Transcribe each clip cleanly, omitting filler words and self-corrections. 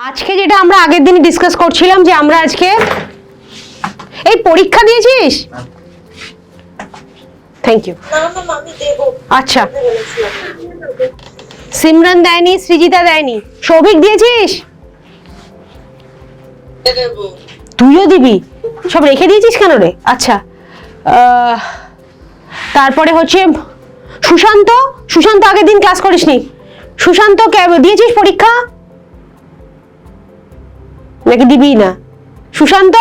আজকে যেটা আমরা আগের দিন ডিসকাস করছিলাম যে আমরা আজকে এই পরীক্ষা দিয়েছিস। Thank you. আচ্ছা, সিমরান দেয়নি, সৃজিতা দেয়নি, সৌভিক দিয়েছিস? তুইও দিবি? সব রেখে দিয়েছিস কেন রে? আচ্ছা, তারপরে হচ্ছে সুশান্ত। সুশান্ত আগের দিন ক্লাস করিসনি। সুশান্ত দিয়েছিস পরীক্ষা নাকি দিবি না? সুশান্ত,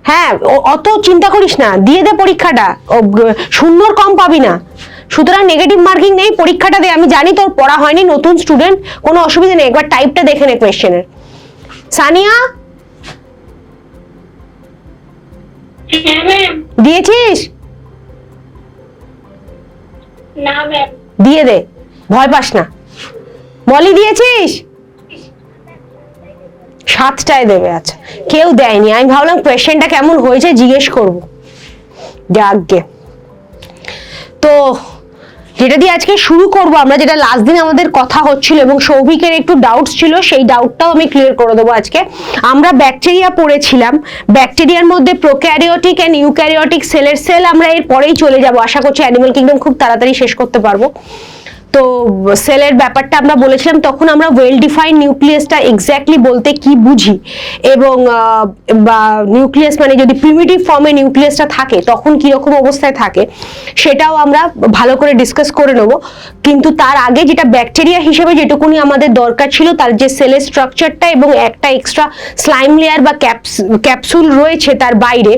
হ্যাঁ অত চিন্তা করিস না, দিয়ে দে পরীক্ষাটা, শূন্যর কম পাবি না, সুতরাং নেগেটিভ মার্কিং নেই, পরীক্ষাটা দে। আমি জানি তোর পড়া হয়নি, নতুন স্টুডেন্ট, কোনো অসুবিধা নেই, একবার টাইপটা দেখে নে কোয়েশ্চেনের। সানিয়া দিয়েছিস? না ম্যাম। দিয়ে দে, ভয় পাস না। মলি দিয়েছিস? 7টায় দেবে। আচ্ছা, কেউ দেয়নি, আমি ভাবলাম কোয়েশ্চেনটা কেমন হয়েছে জিজ্ঞেস করব। যাকগে, তো যেটা দিয়ে আজকে শুরু করব আমরা, যেটা লাস্ট দিন আমাদের কথা হচ্ছিল এবং সৌভিকের একটু ডাউটস ছিল, সেই ডাউটটাও আমি ক্লিয়ার করে দেবো আজকে। আমরা ব্যাকটেরিয়া পড়েছিলাম, ব্যাকটেরিয়ার মধ্যে প্রোক্যারিওটিক এন্ড ইউক্যারিওটিক সেলের সেল আমরা এর পরেই চলে যাব, আশা করছি অ্যানিমাল কিংডম খুব তাড়াতাড়ি শেষ করতে পারবো। তো সেলের ব্যাপারটা আমরা বলেছিলাম, তখন আমরা ওয়েল ডিফাইন্ড নিউক্লিয়াসটা এক্স্যাক্টলি বলতে কি বুঝি, এবং বা নিউক্লিয়াস মানে যদি প্রিমিটিভ ফর্মে নিউক্লিয়াসটা থাকে তখন কিরকম অবস্থায় থাকে সেটাও আমরা ভালো করে ডিসকাস করে নেব। কিন্তু তার আগে যেটা ব্যাকটেরিয়া হিসেবে যেটুকুনি আমাদের দরকার ছিল, তার যে সেলের স্ট্রাকচারটা এবং একটা এক্সট্রা স্লাইম লেয়ার বা ক্যাপসুল রয়েছে তার বাইরে,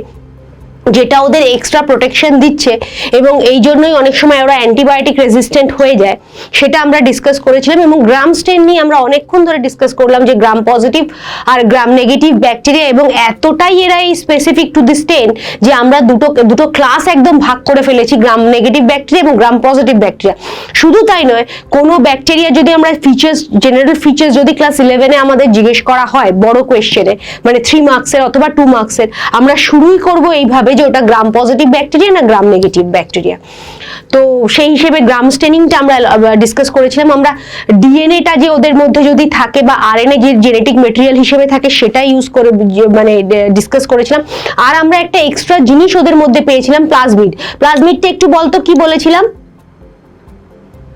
যেটা ওদের এক্সট্রা প্রোটেকশন দিচ্ছে এবং এই জন্যই অনেক সময় ওরা অ্যান্টিবায়োটিক রেজিস্ট্যান্ট হয়ে যায়, সেটা আমরা ডিসকাস করেছিলাম। এবং গ্রাম স্টেন নিয়ে আমরা অনেকক্ষণ ধরে ডিসকাস করলাম যে গ্রাম পজিটিভ আর গ্রাম নেগেটিভ ব্যাকটেরিয়া, এবং এতটাই এরা এই স্পেসিফিক টু দি স্টেন যে আমরা দুটো ক্লাস একদম ভাগ করে ফেলেছি, গ্রাম নেগেটিভ ব্যাকটেরিয়া এবং গ্রাম পজিটিভ ব্যাকটেরিয়া। শুধু তাই নয়, কোনো ব্যাকটেরিয়া যদি আমরা ফিচার্স, জেনারেল ফিচার্স যদি ক্লাস 11-এ আমাদের জিজ্ঞেস করা হয় বড় কোয়েশ্চেনে, মানে 3 মার্কসের অথবা 2 মার্কসের, আমরা শুরুই করব এইভাবে যে ওটা গ্রাম পজিটিভ ব্যাকটেরিয়া না গ্রাম নেগেটিভ ব্যাকটেরিয়া। তো সেই হিসেবে গ্রাম স্টেনিংটা আমরা ডিসকাস করেছিলাম। আমরা ডিএনএটা যে ওদের মধ্যে যদি থাকে বা আরএনএ যে জেনেটিক মেটেরিয়াল হিসেবে থাকে সেটা ইউজ করে মানে ডিসকাস করেছিলাম। আর আমরা একটা এক্সট্রা জিনিস ওদের মধ্যে পেয়েছিলাম, প্লাজমিড। প্লাজমিডটা একটু বলতো কি বলেছিলাম?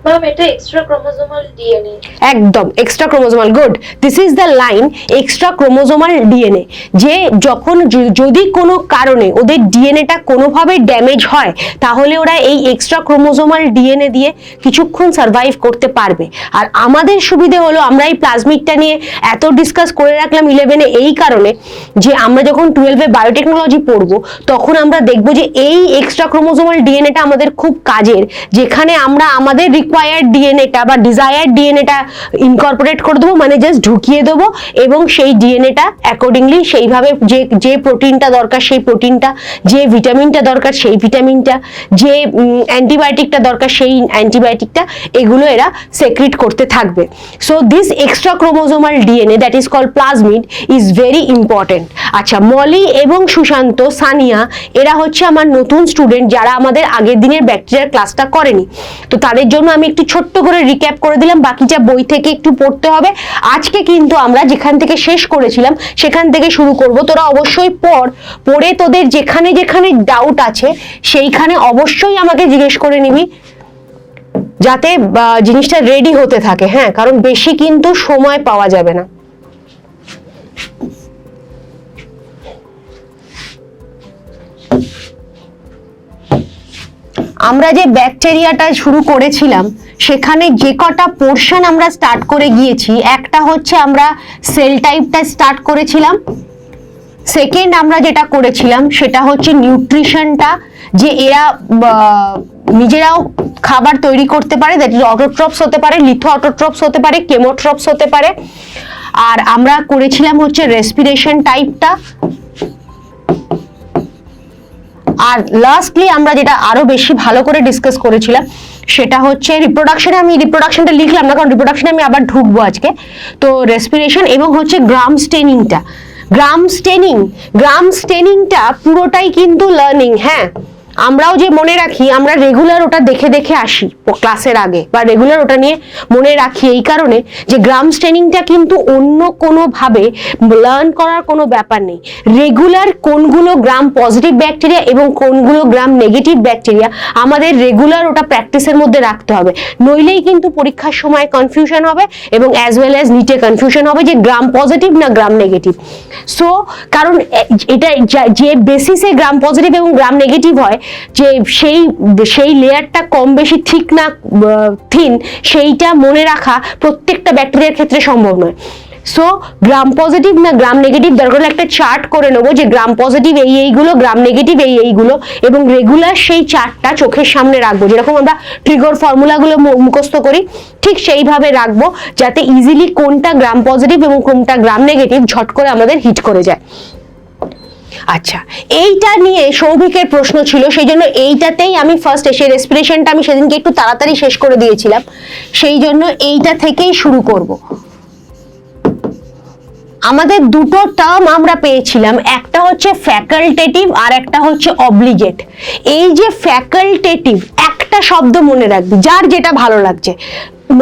ম্যাম এটা এক্সট্রা ক্রোমোসোমাল ডিএনএ। একদম extra chromosomal, good, this is the line, extra chromosomal DNA. যে যখন যদি কোনো কারণে ওদের ডিএনএটা কোনোভাবে ড্যামেজ হয় তাহলে ওরা এই এক্সট্রা ক্রোমোসোমাল ডিএনএ দিয়ে কিছুক্ষণ সার্ভাইভ করতে পারবে। আর আমাদের সুবিধে হলো আমরা এই প্লাজমিডটা নিয়ে এত ডিসকাস করে রাখলাম 11-এ এই কারণে যে আমরা যখন 12-এ বায়োটেকনোলজি পড়বো তখন আমরা দেখবো যে এই এক্সট্রা ক্রোমোসোমাল ডিএনএটা আমাদের খুব কাজের, যেখানে আমরা আমাদের রিকোয়ার্ড ডিএনএটা বা ডিজায়ার্ড ডিএনএটা ইনকর্পোরেট করে দেবো, মানে জাস্ট ঢুকিয়ে দেবো, এবং সেই ডিএনএটা অ্যাকর্ডিংলি সেইভাবে যে প্রোটিনটা দরকার সেই প্রোটিনটা, যে ভিটামিনটা দরকার সেই ভিটামিনটা, যে অ্যান্টিবায়োটিকটা দরকার সেই অ্যান্টিবায়োটিকটা, এগুলো এরা সেক্রিট করতে থাকবে। So this extra chromosomal DNA that is called plasmid is very important. আচ্ছা, মলি এবং সুশান্ত, সানিয়া এরা হচ্ছে আমার নতুন স্টুডেন্ট যারা আমাদের আগের দিনের ব্যাকটেরিয়ার ক্লাসটা করেনি, তো তাদের জন্য আমি একটু ছোট্ট করে রিক্যাপ করে দিলাম, বাকিটা বই থেকে একটু পড়তে হবে। আজকে কিন্তু আমরা যেখান থেকে শেষ করেছিলাম সেখান থেকে শুরু করব। তোরা অবশ্যই পড়ে তোদের যেখানে যেখানে ডাউট আছে সেইখানে অবশ্যই আমাকে জিজ্ঞেস করে নিবি, যাতে জিনিসটা রেডি হতে থাকে। হ্যাঁ, কারণ বেশি কিন্তু সময় পাওয়া যাবে না। আমরা যে ব্যাকটেরিয়াটা শুরু করেছিলাম সেখানে যে কটা পোর্শন আমরা স্টার্ট করে গিয়েছি, একটা হচ্ছে আমরা সেল টাইপটা স্টার্ট করেছিলাম, সেকেন্ড আমরা যেটা করেছিলাম সেটা হচ্ছে নিউট্রিশনটা, যে এরা নিজেরাও খাবার তৈরি করতে পারে, দ্যাট ইজ অটোট্রপস হতে পারে, লিথো অটোট্রপস হতে পারে, কেমোট্রপস হতে পারে। আর আমরা করেছিলাম হচ্ছে রেসপিরেশন টাইপটা। আর লাস্টলি আমরা যেটা আরো বেশি ভালো করে ডিসকাস করেছিলাম সেটা হচ্ছে রিপ্রোডাকশনে। আমি রিপ্রোডাকশনটা লিখলাম না কারণ রিপ্রোডাকশনে আমি আবার ঢুকবো আজকে। তো রেসপিরেশন এবং হচ্ছে গ্রাম স্টেনিংটা। গ্রাম স্টেনিংটা পুরোটাই কিন্তু লার্নিং। হ্যাঁ, আমরাও যে মনে রাখি, আমরা রেগুলার ওটা দেখে দেখে আসি ক্লাসের আগে, বা রেগুলার ওটা নিয়ে মনে রাখি এই কারণে যে গ্রামস ট্রেনিংটা কিন্তু অন্য কোনোভাবে লার্ন করার কোনো ব্যাপার নেই। রেগুলার কোনগুলো গ্রাম পজিটিভ ব্যাকটেরিয়া এবং কোনগুলো গ্রাম নেগেটিভ ব্যাকটেরিয়া আমাদের রেগুলার ওটা প্র্যাকটিসের মধ্যে রাখতে হবে, নইলেই কিন্তু পরীক্ষার সময় কনফিউশন হবে এবং অ্যাজ ওয়েল অ্যাজ নিটে কনফিউশন হবে যে গ্রাম পজিটিভ না গ্রাম নেগেটিভ। সো কারণ এটা যে বেসিসে গ্রাম পজিটিভ এবং গ্রাম নেগেটিভ হয়, যে সেই লেয়ারটা কম বেশি ঠিক না থিন, সেইটা মনে রাখা প্রত্যেকটা ব্যাকটেরিয়ার ক্ষেত্রে সম্ভব নয়। সো গ্রাম পজিটিভ না গ্রাম নেগেটিভ দরকার হলে একটা চার্ট করে নেবো যে গ্রাম পজিটিভ এইগুলো, গ্রাম নেগেটিভ এইগুলো, এবং রেগুলার সেই চার্টটা চোখের সামনে রাখবো। যেরকম আমরা ট্রিগর ফর্মুলাগুলো মুখস্থ করি, ঠিক সেইভাবে রাখবো যাতে ইজিলি কোনটা গ্রাম পজিটিভ এবং কোনটা গ্রাম নেগেটিভ ঝট করে আমাদের হিট করে যায়। আচ্ছা, এইটা নিয়ে সৌভিকের প্রশ্ন ছিল, সেই জন্য এইটাতেই আমি ফার্স্ট এসে রেসপিরেশনটা আমি সেদিনকে একটু তাড়াতাড়ি শেষ করে দিয়েছিলাম, সেই জন্য এইটা থেকেই শুরু করব। আমাদের দুটো টার্ম আমরা পেয়েছিলাম, একটা হচ্ছে ফ্যাকাল্টেটিভ আর একটা হচ্ছে অব্লিগেট। এই যে ফ্যাকাল্টেটিভ, একটা শব্দ মনে রাখবি, যার যেটা ভালো লাগছে,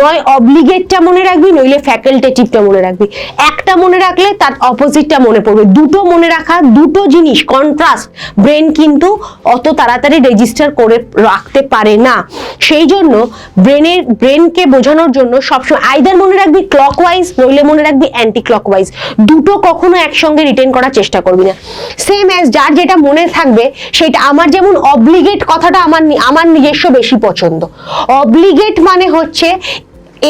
নয় অব্লিগেটটা মনে রাখবি, নইলে ফ্যাকাল্টেটিভটা মনে রাখবি। একটা মনে রাখলে তার অপোজিটটা মনে পড়বে। দুটো মনে রাখা, দুটো জিনিস কন্ট্রাস্ট ব্রেন কিন্তু অত তাড়াতাড়ি রেজিস্টার করে রাখতে পারে না। সেই জন্য ব্রেনকে বোঝানোর জন্য সবসময় আইদার মনে রাখবি ক্লকওয়াইজ, নইলে মনে রাখবি অ্যান্টি ক্লকওয়াইজ। দুটো কখনো একসঙ্গে রিটেন করার চেষ্টা করবি না। সেম অ্যাজ যার যেটা মনে থাকবে সেটা। আমার যেমন অব্লিগেট কথাটা আমার নিজস্ব বেশি পছন্দ। অব্লিগেট মানে হচ্ছে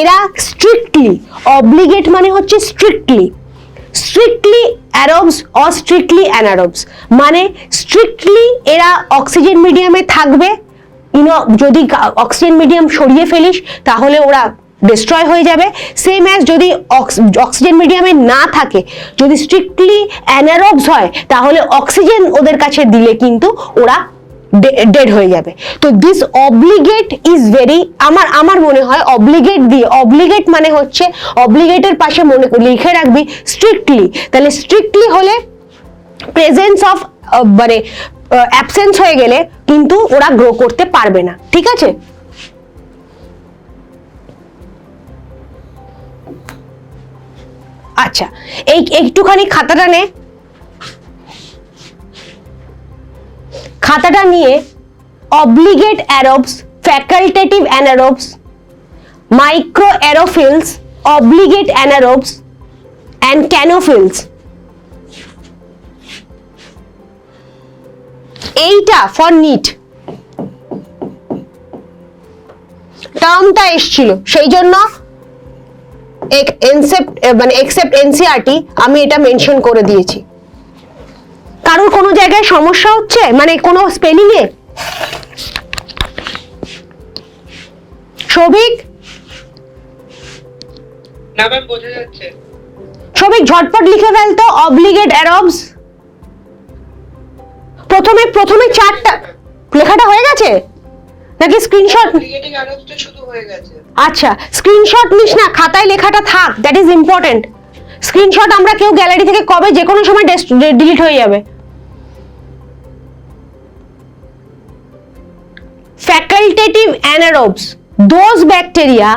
এরা স্ট্রিক্টলি, অব্লিগেট মানে হচ্ছে স্ট্রিক্টলি অ্যারোবস অর স্ট্রিক্টলি অ্যানারোবস, মানে স্ট্রিক্টলি এরা অক্সিজেন মিডিয়ামে থাকবে। যদি অক্সিজেন মিডিয়াম সরিয়ে ফেলিস তাহলে ওরা ডিস্ট্রয় হয়ে যাবে। সেম অ্যাজ যদি অক্সিজেন মিডিয়ামে না থাকে, যদি স্ট্রিক্টলি অ্যানারোবস হয়, তাহলে অক্সিজেন ওদের কাছে দিলে কিন্তু ওরা ডেড হয়ে যাবে। তো দিস অব্লিগেট ইজ ভেরি, আমার মনে হয় অব্লিগেট দিয়ে, অব্লিগেট মানে হচ্ছে অব্লিগেটের পাশে লিখে রাখবি স্ট্রিক্টলি। তাহলে স্ট্রিক্টলি হলে প্রেজেন্স অফ মানে অ্যাবসেন্স হয়ে গেলে কিন্তু ওরা গ্রো করতে পারবে না। ঠিক আছে? আচ্ছা, এই একটুখানি খাতাটা নে, খাতাটা নিয়ে obligate aerobes, facultative anaerobes, micro aerophiles, obligate anaerobes and capnophiles, এইটা ফর নিট টার্মটা এসছিল, সেই জন্য এক্সেপ্ট এনসিইআরটি আমি এটা মেনশন করে দিয়েছি। কারোর কোনো জায়গায় সমস্যা হচ্ছে, মানে কোনো স্পেলিং এ? সৌভিক, না ম্যাম বোঝা যাচ্ছে। সৌভিক ঝটপট লিখে ফেলতো অব্লিগেট অ্যারোবস। প্রথমে চারটা লেখাটা হয়ে গেছে নাকি স্ক্রিনশট? অব্লিগেটিং অ্যারোবসটা শুধু হয়ে গেছে। আচ্ছা, স্ক্রিনশট নিস না, খাতায় লেখাটা থাক, দ্যাট ইজ ইম্পর্টেন্ট। স্ক্রিনশট আমরা কেউ গ্যালারি থেকে কবে যে কোনো সময় ডিলিট হয়ে যাবে। Facultative anaerobes, those bacteria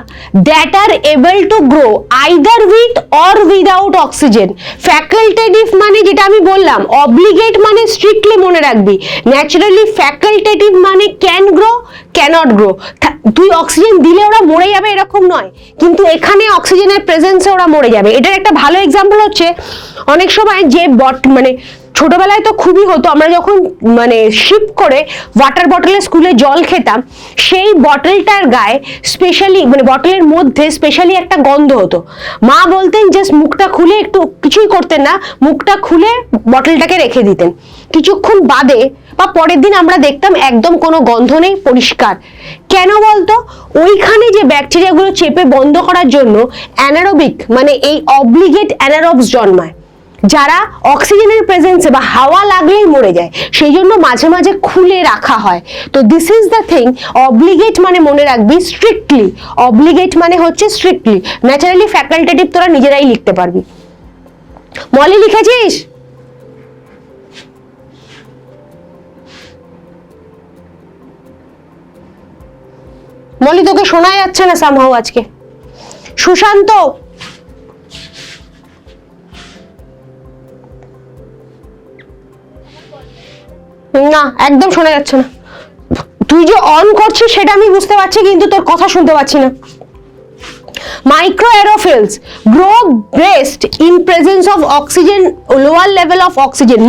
that are able to grow either with or without oxygen. Facultative মানে যেটা আমি বললাম, obligate মানে strictly মনে রাখবি, naturally facultative মানে can grow, cannot grow। তুই অক্সিজেন দিলে ওরা মরে যাবে এরকম নয়, কিন্তু এখানে অক্সিজেনের প্রেজেন্সে ওরা মরে যাবে। এটার একটা ভালো এক্সাম্পল হচ্ছে, অনেক সময় যে মানে ছোটবেলায় তো খুবই হতো, আমরা যখন মানে শিপ করে ওয়াটার বটলে স্কুলে জল খেতাম, সেই বটলটার গায়ে স্পেশালি মানে বটলের মধ্যে স্পেশালি একটা গন্ধ হতো। মা বলতেন জাস্ট মুখটা খুলে, একটু কিছুই করতেন না, মুখটা খুলে বটলটাকে রেখে দিতেন। কিছুক্ষণ বাদে বা পরের দিন আমরা দেখতাম একদম কোনো গন্ধ নেই, পরিষ্কার। কেন বলতো? ওইখানে যে ব্যাকটেরিয়াগুলো চেপে বন্ধ করার জন্য অ্যানারোবিক মানে এই অব্লিগেট অ্যানারোবস জন্মায়, যারা অক্সিজেনের প্রেজেন্সে বা হাওয়া লাগলেই মরে যায়, সেই জন্য মাঝে মাঝে খুলে রাখা হয়। তো this is the thing. Obligate মানে মনে রাখবি স্ট্রিক্টলি, অব্লিগেট মানে হচ্ছে স্ট্রিক্টলি। ন্যাচারালি ফ্যাকাল্টেটিভ তোরা নিজেরাই লিখতে পারবি। মলি লিখেছিস? মলি তোকে শোনা যাচ্ছে না সামহাউ আজকে। সুশান্ত না, একদম শোনা যাচ্ছে না। তুই যে অন করছিস সেটা আমি বুঝতে পারছি, কিন্তু তোর কথা শুনতে পাচ্ছি না। Microaerophils grow best in presence of oxygen, lower level of oxygen,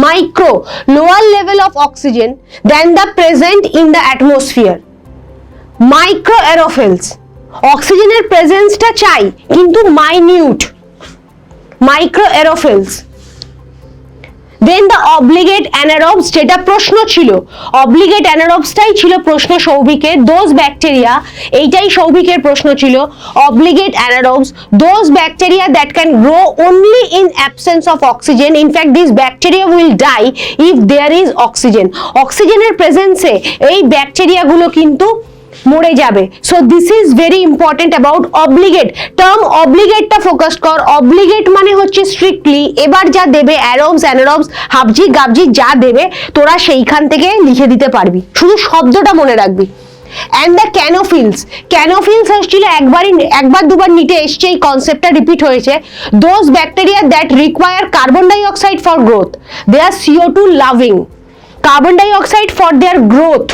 lower level of oxygen than the present in the atmosphere. Microaerophils অক্সিজেনের প্রেজেন্সটা চাই কিন্তু মাইনিউট, মাইক্রোএরোফিলস। দেন দ্য অবলিগেট অ্যানারোবস, যেটা প্রশ্ন ছিল, অবলিগেট অ্যানারোবসটাই ছিল প্রশ্ন সৌভিকের। দোজ ব্যাকটেরিয়া, এইটাই সৌভিকের প্রশ্ন ছিল, obligate anaerobes, those bacteria that can grow only in absence of oxygen. In fact this bacteria will die if there is oxygen. অক্সিজেনের প্রেজেন্সে এই ব্যাকটেরিয়াগুলো কিন্তু মরে যাবে। So this is very important about obligate. Term অবলিগেটটা ফোকাস কর। অবলিগেট মানে হচ্ছে স্ট্রিক্টলি, এবার যা দেবে অ্যারোবস অ্যানারোবস হাবজি গাবজি যা দেবে তোরা সেইখান থেকে লিখে দিতে পারবি, শুধু শব্দটা মনে রাখবি। অ্যান্ড দ্য ক্যানোফিলস, ক্যানোফিলস হচ্ছিল একবার দুবার নিটে এসছে, এই কনসেপ্টটা রিপিট হয়েছে। Those bacteria that require carbon dioxide for growth, they are CO2 loving, carbon dioxide for their growth.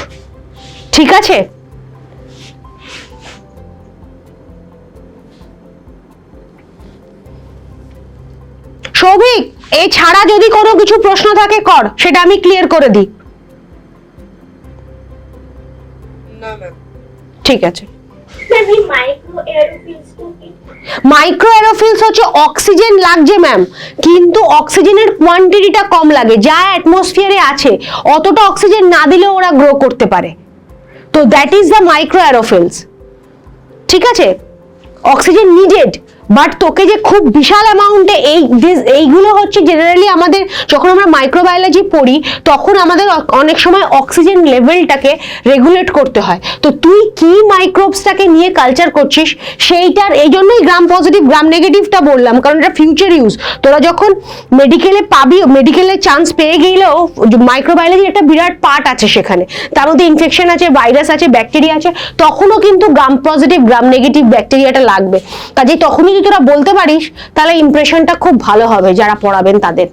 ঠিক আছে, সৌভিক এছাড়া যদি কোনো কিছু প্রশ্ন থাকে কর, সেটা আমি ক্লিয়ার করে দিই। না ম্যাম। ঠিক আছে। মাইক্রোএরোফিলস হচ্ছে অক্সিজেন লাগছে ম্যাম, কিন্তু অক্সিজেনের কোয়ান্টিটিটা কম লাগে, যা অ্যাটমসফিয়ারে আছে অতটা অক্সিজেন না দিলেও ওরা গ্রো করতে পারে। তো দ্যাট ইজ দ্য মাইক্রোএরোফিলস। ঠিক আছে, অক্সিজেন নিডেড, বাট তোকে যে খুব বিশাল অ্যামাউন্টে এইগুলো হচ্ছে জেনারেলি আমাদের যখন আমরা মাইক্রোবায়োলজি পড়ি তখন আমাদের অনেক সময় অক্সিজেন লেভেলটাকে রেগুলেট করতে হয়। তো তুই কি মাইক্রোবসটাকে নিয়ে কালচার করছিস সেইটার, এই জন্যই গ্রাম পজিটিভ গ্রাম নেগেটিভটা বললাম, কারণ এটা ফিউচার ইউজ। তোরা যখন মেডিকেলে পাবি, মেডিকেলে চান্স পেয়ে গেলেও মাইক্রোবায়োলজির একটা বিরাট পার্ট আছে সেখানে, তার মধ্যে ইনফেকশন আছে, ভাইরাস আছে, ব্যাকটেরিয়া আছে, তখনও কিন্তু গ্রাম পজিটিভ গ্রাম নেগেটিভ ব্যাকটেরিয়াটা লাগবে। কাজেই তখনই যদি তোরা বলতে পারিস তাহলে ইমপ্রেশনটা খুব ভালো হবে যারা পড়াবেন তাদের।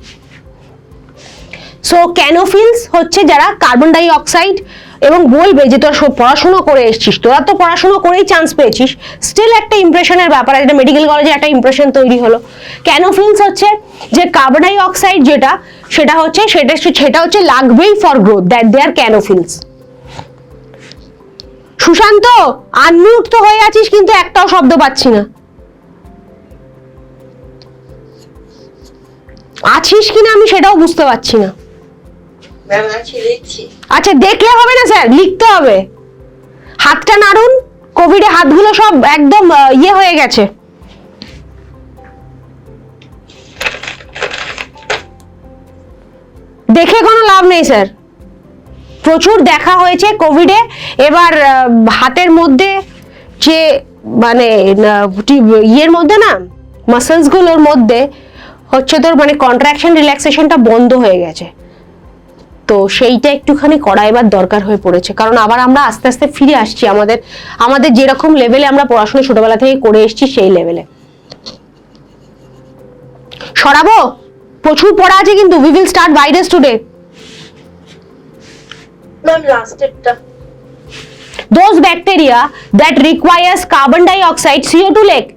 সো ক্যানোফিলস হচ্ছে যারা কার্বন ডাই অক্সাইড, এবং বলবে যে তোরা পড়াশোনা করে এসেছিস, তোরা তো পড়াশোনা করেই চান্স পেয়েছিস, স্টিল একটা ইমপ্রেশনের ব্যাপার, একটা মেডিকেল কলেজে একটা ইমপ্রেশন তৈরি হলো। ক্যানোফিলস হচ্ছে যে কার্বন ডাই অক্সাইড যেটা সেটা হচ্ছে লাগবেই for growth, that they are capnophiles. Sushant unmute তো হয়ে আছিস কিন্তু একটাও শব্দ পাচ্ছি না, আছিস কিনা আমি সেটাও বুঝতে পারছি না। ম্যাম আছি, লিখছি। আচ্ছা দেখলে হবে না স্যার, লিখতে হবে। হাতটা নাড়ুন, কোভিডে হাতগুলো সব একদম ইয়ে হয়ে গেছে। দেখে কোনো লাভ নেই স্যার, প্রচুর দেখা হয়েছে কোভিডে। এবার হাতের মধ্যে যে মানে ইয়ের মধ্যে না মাসেলস গুলোর মধ্যে হচ্ছে তোর মানে কন্ট্রাকশন রিল্যাক্সেশনটা বন্ধ হয়ে গেছে, তো সেইটা একটুখানি করা এবার দরকার হয়ে পড়েছে, কারণ আবার আমরা আস্তে আস্তে ফিরে আসছি আমাদের যেরকম লেভেলে আমরা পড়াশোনা ছোটবেলা থেকে করে এসেছি সেই লেভেলে। সরাবো, প্রচুর পড়া আছে কিন্তু। We will start virus today. Ma'am লাস্টেরটা, those bacteria that requires carbon dioxide, CO2 like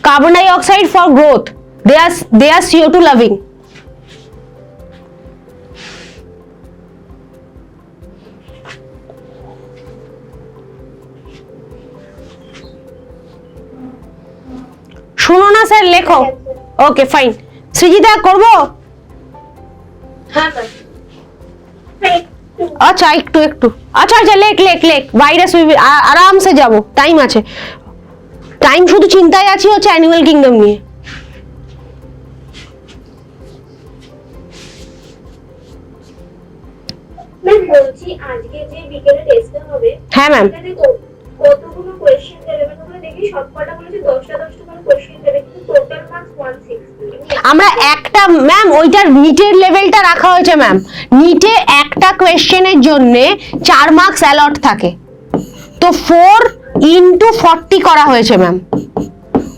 carbon dioxide for growth, they are CO2 loving. শুনো না স্যার, লেখো। Okay fine. সৃজিতা করবো? হ্যাঁ ম্যাম। আচ্ছা একটু আচ্ছা লেখ ভাইরাস, আরামসে যাবো, টাইম আছে। টাইম শুধু চিন্তায় আছি হচ্ছে অ্যানিমাল কিংডম নিয়ে। ম্যাম বলছি আজকে যে বিকেলে টেস্টটা হবে, হ্যাঁ ম্যাম। এখানে কতগুলো কোশ্চেন দেবে? মানে তোমরা দেখি সবকটা বলেছে 10টা করে কোশ্চেন দেবে, কিন্তু টোটাল মার্কস 160। আমরা একটা ম্যাম ওইটার নিটের লেভেলটা রাখা হয়েছে ম্যাম, নিটে একটা কোয়েশ্চেনের জন্য 4 মার্কস অ্যালট থাকে, তো 4 ইন্টু 40 করা হয়েছে ম্যাম,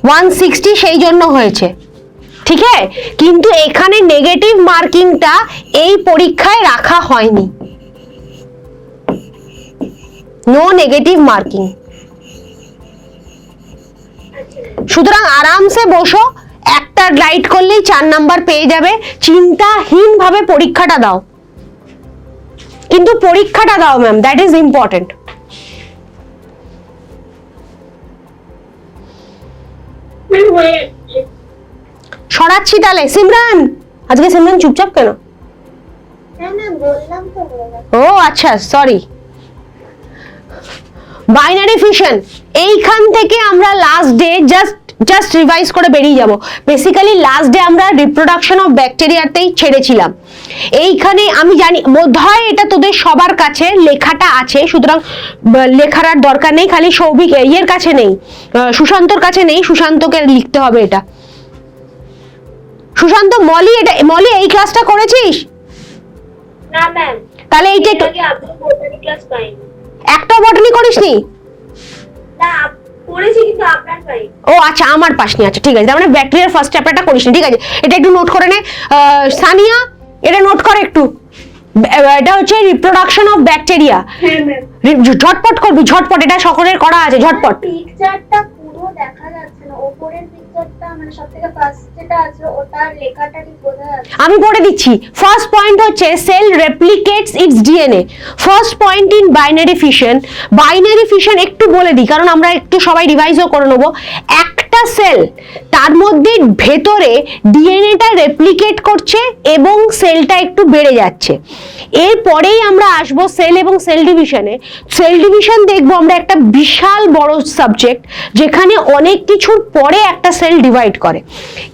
160 সেই জন্য হয়েছে, ঠিক আছে? কিন্তু এখানে নেগেটিভ মার্কিংটা এই পরীক্ষায় রাখা হয়নি, নো নেগেটিভ মার্কিং। সুতরাং আরামসে বসো, একটা রাইট করলেই 4 নাম্বার পেয়ে যাবে, চিন্তাহীন ভাবে পরীক্ষাটা দাও, কিন্তু পরীক্ষাটা দাও ম্যাম, দ্যাট ইজ ইম্পর্টেন্ট। সরাচ্ছি তাহলে। সিমরান, আজকে সিমরান চুপচাপ কেন? ও আচ্ছা, সরি। বাইনারি ফিশন, এইখান থেকে আমরা লাস্ট ডে জাস্ট রিভাইজ করে বেরিয়ে যাব। বেসিক্যালি লাস্ট ডে আমরা রিপ্রোডাকশন অফ ব্যাকটেরিয়াতেই ছেড়েছিলাম। এইখানে আমি জানি বোধহয় এটা তোদের সবার কাছে লেখাটা আছে, সুতরাং লেখার আর দরকার নেই। খালি সৌভিক ইয়ের কাছে নেই, সুশান্তর কাছে নেই, সুশান্তকে লিখতে হবে এটা। সুশান্ত, মলি এই ক্লাসটা করেছিস? না ম্যাম। তাহলে এইটা আপনি বোটানি ক্লাস পাইনি? একটাও বটনি করিসনি? না, পড়েছি কিন্তু আপনার পাই। ও আচ্ছা, আমার পাসনি। আচ্ছা ঠিক আছে, তার মানে ব্যাকটেরিয়ার ফার্স্ট চ্যাপ্টারটা করিসনি, ঠিক আছে? এটা একটু নোট করে নে। সানিয়া, এটা নোট কর একটু। এটা হচ্ছে রিপ্রোডাকশন অফ ব্যাকটেরিয়া। হ্যাঁ ম্যাম। ঝটপট করবি, ঝটপট, এটা সকলের করা আছে, ঝটপট। পিকচারটা পুরো দেখা যাচ্ছে না, উপরের পিকচারটা মানে সবথেকে ফার্স্ট যেটা আছে ওটার লেখাটা কি বোঝা যাচ্ছে? আমি পড়ে দিচ্ছি। ফার্স্ট পয়েন্ট হচ্ছে cell replicates its DNA. First point in binary fission. Binary fission একটু বলে দিই, কারণ আমরা একটু সবাই রিভাইজও করে নেবো। একটা সেল, তার মধ্যে ভেতরে ডিএনএটা রেপ্লিকেট করছে এবং সেলটা একটু বেড়ে যাচ্ছে। এরপরেই আমরা আসবো সেল এবং সেল ডিভিশনে। সেল ডিভিশন দেখবো আমরা একটা বিশাল বড় সাবজেক্ট, যেখানে অনেক কিছুর পরে একটা সেল ডিভাইড করে।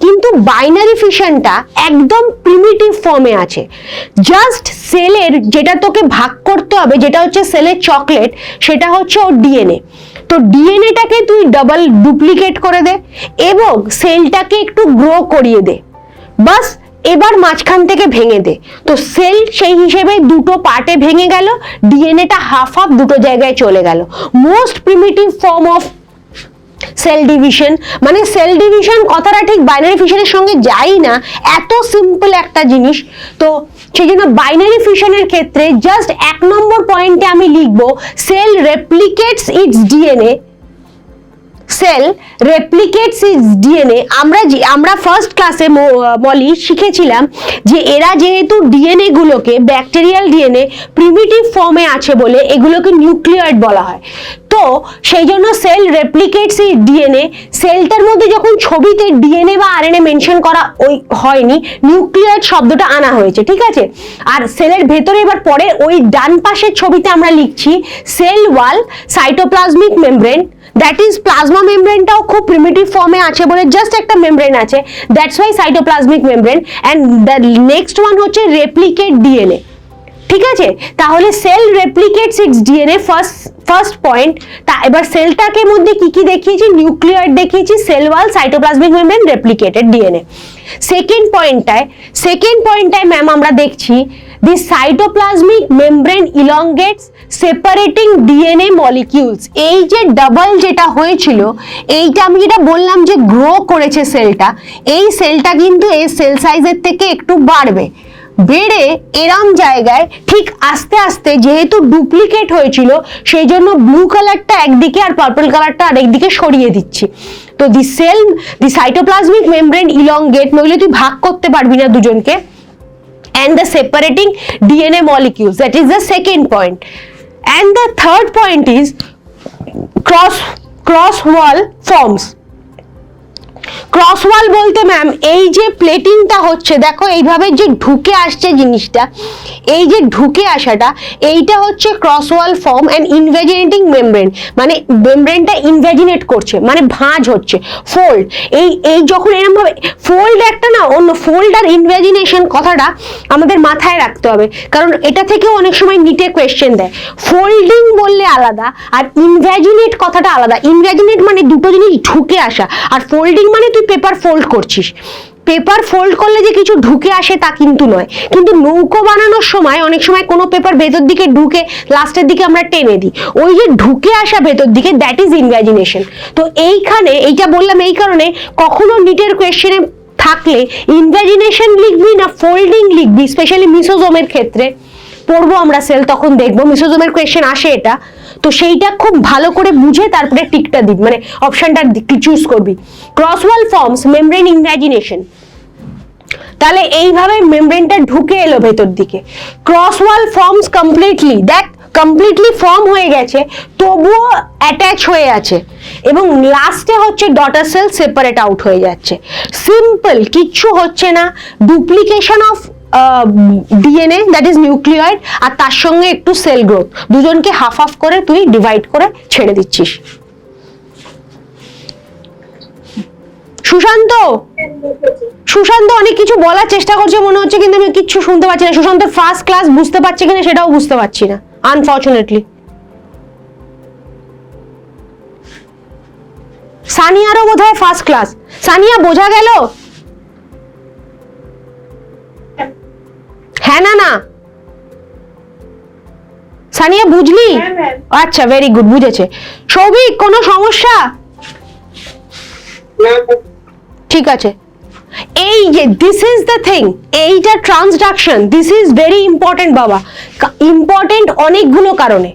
কিন্তু বাইনারি ফিশনটা একদম প্রিমিটিভ ফর্মে আছে। জাস্ট সেলের যেটা তোকে ভাগ করতে হবে, যেটা হচ্ছে সেলের চকলেট, সেটা হচ্ছে ওর ডিএনএ। তো ডিএনএটাকে তুই ডাবল ডুপ্লিকেট করে দে এবং সেলটাকে একটু গ্রো করিয়ে দে, বাস। এবার মাঝখান থেকে ভেঙে দে। তো সেল সেই হিসেবে দুটো পার্টে ভেঙে গেল, ডিএনএটা হাফ হাফ দুটো জায়গায় চলে গেল। Most primitive form of cell division. মানে সেল ডিভিশন কথাটা ঠিক বাইনারি ফিশনের সঙ্গে যাই না, এত সিম্পল একটা জিনিস। তো সেই জন্য বাইনারি ফিশনের ক্ষেত্রে জাস্ট 1 নম্বর পয়েন্টে আমি লিখবো cell replicates its DNA. Cell replicates its DNA. আমরা ফার্স্ট ক্লাসে মলি শিখেছিলাম যে এরা যেহেতু ডিএনএ গুলোকে, ব্যাকটেরিয়াল ডিএনএ প্রিমিটিভ ফর্মে আছে বলে এগুলোকে নিউক্লিয়েট বলা হয়। তো সেই জন্য সেল রেপ্লিকেটস ইটস ডিএনএ। সেলটার মধ্যে যখন ছবিতে ডিএনএ বা আরএনএ মেনশন করা হয়নি, নিউক্লিয়েট শব্দটা আনা হয়েছে, ঠিক আছে? আর সেলের ভেতরে এবার পরে ওই ডান পাশের ছবিতে আমরা লিখছি cell wall, cytoplasmic membrane. That is plasma মেমব্রেনটাও খুব প্রিমিটিভ ফর্মে আছে বলে জাস্ট একটা মেমব্রেন আছে, that's why cytoplasmic membrane. And the next one হচ্ছে রেপ্লিকেট ডিএনএ, ঠিক আছে? তাহলে cell replicates its DNA first point. তা এবার সেলটাকে মধ্যে কি কি দেখিয়েছি? নিউক্লিয়েট দেখিয়েছি, cell wall, cytoplasmic membrane, replicated DNA. Second পয়েন্টটায় ম্যাম আমরা দেখছি the cytoplasmic membrane elongates separating DNA molecules। এই যে ডাবল যেটা হয়েছিল, এইটা আমি যেটা বললাম যে গ্রো করেছে সেলটা, এই সেলটা কিন্তু এই সেল সাইজের থেকে একটু বাড়বে, বেড়ে এরম জায়গায় ঠিক আস্তে আস্তে যেহেতু ডুপ্লিকেট হয়েছিল, সেই জন্য ব্লু কালারটা একদিকে আর পার্পল কালারটা আরেকদিকে সরিয়ে দিচ্ছি। তো দি সাইটোপ্লাজমিক মেমব্রেন ইলংগেট, নইলে তুই ভাগ করতে পারবি না দুজনকে। And the separating DNA molecules, that is the second point. And the third point is cross wall forms। Cross wall বলতে ম্যাম এই যে প্লেটিংটা হচ্ছে, দেখো এইভাবে যে ঢুকে আসছে জিনিসটা, এই যে ঢুকে আসাটা, এইটা হচ্ছে cross wall form and invaginating membrane. মানে মেমব্রেনটা ইনভ্যাজিনেট করছে, মানে ভাঁজ হচ্ছে, ফোল্ড। এই যখন এরকম ভাবে ফোল্ড, একটা না অন্য ফোল্ড আর ইনভ্যাজিনেশন কথাটা আমাদের মাথায় রাখতে হবে, কারণ এটা থেকেও অনেক সময় নিটে কোয়েশ্চেন দেয়। ফোল্ডিং বললে আলাদা আর ইনভ্যাজিনেট কথাটা আলাদা। ইনভ্যাজিনেট মানে দুটো জিনিস ঢুকে আসা, আর ফোল্ডিং মানে তুই পেপার ফোল্ড করছিস। পেপার ফোল্ড করলে যে কিছু ঢুকে আসে তা কিন্তু নয়, কিন্তু নৌকো বানানোর সময় অনেক সময় কোনো পেপার ভেতর দিকে ঢুকে লাস্টের দিকে আমরা টেনে দিই, ওই যে ঢুকে আসা ভেতর দিকে, দ্যাট ইজ ইনভ্যাজিনেশন। তো এইখানে এইটা বললাম এই কারণে, কখনো নিটের কোয়েশ্চেনে থাকলে ইনভ্যাজিনেশন লিখবি না ফোল্ডিং লিখবি, স্পেশালি মিসোজোমের ক্ষেত্রে পড়বো আমরা সেল, তখন দেখবো মিসোজোমের কোয়েশ্চেন আসে এটা, তো সেইটা খুব ভালো করে বুঝে তারপরে টিকটা দিবি, মানে অপশনটা চুজ করবি। ক্রসওয়াল ফর্মস মেমব্রেন ইনভ্যাজিনেশন, তাহলে এইভাবে মেমব্রেনটা ঢুকে এলো ভেতর দিকে। ক্রসওয়াল ফর্মস কমপ্লিটলি, দেখ কমপ্লিটলি ফর্ম হয়ে গেছে তবুও অ্যাটাচ হয়ে আছে, এবং লাস্টে হচ্ছে ডটার সেল সেপারেট আউট হয়ে যাচ্ছে। সিম্পল, কিচ্ছু হচ্ছে না, duplication of DNA that is nucleoid, আর তার সঙ্গে একটু সেল গ্রোথ, দুজনকে হাফ হাফ করে তুই ডিভাইড করে ছেড়ে দিচ্ছিস। সুশান্ত সুশান্ত অনেক কিছু বলার চেষ্টা করছে মনে হচ্ছে, কিন্তু আমি কিচ্ছু শুনতে পাচ্ছি না। সুশান্ত ফার্স্ট ক্লাস বুঝতে পারছে কিনা সেটাও বুঝতে পারছি না, আনফর্চুনেটলি। সানিয়ারও বোধহয় ফার্স্ট ক্লাস। সানিয়া বোঝা গেল? হ্যাঁ না না সানিয়া বুঝলি? আচ্ছা, ভেরি গুড, বুঝেছে। সৌভিক কোনো সমস্যা? ঠিক আছে। এই যে দিস ইজ দ্য থিং, এইটা transduction, this is very important বাবা, ইম্পর্টেন্ট অনেকগুলো কারণে।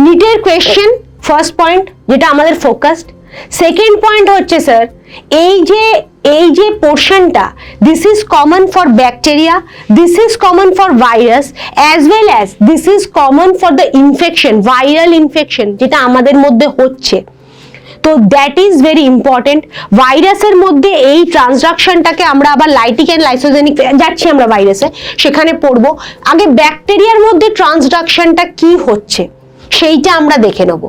নিটের কোয়েশ্চেন ফার্স্ট পয়েন্ট যেটা আমাদের ফোকাসড। সেকেন্ড পয়েন্ট হচ্ছে স্যার এই যে পোর্শনটা, this is common for bacteria, this is common for virus, as well as this is common for the infection, viral infection যেটা আমাদের মধ্যে হচ্ছে। তো দ্যাট ইজ ভেরি ইম্পর্টেন্ট। ভাইরাসের মধ্যে এই ট্রান্সডাকশনটাকে আমরা আবার লাইটিক অ্যান্ড লাইসোজেনিক, যাচ্ছি আমরা ভাইরাসে, সেখানে পড়বো। আগে ব্যাকটেরিয়ার মধ্যে ট্রান্সডাকশনটা কি হচ্ছে সেইটা আমরা দেখে নেব।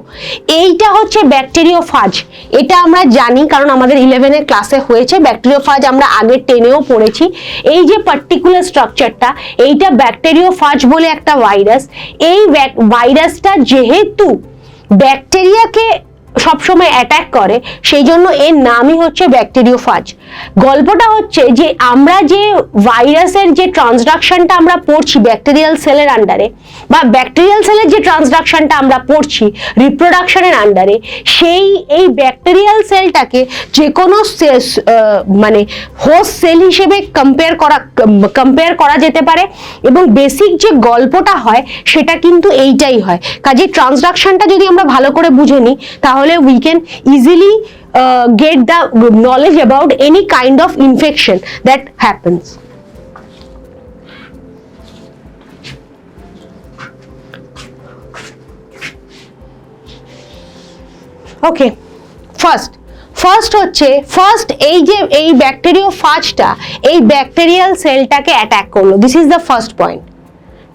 এইটা হচ্ছে ব্যাকটেরিওফাজ, এটা আমরা জানি কারণ আমাদের 11 ক্লাসে হয়েছে। ব্যাকটেরিওফাজ আমরা আগে 10-এও পড়েছি। এই যে পার্টিকুলার স্ট্রাকচারটা, এইটা ব্যাকটেরিওফাজ বলে একটা ভাইরাস। এই ভাইরাসটা যেহেতু ব্যাকটেরিয়াকে সবসময় অ্যাটাক করে, সেই জন্য এর নামই হচ্ছে ব্যাকটেরিওফাজ। গল্পটা হচ্ছে যে আমরা যে ভাইরাসের যে ট্রান্সডাকশনটা আমরা পড়ছি ব্যাকটেরিয়াল সেলের আন্ডারে, বা ব্যাকটেরিয়াল সেলের যে ট্রান্সডাকশনটা আমরা পড়ছি রিপ্রোডাকশনের আন্ডারে, এই ব্যাকটেরিয়াল সেলটাকে যে কোনো মানে হোস্ট সেল হিসেবে কম্পেয়ার করা যেতে পারে, এবং বেসিক যে গল্পটা হয় সেটা কিন্তু এইটাই হয়। কাজে ট্রান্সডাকশনটা যদি আমরা ভালো করে বুঝে নিই তাহলে we can easily get the knowledge about any kind of infection that happens. Okay, first হচ্ছে এই ব্যাকটেরিওফাজটা এই ব্যাকটেরিয়াল সেলটাকে অ্যাটাক করলো, this is the first point.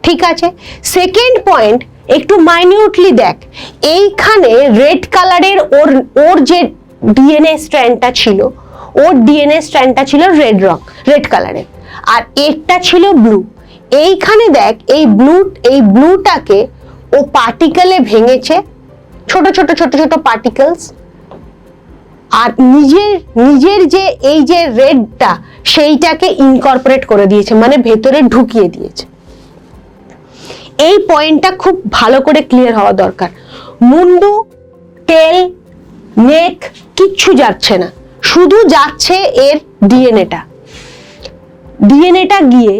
ঠিক আছে। সেকেন্ড পয়েন্ট, একটু মাইনিউটলি দেখ, এইখানে রেড কালারের ওর যে ডিএনএ স্ট্র্যান্ডটা ছিল, রেড কালারের, আর এরটা ছিল ব্লু। এইখানে দেখ এই ব্লুটাকে ও পার্টিকেলে ভেঙেছে, ছোট ছোট ছোট ছোট পার্টিকেলস, আর নিজের যে এই যে রেডটা সেইটাকে ইনকর্পোরেট করে দিয়েছে, মানে ভেতরে ঢুকিয়ে দিয়েছে। এই পয়েন্টটা খুব ভালো করে ক্লিয়ার হওয়া দরকার। মুন্ডু, টেল, নেক কিচ্ছু যাচ্ছে না, শুধু যাচ্ছে এর ডিএনএটা গিয়ে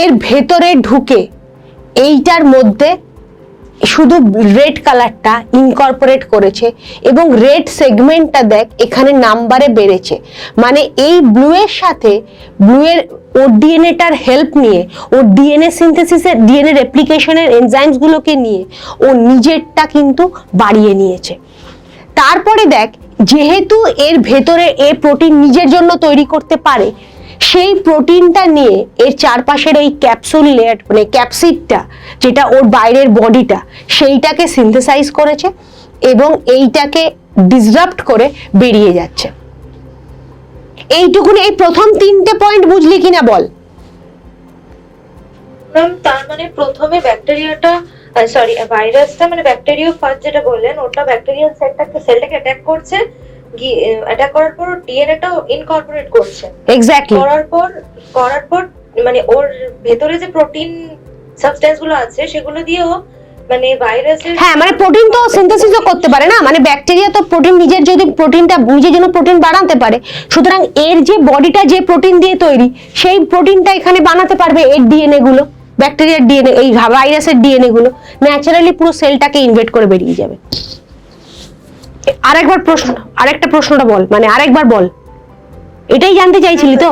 এর ভেতরে ঢুকে এইটার মধ্যে শুধু রেড কালারটা ইনকর্পোরেট করেছে, এবং রেড সেগমেন্টটা দেখ এখানে নাম্বারে বেড়েছে, মানে এই ব্লুয়ের সাথে ওর ডিএনএটার হেল্প নিয়ে, ওর ডিএনএ সিনথেসিসের, ডিএনএ রেপ্লিকেশনের এনজাইমস গুলোকে নিয়ে ও নিজেরটা কিন্তু বাড়িয়ে নিয়েছে। তারপরে দেখ, যেহেতু এর ভেতরে এ প্রোটিন নিজের জন্য তৈরি করতে পারে, সেই প্রোটিনটা নিয়ে এর চারপাশের ওই ক্যাপসুল লেয়ার, মানে ক্যাপসিডটা যেটা ওর বাইরের বডিটা, সেইটাকে সিনথেসাইজ করেছে এবং এইটাকে ডিসরাপ্ট করে বেরিয়ে যাচ্ছে। এইটুকুনি, এই প্রথম 3টে পয়েন্ট বুঝলি কিনা বল। ম্যাম তার মানে প্রথমে ব্যাকটেরিয়াটা, ভাইরাসটা, মানে ব্যাকটেরিওফাজ যেটা বললেন, ওটা ব্যাকটেরিয়াল সেলটাকে অ্যাটাক করছে, অ্যাটাক করার পর ডিএনএটাও ইনকর্পোরেট করছে। এক্স্যাক্টলি। করার পর মানে ওর ভেতরে যে প্রোটিন সাবস্টেন্স গুলো আছে সেগুলো দিয়েও মানে ভাইরাসের, হ্যাঁ মানে প্রোটিন তো সিনথেসিসও করতে পারে না, মানে ব্যাকটেরিয়া তো প্রোটিন নিজের যদি প্রোটিনটা নিজের জন্য প্রোটিন বানাতে পারে, সুতরাং এর যে বডিটা যে প্রোটিন দিয়ে তৈরি সেই প্রোটিনটা এখানে বানাতে পারবে এর ডিএনএ গুলো, ব্যাকটেরিয়ার ডিএনএ, এই ভাইরাসের ডিএনএ গুলো ন্যাচারালি পুরো সেলটাকে ইনভেড করে বেরিয়ে যাবে। আরেকটা প্রশ্নটা বল, মানে আরেকবার বল, এটাই জানতে চাইছিলি তো?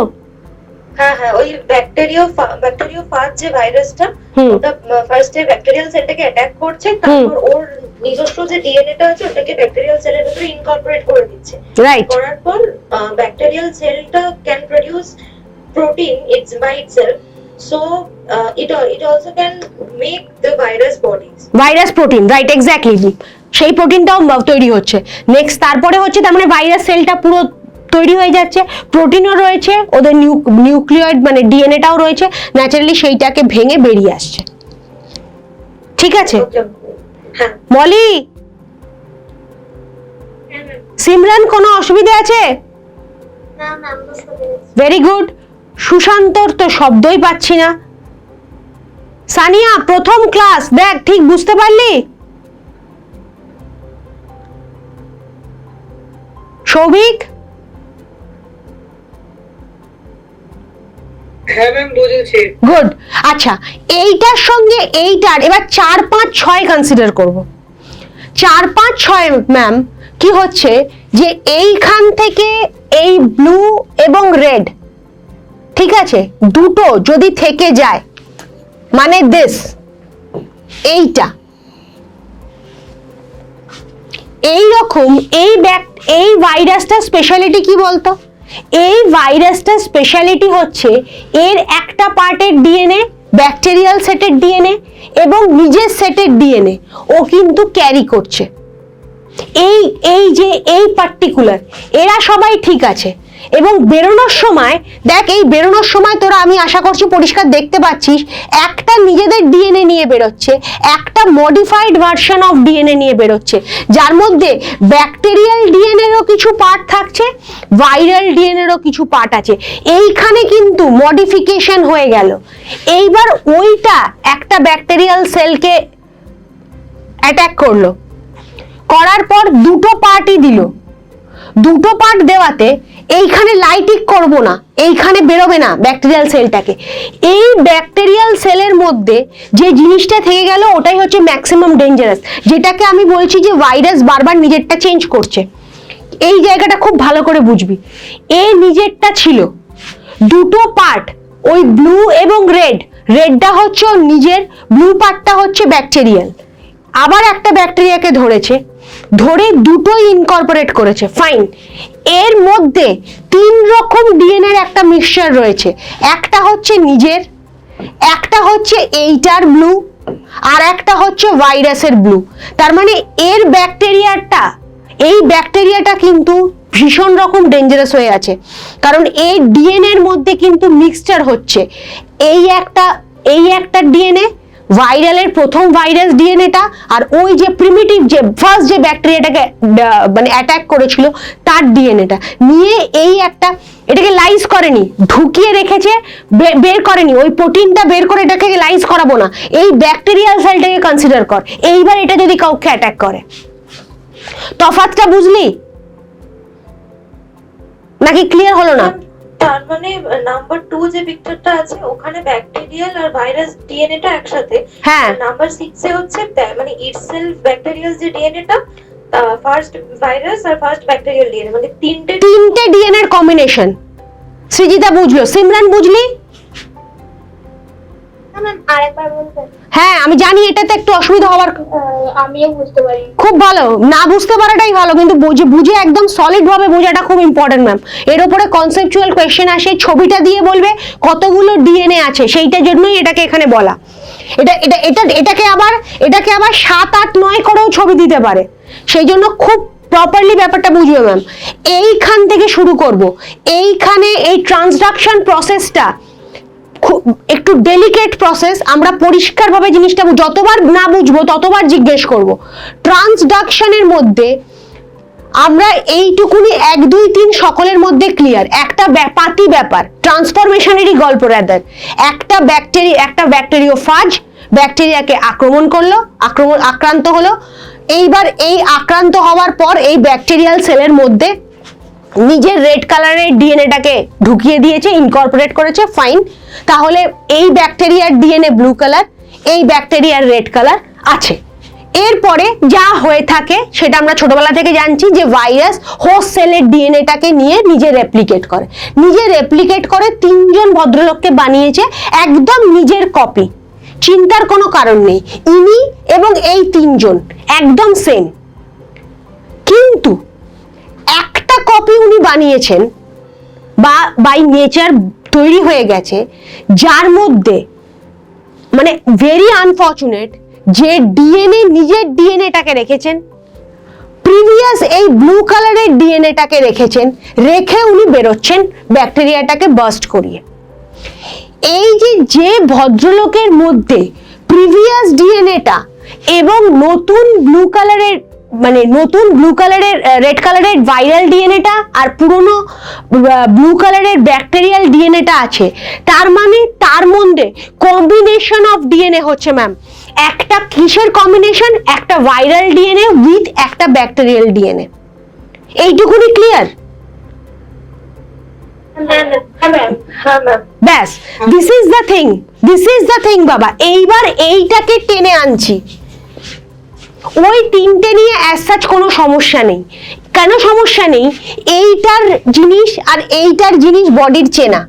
হ্যাঁ ওই ব্যাকটেরিওফাজ যে ভাইরাসটা, ওটা ফার্স্টে ব্যাকটেরিয়াল সেলটাকে অ্যাটাক করছে, তারপর ওর নিজস্ব যে ডিএনএটা আছে ওটাকে ব্যাকটেরিয়াল সেলের ভিতরে ইনকর্পোরেট করে দিচ্ছে। রাইট। করার পর ব্যাকটেরিয়াল সেলটা can produce protein its by itself, so it also can make the virus bodies, virus protein, right, exactly, সেই প্রোটিনটাও তৈরি হচ্ছে। নেক্সট তারপরে হচ্ছে তার মানে ভাইরাস সেলটা পুরো তৈরি হয়ে যাচ্ছে, প্রোটিনও রয়েছে, ওদের নিউক্লিয়েড মানে ডিএনএটাও রয়েছে, ন্যাচারালি সেইটাকে ভেঙে বেরিয়ে আসছে। ঠিক আছে হ্যাঁ মলি, হ্যাঁ ম্যাম। সিমরান কোনো অসুবিধা আছে? না ম্যাম, বুঝতে পেরেছি। Very good. সুশান্তর তো শব্দই পাচ্ছি না। সানিয়া প্রথম ক্লাস, দেখ ঠিক বুঝতে পারলি? সৌভিক? হ্যাঁ ম্যাম বুঝেছি। গুড। আচ্ছা এইটার সঙ্গে এইটার এবার 4, 5, 6 কনসিডার করব। 4, 5, 6 ম্যাম কি হচ্ছে যে এইখান থেকে এই ব্লু এবং রেড, ঠিক আছে, দুটো যদি থেকে যায় মানে দিস, এইটা এই রকম এই ভাইরাসটার স্পেশালিটি কি বলতো? এই ভাইরাসটার স্পেশালিটি হচ্ছে এর একটা পার্টের ডিএনএ ব্যাকটেরিয়াল সেটের ডিএনএ এবং নিজের সেটের ডিএনএ ও কিন্তু ক্যারি করছে। এই যে এই পার্টিকুলার এরা সবাই ঠিক আছে, এবং বেরোনোর সময় দেখ, এই বেরোনোর সময় তোরা আমি আশা করছি পরিষ্কার দেখতে পাচ্ছিস, একটা নিজেদের ডিএনএ নিয়ে বেরোচ্ছে, একটা মডিফাইড ভার্সন অফ ডিএনএ নিয়ে বেরোচ্ছে, যার মধ্যে ব্যাকটেরিয়াল ডিএনএরও কিছু পার্ট থাকছে, ভাইরাল ডিএনএরও কিছু পার্ট আছে। এইখানে কিন্তু মডিফিকেশন হয়ে গেল। এইবার ওইটা একটা ব্যাকটেরিয়াল সেলকে অ্যাটাক করলো, করার পর দুটো পার্টই দিল, দুটো পার্ট দেওয়াতে এইখানে লাইটিক করব না, এইখানে বেরোবে না ব্যাকটেরিয়াল সেলটাকে। এই ব্যাকটেরিয়াল সেলের মধ্যে যে জিনিসটা থেকে গেল ওটাই হচ্ছে ম্যাক্সিমাম ডেঞ্জারাস, যেটাকে আমি বলছি যে ভাইরাস বারবার নিজেরটা চেঞ্জ করছে। এই জায়গাটা খুব ভালো করে বুঝবি। এই নিজেরটা ছিল দুটো পার্ট, ওই ব্লু এবং রেডটা হচ্ছে ওর নিজের, ব্লু পার্টটা হচ্ছে ব্যাকটেরিয়াল। আবার একটা ব্যাকটেরিয়াকে ধরে দুটোই ইনকর্পোরেট করেছে, ফাইন। এর মধ্যে 3 রকম ডিএনএ এর একটা মিক্সচার রয়েছে, একটা হচ্ছে নিজের, একটা হচ্ছে এইটার ব্লু, আর একটা হচ্ছে ভাইরাসের ব্লু। তার মানে এর এই ব্যাকটেরিয়াটা কিন্তু ভীষণ রকম ডেঞ্জারাস হয়ে আছে, কারণ এই ডিএনএ এর মধ্যে কিন্তু মিক্সচার হচ্ছে এই একটা ডিএনএ, ভাইরালের প্রথম ভাইরাস ডিএনএটা, আর ওই যে প্রিমিটিভ যে ফার্স্ট যে ব্যাকটেরিয়াটাকে মানে অ্যাটাক করেছিল তার ডিএনএটা নিয়ে এটাকে লাইজ করেনি, ঢুকিয়ে রেখেছে, বের করেনি, ওই প্রোটিনটা বের করে এটাকে লাইজ করাবো না, এই ব্যাকটেরিয়াল সেলটাকে কনসিডার কর। এইবার এটা যদি কাউকে অ্যাটাক করে, তফাৎটা বুঝলি নাকি ক্লিয়ার হলো না? তার মানে নাম্বার 2 যে পিকচারটা আছে ওখানে ব্যাকটেরিয়াল আর ভাইরাস ডিএনএটা একসাথে, হ্যাঁ। নাম্বার 6 এ হচ্ছে মানে ইটসেলফ ব্যাকটেরিয়াল যে ডিএনএটা, ফার্স্ট ভাইরাস আর ফার্স্ট ব্যাকটেরিয়াল ডিএনএ, মানে তিনটে ডিএনএ এর কম্বিনেশন। সৃজিতা বুঝলো, সিমরান বুঝলি? ম্যাম আরেকবার বলবেন? হ্যাঁ আমি জানি এটাতে একটু অসুবিধা হওয়ার, আমিও বুঝতে পারি। খুব ভালো, না বুঝতে পারাটাই ভালো, কিন্তু বুঝে একদম সলিড ভাবে বোঝাটা খুব ইম্পর্টেন্ট ম্যাম। এর উপরে কনসেপচুয়াল কোয়েশ্চেন আসে, ছবিটা দিয়ে বলবে কতগুলো ডিএনএ আছে, সেইটার জন্যই এটাকে এখানে বলা। এটাকে আবার 7, 8, 9 করেও ছবি দিতে পারে, সেই জন্য খুব প্রপারলি ব্যাপারটা বুঝবে ম্যাম। এইখান থেকে শুরু করব। এইখানে এই ট্রান্সডাকশন প্রসেসটা একটু ডেলিকেট প্রসেস, আমরা পরিষ্কারভাবে জিনিসটা যতবার না বুঝবো ততবার জিজ্ঞেস করব। ট্রান্সডাকশনের মধ্যে আমরা এইটুকুনি 1 2 3 সকলের মধ্যে ক্লিয়ার। একটা পাতি ব্যাপার, ট্রান্সফরমেশনেরই গল্প রাদার। একটা ব্যাকটেরিওফাজ ব্যাকটেরিয়াকে আক্রান্ত হলো। এইবার এই আক্রান্ত হওয়ার পর এই ব্যাকটেরিয়াল সেলের মধ্যে নিজের রেড কালারের ডিএনএটাকে ঢুকিয়ে দিয়েছে, ইনকর্পোরেট করেছে, ফাইন। তাহলে এই ব্যাকটেরিয়ার ডিএনএ ব্লু কালার, এই ব্যাকটেরিয়ার রেড কালার আছে। এরপরে যা হয়ে থাকে সেটা আমরা ছোটবেলা থেকে জানছি যে ভাইরাস হোস্ট সেলের ডিএনএটাকে নিয়ে নিজে রেপ্লিকেট করে 3 জন ভদ্রলোককে বানিয়েছে একদম নিজের কপি। চিন্তার কোনো কারণ নেই, ইনি এবং এই 3 জন একদম সেম, কিন্তু একটা কপি উনি বানিয়েছেন বা বাই নেচার তৈরি হয়ে গেছে, যার মধ্যে মানে ভেরি আনফরচুনেট যে ডিএনএ নিজের ডিএনএটাকে রেখেছেন, প্রিভিয়াস এই ব্লু কালারের ডিএনএটাকে রেখে উনি বেরোচ্ছেন ব্যাকটেরিয়াটাকে বার্স্ট করিয়ে। এই যে ভদ্রলোকের মধ্যে প্রিভিয়াস ডিএনএটা এবং নতুন ব্লু কালারের রেড কালারের ভাইরাল ডিএনএটা আর পুরনো ব্লু কালারের ব্যাকটেরিয়াল ডিএনএটা আছে, তার মানে তার মধ্যে কম্বিনেশন অফ ডিএনএ হচ্ছে ম্যাম। একটা কিসের কম্বিনেশন? একটা ভাইরাল ডিএনএ উইথ একটা ব্যাকটেরিয়াল ডিএনএ। এইটুকুনি ক্লিয়ার? ব্যাস, দিস ইজ দ্য থিং বাবা। এইবার এইটাকে টেনে আনছি। ওই 3টে নিয়ে অ্যাজ সাচ কোনো সমস্যা নেই। কেন সমস্যা নেই? এইটার জিনিস আর এইটার জিনিস বডির চেনা,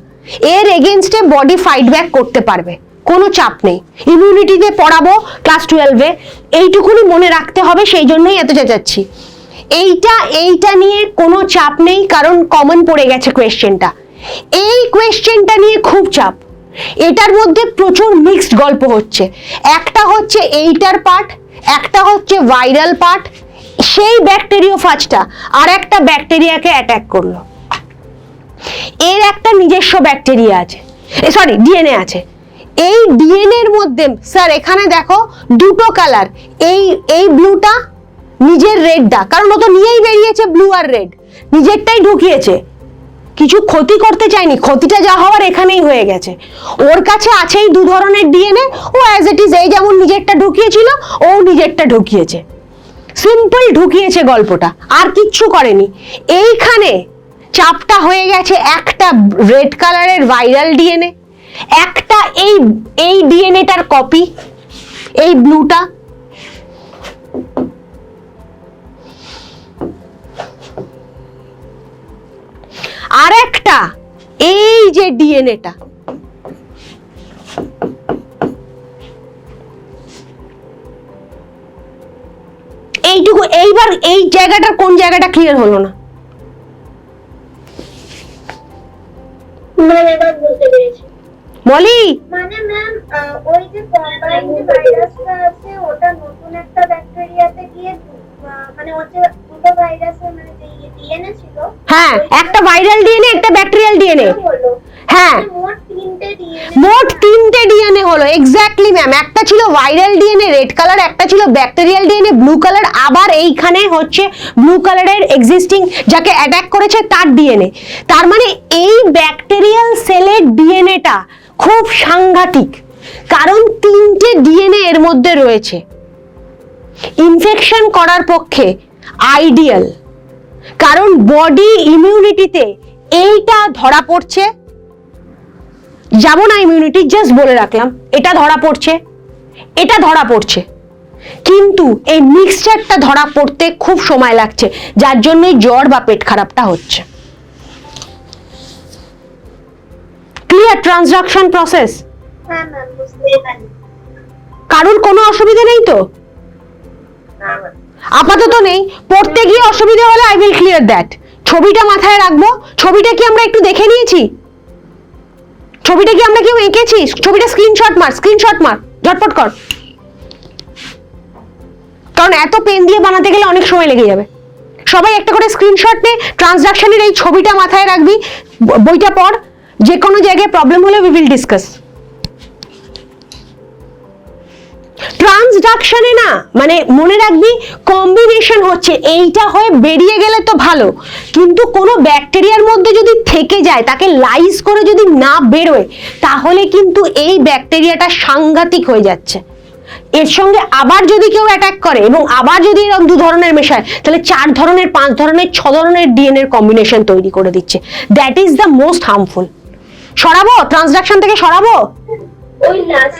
এর এগেনস্টে বডি ফাইট ব্যাক করতে পারবে, কোনো চাপ নেই। ইমিউনিটিতে পড়াবো ক্লাস 12-এ, এইটুকুনি মনে রাখতে হবে, সেই জন্যই এত চেঁচাচ্ছি। এইটা নিয়ে কোনো চাপ নেই, কারণ কমন পড়ে গেছে কোয়েশ্চেনটা। এই কোয়েশ্চেনটা নিয়ে খুব চাপ। এটার মধ্যে প্রচুর মিক্সড গল্প হচ্ছে। একটা হচ্ছে এইটার পার্ট, একটা হচ্ছে ভাইরাল পার্ট। সেই ব্যাকটেরিওফাজটা আর একটা ব্যাকটেরিয়াকে অ্যাটাক করলো। এর একটা নিজস্ব ব্যাকটেরিয়া আছে, ডিএনএ আছে। এই ডিএনএ এর মধ্যে স্যার এখানে দেখো দুটো কালার, এই ব্লুটা নিজের রেডটা, কারণ ও তো নিয়েই বেরিয়েছে ব্লু আর রেড, নিজেরটাই ঢুকিয়েছে, কিছু ক্ষতি করতে চাইনি। ক্ষতিটা যা হওয়ার এখানেই হয়ে গেছে। ওর কাছে আছেই 2 ধরনের ডিএনএ, ও অ্যাজ ইট ইজ এই যেমন নিজেরটা ঢুকিয়েছিল, ও নিজেরটা ঢুকিয়েছে, সিম্পল ঢুকিয়েছে গল্পটা, আর কিচ্ছু করেনি। এইখানে চাপটা হয়ে গেছে একটা রেড কালারের ভাইরাল ডিএনএ, একটা এই ডিএনএটার কপি, এই ব্লুটা, আর একটা এই যে ডিএনএটা। এইটুকু। এইবার এই জায়গাটা কোন জায়গাটা ক্লিয়ার হলো না? এবার বুঝতে পেরেছি। মলি, মানে ম্যাম ওই যে কম্বাইন্ড যে ভাইরাসটা আছে ওটা নতুন একটা ব্যাকটেরিয়াতে গিয়ে মানে ওর যে দুটো ভাইরাসের মানে যে ডিএনএ ছিল, হ্যাঁ, একটা ভাইরাল ডিএনএ একটা ব্যাকটেরিয়াল ডিএনএ, হলো হ্যাঁ মোট 3টে ডিএনএ হলো। এক্স্যাক্টলি ম্যাম, একটা ছিল ভাইরাল ডিএনএ রেড কালার, একটা ছিল ব্যাকটেরিয়াল ডিএনএ ব্লু কালার, আবার এইখানে হচ্ছে ব্লু কালারের এক্সিস্টিং যাকে অ্যাটাক করেছে তার ডিএনএ। তার মানে এই ব্যাকটেরিয়াল সেলের ডিএনএটা খুব সাংঘাতিক, কারণ 3টে ডিএনএ এর মধ্যে রয়েছে। ইনফেকশন করার পক্ষে আইডিয়াল, কারণ বডি ইমিউনিটিতে এইটা ধরা পড়ছে, যাবো না ইমিউনিটি, জাস্ট বলে রাখলাম এটা ধরা পড়ছে, কিন্তু এই মিক্সচারটা ধরা পড়তে খুব সময় লাগছে, যার জন্যই জ্বর বা পেট খারাপটা হচ্ছে। Clear transduction process? হ্যাঁ ম্যাম বুঝতে পারি। কারোর কোনো অসুবিধা নেই তো? আপাতত নেই। পড়তে গিয়ে অসুবিধা হলে আই উইল ক্লিয়ার দ্যাট। ছবিটা মাথায় রাখবো। ছবিটা কি আমরা একটু দেখে নিয়েছি? ছবিটা কি আমরা কেউ এঁকেছি? ছবিটা স্ক্রিনশট মার, ঝটপট কর, কারণ এত পেন দিয়ে বানাতে গেলে অনেক সময় লেগে যাবে। সবাই একটা করে স্ক্রিনশট নে, ট্রান্সডাকশনের এই ছবিটা মাথায় রাখবি, বইটা পড়, যে কোনো জায়গায় প্রবলেম হলে উই উইল ডিসকাস। ট্রান্সডাকশনে না মানে মনে রাখবি কম্বিনেশন হচ্ছে, এইটা হয়ে বেরিয়ে গেলে তো ভালো, কিন্তু কোনো ব্যাকটেরিয়ার মধ্যে যদি থেকে যায়, তাকে লাইজ করে যদি না বেরোয়, তাহলে কিন্তু এই ব্যাকটেরিয়াটা সাংঘাতিক হয়ে যাচ্ছে। এর সঙ্গে আবার যদি কেউ অ্যাটাক করে এবং আবার যদি এরকম 2 ধরনের মেশায়, তাহলে 4 ধরনের, 5 ধরনের, 6 ধরনের ডিএনএ এর কম্বিনেশন তৈরি করে দিচ্ছে। That is the most harmful. সরাবো ট্রান্সডাকশন থেকে, সরাবো। ওই লাস্ট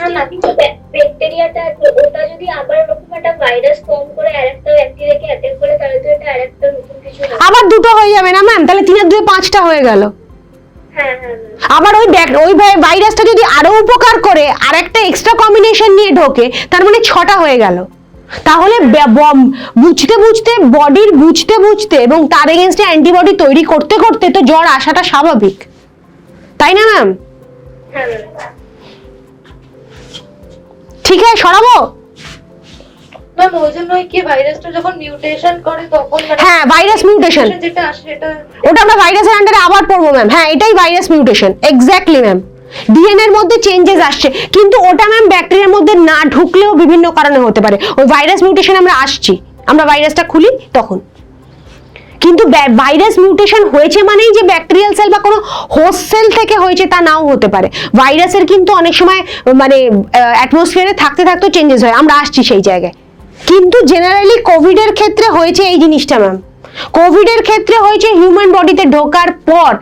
ব্যাকটেরিয়াটা ওটা যদি আবার এরকম একটা ভাইরাস ফর্ম করে আরেকটা ব্যাকটেরিয়াকে অ্যাটাক করে, তাহলে তো এটা আরেকটা নতুন কিছু হবে। আবার 2টো হয়ে যাবে না ম্যাম? তাহলে 3 আর 2 5টা হয়ে গেল। হ্যাঁ হ্যাঁ আবার ওই ভাইরাসটা যদি আরো উপকার করে আর একটা এক্সট্রা কম্বিনেশন নিয়ে ঢোকে, তার মানে 6টা হয়ে গেল। তাহলে বুঝতে বুঝতে বডির বুঝতে বুঝতে এবং তার এগেইনস্টে অ্যান্টিবডি তৈরি করতে করতে তো জ্বর আসাটা স্বাভাবিক, তাই না ম্যাম? হ্যাঁ ঠিক আছে, সরাবো। ম্যাম ওই জন্যই কি ভাইরাসটা যখন মিউটেশন করে তখন হ্যাঁ, ভাইরাস মিউটেশন যেটা আসে এটা ওটা আমরা ভাইরাসের আন্ডারে আবার পড়বো ম্যাম। হ্যাঁ, এটাই virus mutation, exactly ma'am. DNA এর মধ্যে চেঞ্জেস আসছে, কিন্তু ওটা ম্যাম ব্যাকটেরিয়ার মধ্যে না ঢুকলেও বিভিন্ন কারণে হতে পারে। ওই ভাইরাস মিউটেশন আমরা আসছি, আমরা ভাইরাসটা খুলি তখন। কিন্তু ভাইরাস মিউটেশন হয়েছে মানেই যে ব্যাকটেরিয়াল সেল বা কোনো হোস্ট সেল থেকে হয়েছে তা নাও হতে পারে। ভাইরাসের কিন্তু অনেক সময় মানে অ্যাটমসফিয়ারে থাকতে থাকতেও চেঞ্জেস হয়, আমরা আসছি সেই জায়গায়। কিন্তু জেনারেলি কোভিড এর ক্ষেত্রে হয়েছে এই জিনিসটা ম্যাম। কোভিড এর ক্ষেত্রে হয়েছে হিউম্যান বডিতে ঢোকার পর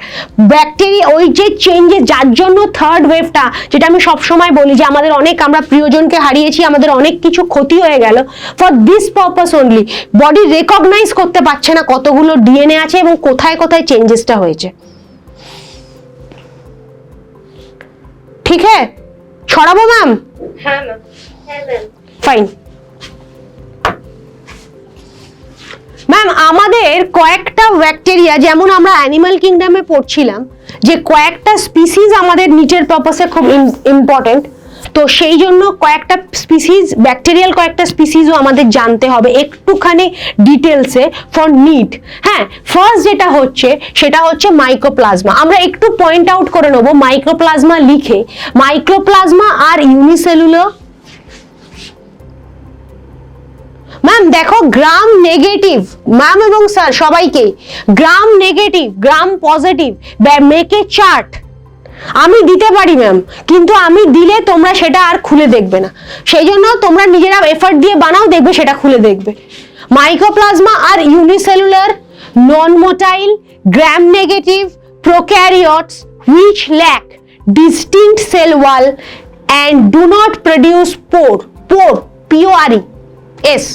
ব্যাকটেরিয়া ওই যে চেঞ্জেস, যার জন্য থার্ড ওয়েভটা, যেটা আমি সবসময় বলি যে আমাদের অনেক, আমরা প্রিয়জনকে হারিয়েছি, আমাদের অনেক কিছু ক্ষতি হয়ে গেল, for this purpose only. Body recognise করতে পারছে না কতগুলো ডিএনএ আছে এবং কোথায় কোথায় চেঞ্জেসটা হয়েছে। ঠিক হ্যাঁ, ছড়াবো ম্যাম? হ্যাঁ ম্যাম। হ্যাঁ ম্যাম। Fine ma'am. আমাদের কয়েকটা ব্যাকটেরিয়া, যেমন আমরা অ্যানিমাল কিংডমে পড়ছিলাম যে কয়েকটা স্পিসিস আমাদের নিচের পারপাসে খুব ইম্পর্টেন্ট, তো সেই জন্য কয়েকটা স্পিসিস, ব্যাকটেরিয়াল কয়েকটা স্পিসিসও আমাদের জানতে হবে একটুখানি ডিটেলসে ফর নিড। হ্যাঁ, ফার্স্ট যেটা হচ্ছে সেটা হচ্ছে মাইক্রোপ্লাজমা। আমরা একটু পয়েন্ট আউট করে নেবো মাইক্রোপ্লাজমা লিখে। Mycoplasma are unicellular. ম্যাম দেখো, গ্রাম নেগেটিভ, ম্যাম এবং স্যার সবাইকে, gram negative, gram positive, make a chart আমি দিতে পারি ম্যাম, কিন্তু আমি দিলে তোমরা সেটা আর খুলে দেখবে না, সেই জন্য তোমরা নিজেরা এফর্ট দিয়ে বানাও, দেখবে সেটা খুলে দেখবে। Mycoplasma are unicellular, non motile, gram negative, prokaryotes which lack distinct cell wall and do not produce pore, P-O-R-E-S.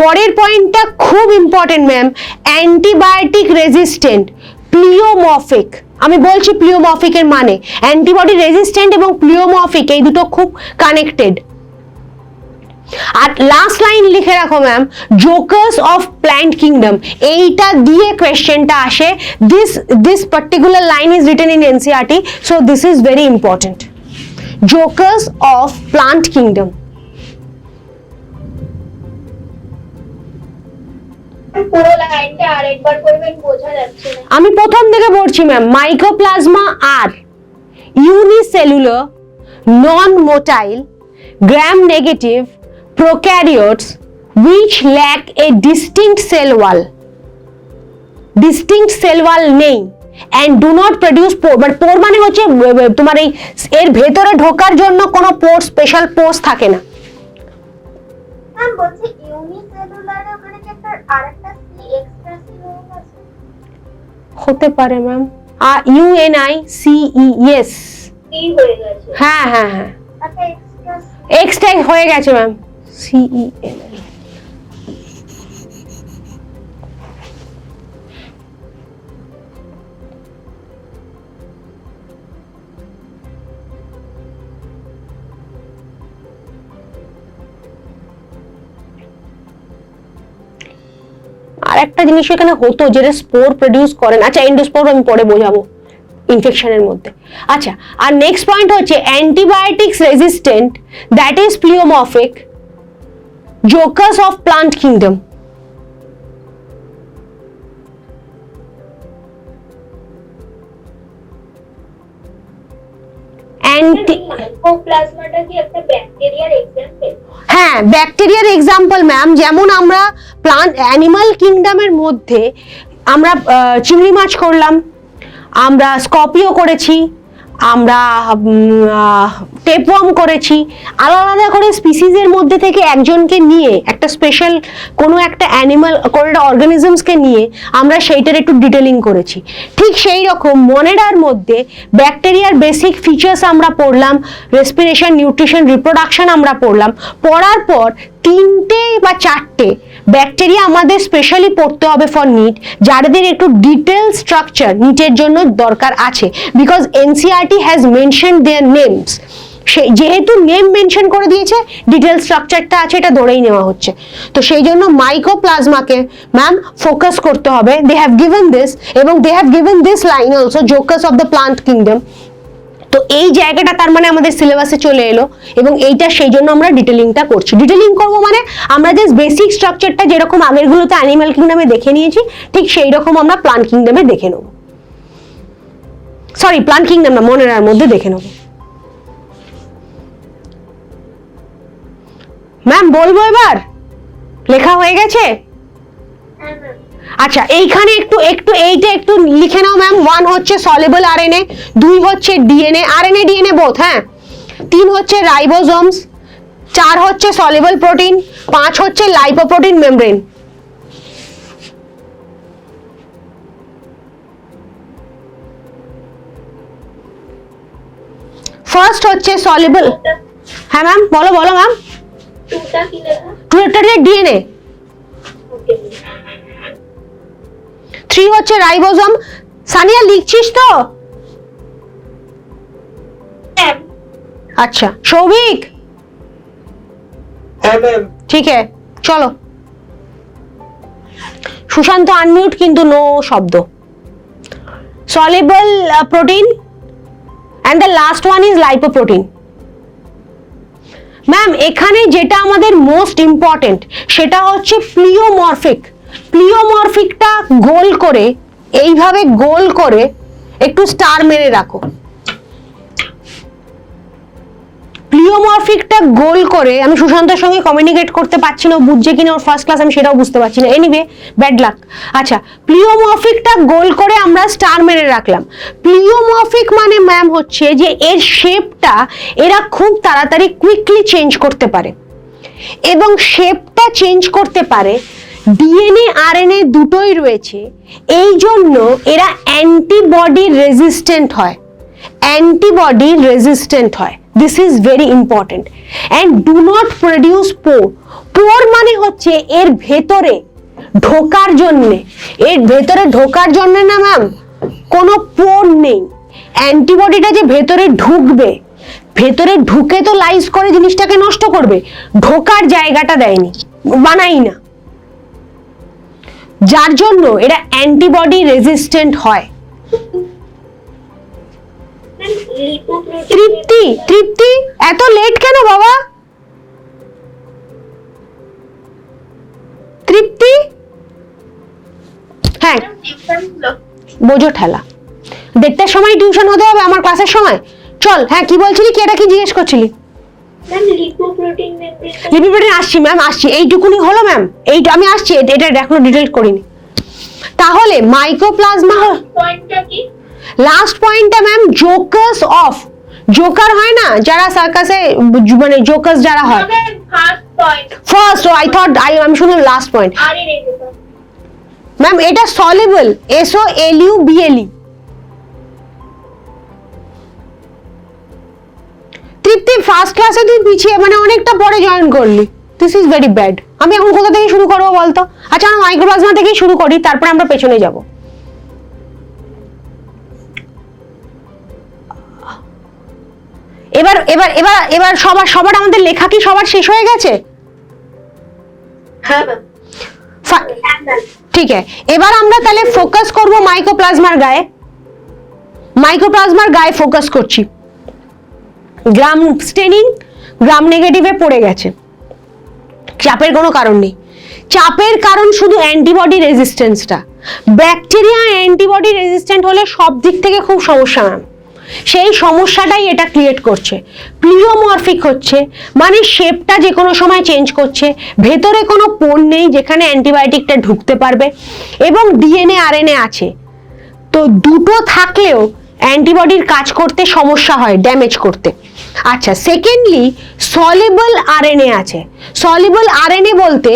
পরের পয়েন্টটা খুব ইম্পর্টেন্ট ম্যাম, অ্যান্টিবায়োটিক রেজিস্ট্যান্ট, প্লিওমরফিক। আমি বলছি প্লিওমরফিকের মানে, অ্যান্টিবডি রেজিস্ট্যান্ট এবং প্লিওমরফিক এই দুটো খুব কানেক্টেড। আর লাস্ট লাইন লিখে রাখো ma'am, jokers of plant kingdom, এইটা দিয়ে কোয়েশ্চেনটা আসে। This particular line is written in NCERT, so this is very important. Jokers of plant kingdom. পুরো লাইনটা আরেকবার করবেন, বোঝা যাচ্ছে না। আমি প্রথম থেকে পড়ছি ma'am. Mycoplasma are unicellular, non motile, gram negative, prokaryotes which lack a distinct cell wall, distinct cell wall নেই, and do not produce pore, but pore মানে হচ্ছে তোমার এই এর ভেতরে ঢোকার জন্য কোনো পোর, স্পেশাল পোর্স থাকে না। ম্যাম বলছি ইউনিসেলুলার ওখানে কি একটা আরেকটা সি এক্সট্রা সি আছে? হতে পারে ম্যাম, UNICES, সি হয়ে গেছে। হ্যাঁ হ্যাঁ হ্যাঁ, আচ্ছা এক্সট্রা এক্সট্রা হয়ে গেছে ম্যাম, CEL। আর একটা জিনিস এখানে হতো যেটা স্পোর প্রডিউস করে না, আচ্ছা এন্ডোস্পোর আমি পরে বোঝাবো ইনফেকশনের মধ্যে। আচ্ছা, আর নেক্সট পয়েন্ট হচ্ছে antibiotics resistant, that is pleomorphic, jokers of plant kingdom. Anti মাইকোপ্লাজমাটা কি একটা ব্যাকটেরিয়ার এক্সাম্পল? হ্যাঁ, ব্যাকটেরিয়ার এক্সাম্পল ম্যাম। যেমন আমরা প্লান্ট অ্যানিমাল কিংডমের মধ্যে আমরা চিংড়ি মাছ করলাম, আমরা স্কর্পিও করেছি, আমরা টেপওয়ার্ম করেছি। আলাদা আলাদা করে স্পিসিসের মধ্যে থেকে একজনকে নিয়ে একটা স্পেশাল কোনো একটা অ্যানিমাল কোনো একটা অর্গানিজমসকে নিয়ে আমরা সেইটার একটু ডিটেলিং করেছি। ঠিক সেই রকম মনেডার মধ্যে ব্যাকটেরিয়ার বেসিক ফিচার্স আমরা পড়লাম, রেসপিরেশন, নিউট্রিশন, রিপ্রোডাকশন আমরা পড়লাম। পড়ার পর 3টে বা 4টে ব্যাকটেরিয়া আমাদের স্পেশালি পড়তে হবে ফর নিট, যাদের একটু ডিটেল স্ট্রাকচার নিটের জন্য দরকার আছে, because NCERT has mention their names. সে যেহেতু নেম মেনশন করে দিয়েছে, ডিটেল স্ট্রাকচারটা আছে এটা ধরেই নেওয়া হচ্ছে। তো সেই জন্য মাইকোপ্লাজমাকে ম্যাম ফোকাস করতে হবে। দে হ্যাভ গিভেন দিস, এবং they have given this line also, jokers of the plant kingdom. তো এই জায়গাটা তার মানে আমাদের সিলেবাসে চলে এলো, এবং এইটা সেই জন্য আমরা ডিটেলিংটা করছি। ডিটেলিং করবো মানে আমরা যে বেসিক স্ট্রাকচারটা যেরকম আগেরগুলোতে অ্যানিমাল কিংডমে দেখে নিয়েছি, ঠিক সেই রকম আমরা প্লান্ট কিংডমে দেখে নেব। সরি, প্লান্ট কিংডম না, মনেরার মধ্যে দেখে নেব। ম্যাম বলবো এবার? লেখা হয়ে গেছে? হ্যাঁ ম্যাম। আচ্ছা, এইখানে একটু একটু এইটা একটু লিখে নাও ম্যাম। 1 হচ্ছে সলিবল আরএনএ, 2 হচ্ছে ডিএনএ, আরএনএ ডিএনএ বোথ, হ্যাঁ। 3 হচ্ছে রাইবোজোমস, 4 হচ্ছে সলিবল প্রোটিন, 5 হচ্ছে লাইপোপ্রোটিন মেমব্রেন। ফার্স্ট হচ্ছে সলিবল, হ্যাঁ ম্যাম বলো বলো ম্যাম। টুটা কি লেখা? 2টা ডিএনএ, ওকে। 3 হচ্ছে রাইবোজোম। সানিয়া লিখছিস তো? ম্যাম। আচ্ছা, সৌভিক হ্যাঁ ম্যাম। ঠিক আছে, চলো। সুশান্ত আনমিউট, কিন্তু নো শব্দ। Soluble protein and the last one is lipoprotein. Ma'am এখানে যেটা আমাদের মোস্ট ইম্পর্টেন্ট সেটা হচ্ছে প্লিওমরফিক। প্লিওমরফিকটা গোল করে, এইভাবে গোল করে একটু স্টার মেরে রাখো। প্লিওমরফিকটা গোল করে, আমি সুশান্তর সঙ্গে কমিউনিকেট করতে পারছি না, ও বুঝছে কিনা ওর ফার্স্ট ক্লাস আমি সেটাও বুঝতে পারছি না। Anyway, bad luck. আচ্ছা, প্লিওমরফিকটা গোল করে আমরা স্টার মেরে রাখলাম। প্লিওমরফিক মানে ম্যাম হচ্ছে যে এর শেপটা এরা খুব তাড়াতাড়ি কুইকলি চেঞ্জ করতে পারে, এবং শেপটা চেঞ্জ করতে পারে। ডিএনএ আরএনএ দুটোই রয়েছে, এই জন্য এরা অ্যান্টিবডি রেজিস্ট্যান্ট হয়। অ্যান্টিবডি রেজিস্ট্যান্ট হয়। This is very important. And do not produce pore. Pore মানে হচ্ছে এর ভেতরে ঢোকার জন্যে, এর ভেতরে ঢোকার জন্য না ম্যাম কোনো পোর নেই। অ্যান্টিবডিটা যে ভেতরে ঢুকবে, ভেতরে ঢুকে তো লাইজ করে জিনিসটাকে নষ্ট করবে, ঢোকার জায়গাটা দেয়নি, বানাই না, যার জন্য এরা অ্যান্টিবডি রেজিস্ট্যান্ট হয়। Ma'am lipoprotein. তৃপ্তি, তৃপ্তি এত লেট কেন বাবা? তৃপ্তি, হ্যাঁ বোঝো ঠেলা। 1:30টার সময় টিউশন হতে হবে আমার ক্লাসের সময়। চল, হ্যাঁ কি বলছিলি, কি এটা কি জিজ্ঞেস করছিলি? Ma'am lipoprotein membrane. লিপিড আসছি ম্যাম, আসছি। এইটুকুনি হলো ম্যাম, এইটা আমি আসছি, এটা এখনো ডিটেল করিনি। তাহলে মাইকোপ্লাজমা পয়েন্টটা কি? লাস্ট পয়েন্টটা ম্যাম জোকাস অফ। জোকার হয় না যারা সার্কাসে, মানে জোকাস যারা হয়, first point. First. I thought আমি শুধু লাস্ট পয়েন্ট। আরএনএ ম্যাম এটা সলিবল, SOLUBLE। তৃপ্তি ফার্স্ট ক্লাসে তুই পিছিয়ে, মানে অনেকটা পরে জয়েন করলি। This is very bad. আমি এখন কোথা থেকে শুরু করবো বলতো? আচ্ছা, আমরা মাইক্রোপ্লাজমা থেকেই শুরু করি, তারপরে আমরা পেছনে যাব। এবার এবার এবার এবার সবার আমাদের লেখা কি সবার শেষ হয়ে গেছে? হ্যাঁ ম্যাম। ঠিক আছে, এবার আমরা তাহলে ফোকাস করব মাইকোপ্লাজমার গায়ে। মাইকোপ্লাজমার গায়ে ফোকাস করছি। গ্রাম স্টেনিং গ্রাম নেগেটিভে পড়ে গেছে, চাপের কোনো কারণ নেই। চাপের কারণ শুধু অ্যান্টিবডি রেজিস্ট্যান্সটা। ব্যাকটেরিয়া অ্যান্টিবডি রেজিস্ট্যান্ট হলে সব দিক থেকে খুব সমস্যা ম্যাম। সেই সমস্যাটাই এটা ক্রিয়েট করছে। প্লিওমরফিক হচ্ছে মানে শেপটা যে কোনো সময় চেঞ্জ করছে, ভেতরে কোনো পোর নেই যেখানে অ্যান্টিবায়োটিকটা ঢুকতে পারবে, এবং ডিএনএ আরএনএ আছে। তো দুটো থাকলেও অ্যান্টিবডির কাজ করতে সমস্যা হয়, ড্যামেজ করতে। আচ্ছা, সেকেন্ডলি সলিবল আরএনএ আছে। সলিবল আরএনএ বলতে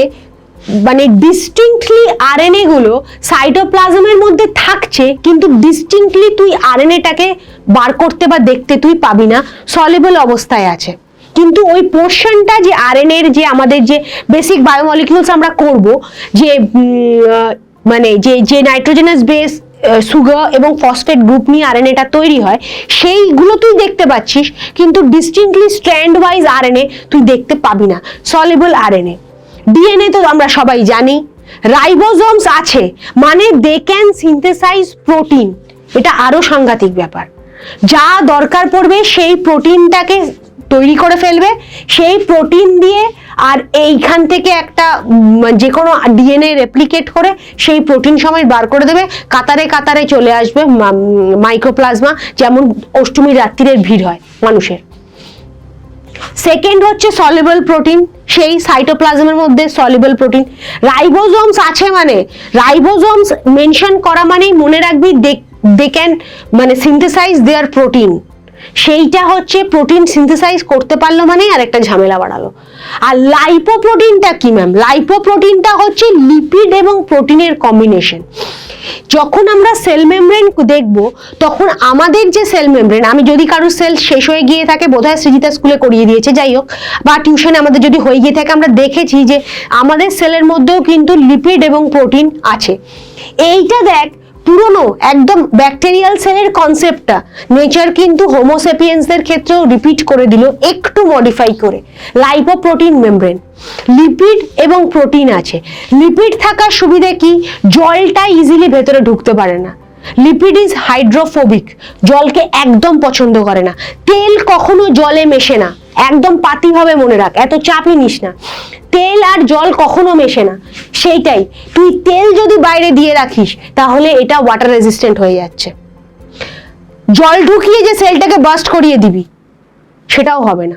মানে ডিস্টিংক্টলি আরএনএ গুলো সাইটোপ্লাজমের মধ্যে থাকছে, কিন্তু ডিস্টিংক্টলি তুই আরএনএটাকে বার করতে বা দেখতে তুই পাবি না, সলিবল অবস্থায় আছে। কিন্তু ওই পোর্শনটা যে আরএনএ এর যে আমাদের যে বেসিক বায়োমলিকিউলস আমরা করব, যে মানে যে নাইট্রোজেনাস বেস, সুগার এবং ফসফেট গ্রুপ নিয়ে আরএনএটা তৈরি হয়, সেইগুলো তুই দেখতে পাচ্ছিস, কিন্তু ডিস্টিংক্টলি স্ট্র্যান্ড ওয়াইজ আরএনএ তুই দেখতে পাবি না, সলিবল আরএনএ। ডিএনএ তো আমরা সবাই জানি, রাইবোজোমস আছে মানে দে ক্যান সিনথেসাইজ প্রোটিন। এটা আরো সাংঘাতিক ব্যাপার, যা দরকার পড়বে সেই প্রোটিনটাকে তৈরি করে ফেলবে, সেই প্রোটিন দিয়ে আর এইখান থেকে একটা যে কোনো ডিএনএ রেপ্লিকেট করে সেই প্রোটিন সময় বার করে দেবে, কাতারে কাতারে চলে আসবে মাইক্রোপ্লাজমা, যেমন অষ্টমীর রাত্রিরের ভিড় হয় মানুষের। সেকেন্ড হচ্ছে সলিবল প্রোটিন, সেই সাইটোপ্লাজমের মধ্যে সলিবল প্রোটিন। রাইবোজোমস আছে মানে, রাইবোজোমস মেনশন করা মানেই মনে রাখবি দে ক্যান মানে সিনথেসাইজ দেয়ার প্রোটিন। সেইটা হচ্ছে প্রোটিন সিনথেসাইজ করতে পারলো মানে আর একটা ঝামেলা বাড়ালো। আর লাইপোপ্রোটিনটা কি ম্যাম? লাইপোপ্রোটিনটা হচ্ছে লিপিড এবং প্রোটিনের কম্বিনেশন। যখন আমরা সেল মেমব্রেন দেখব, তখন আমাদের যে সেল মেমব্রেন, আমি যদি কারোর সেল শেষ হয়ে গিয়ে থাকে, বোধহয় সৃজিতা স্কুলে করিয়ে দিয়েছে, যাই হোক, বা টিউশনে আমাদের যদি হয়ে গিয়ে থাকে, আমরা দেখেছি যে আমাদের সেলের মধ্যেও কিন্তু লিপিড এবং প্রোটিন আছে। এইটা দেখ পুরনো একদম ব্যাকটেরিয়াল সেলের কনসেপ্টটা নেচার কিন্তু হোমোসেপিয়েন্সদের ক্ষেত্রেও রিপিট করে দিল, একটু মডিফাই করে। লাইপোপ্রোটিন মেমব্রেন, লিপিড এবং প্রোটিন আছে। লিপিড থাকার সুবিধে কি? জলটা ইজিলি ভেতরে ঢুকতে পারে না। লিপিড ইজ হাইড্রোফোবিক, জলকে একদম পছন্দ করে না। তেল কখনো জলে মেশে না, একদম পাতিভাবে মনে রাখ, এত চাপই নিস না। তেল আর জল কখনো মেশে না, সেইটাই। তুই তেল যদি বাইরে দিয়ে রাখিস তাহলে এটা ওয়াটার রেজিস্ট্যান্ট হয়ে যাচ্ছে। জল ঢুকিয়ে যে সেলটাকে বাস্ট করিয়ে দিবি সেটাও হবে না,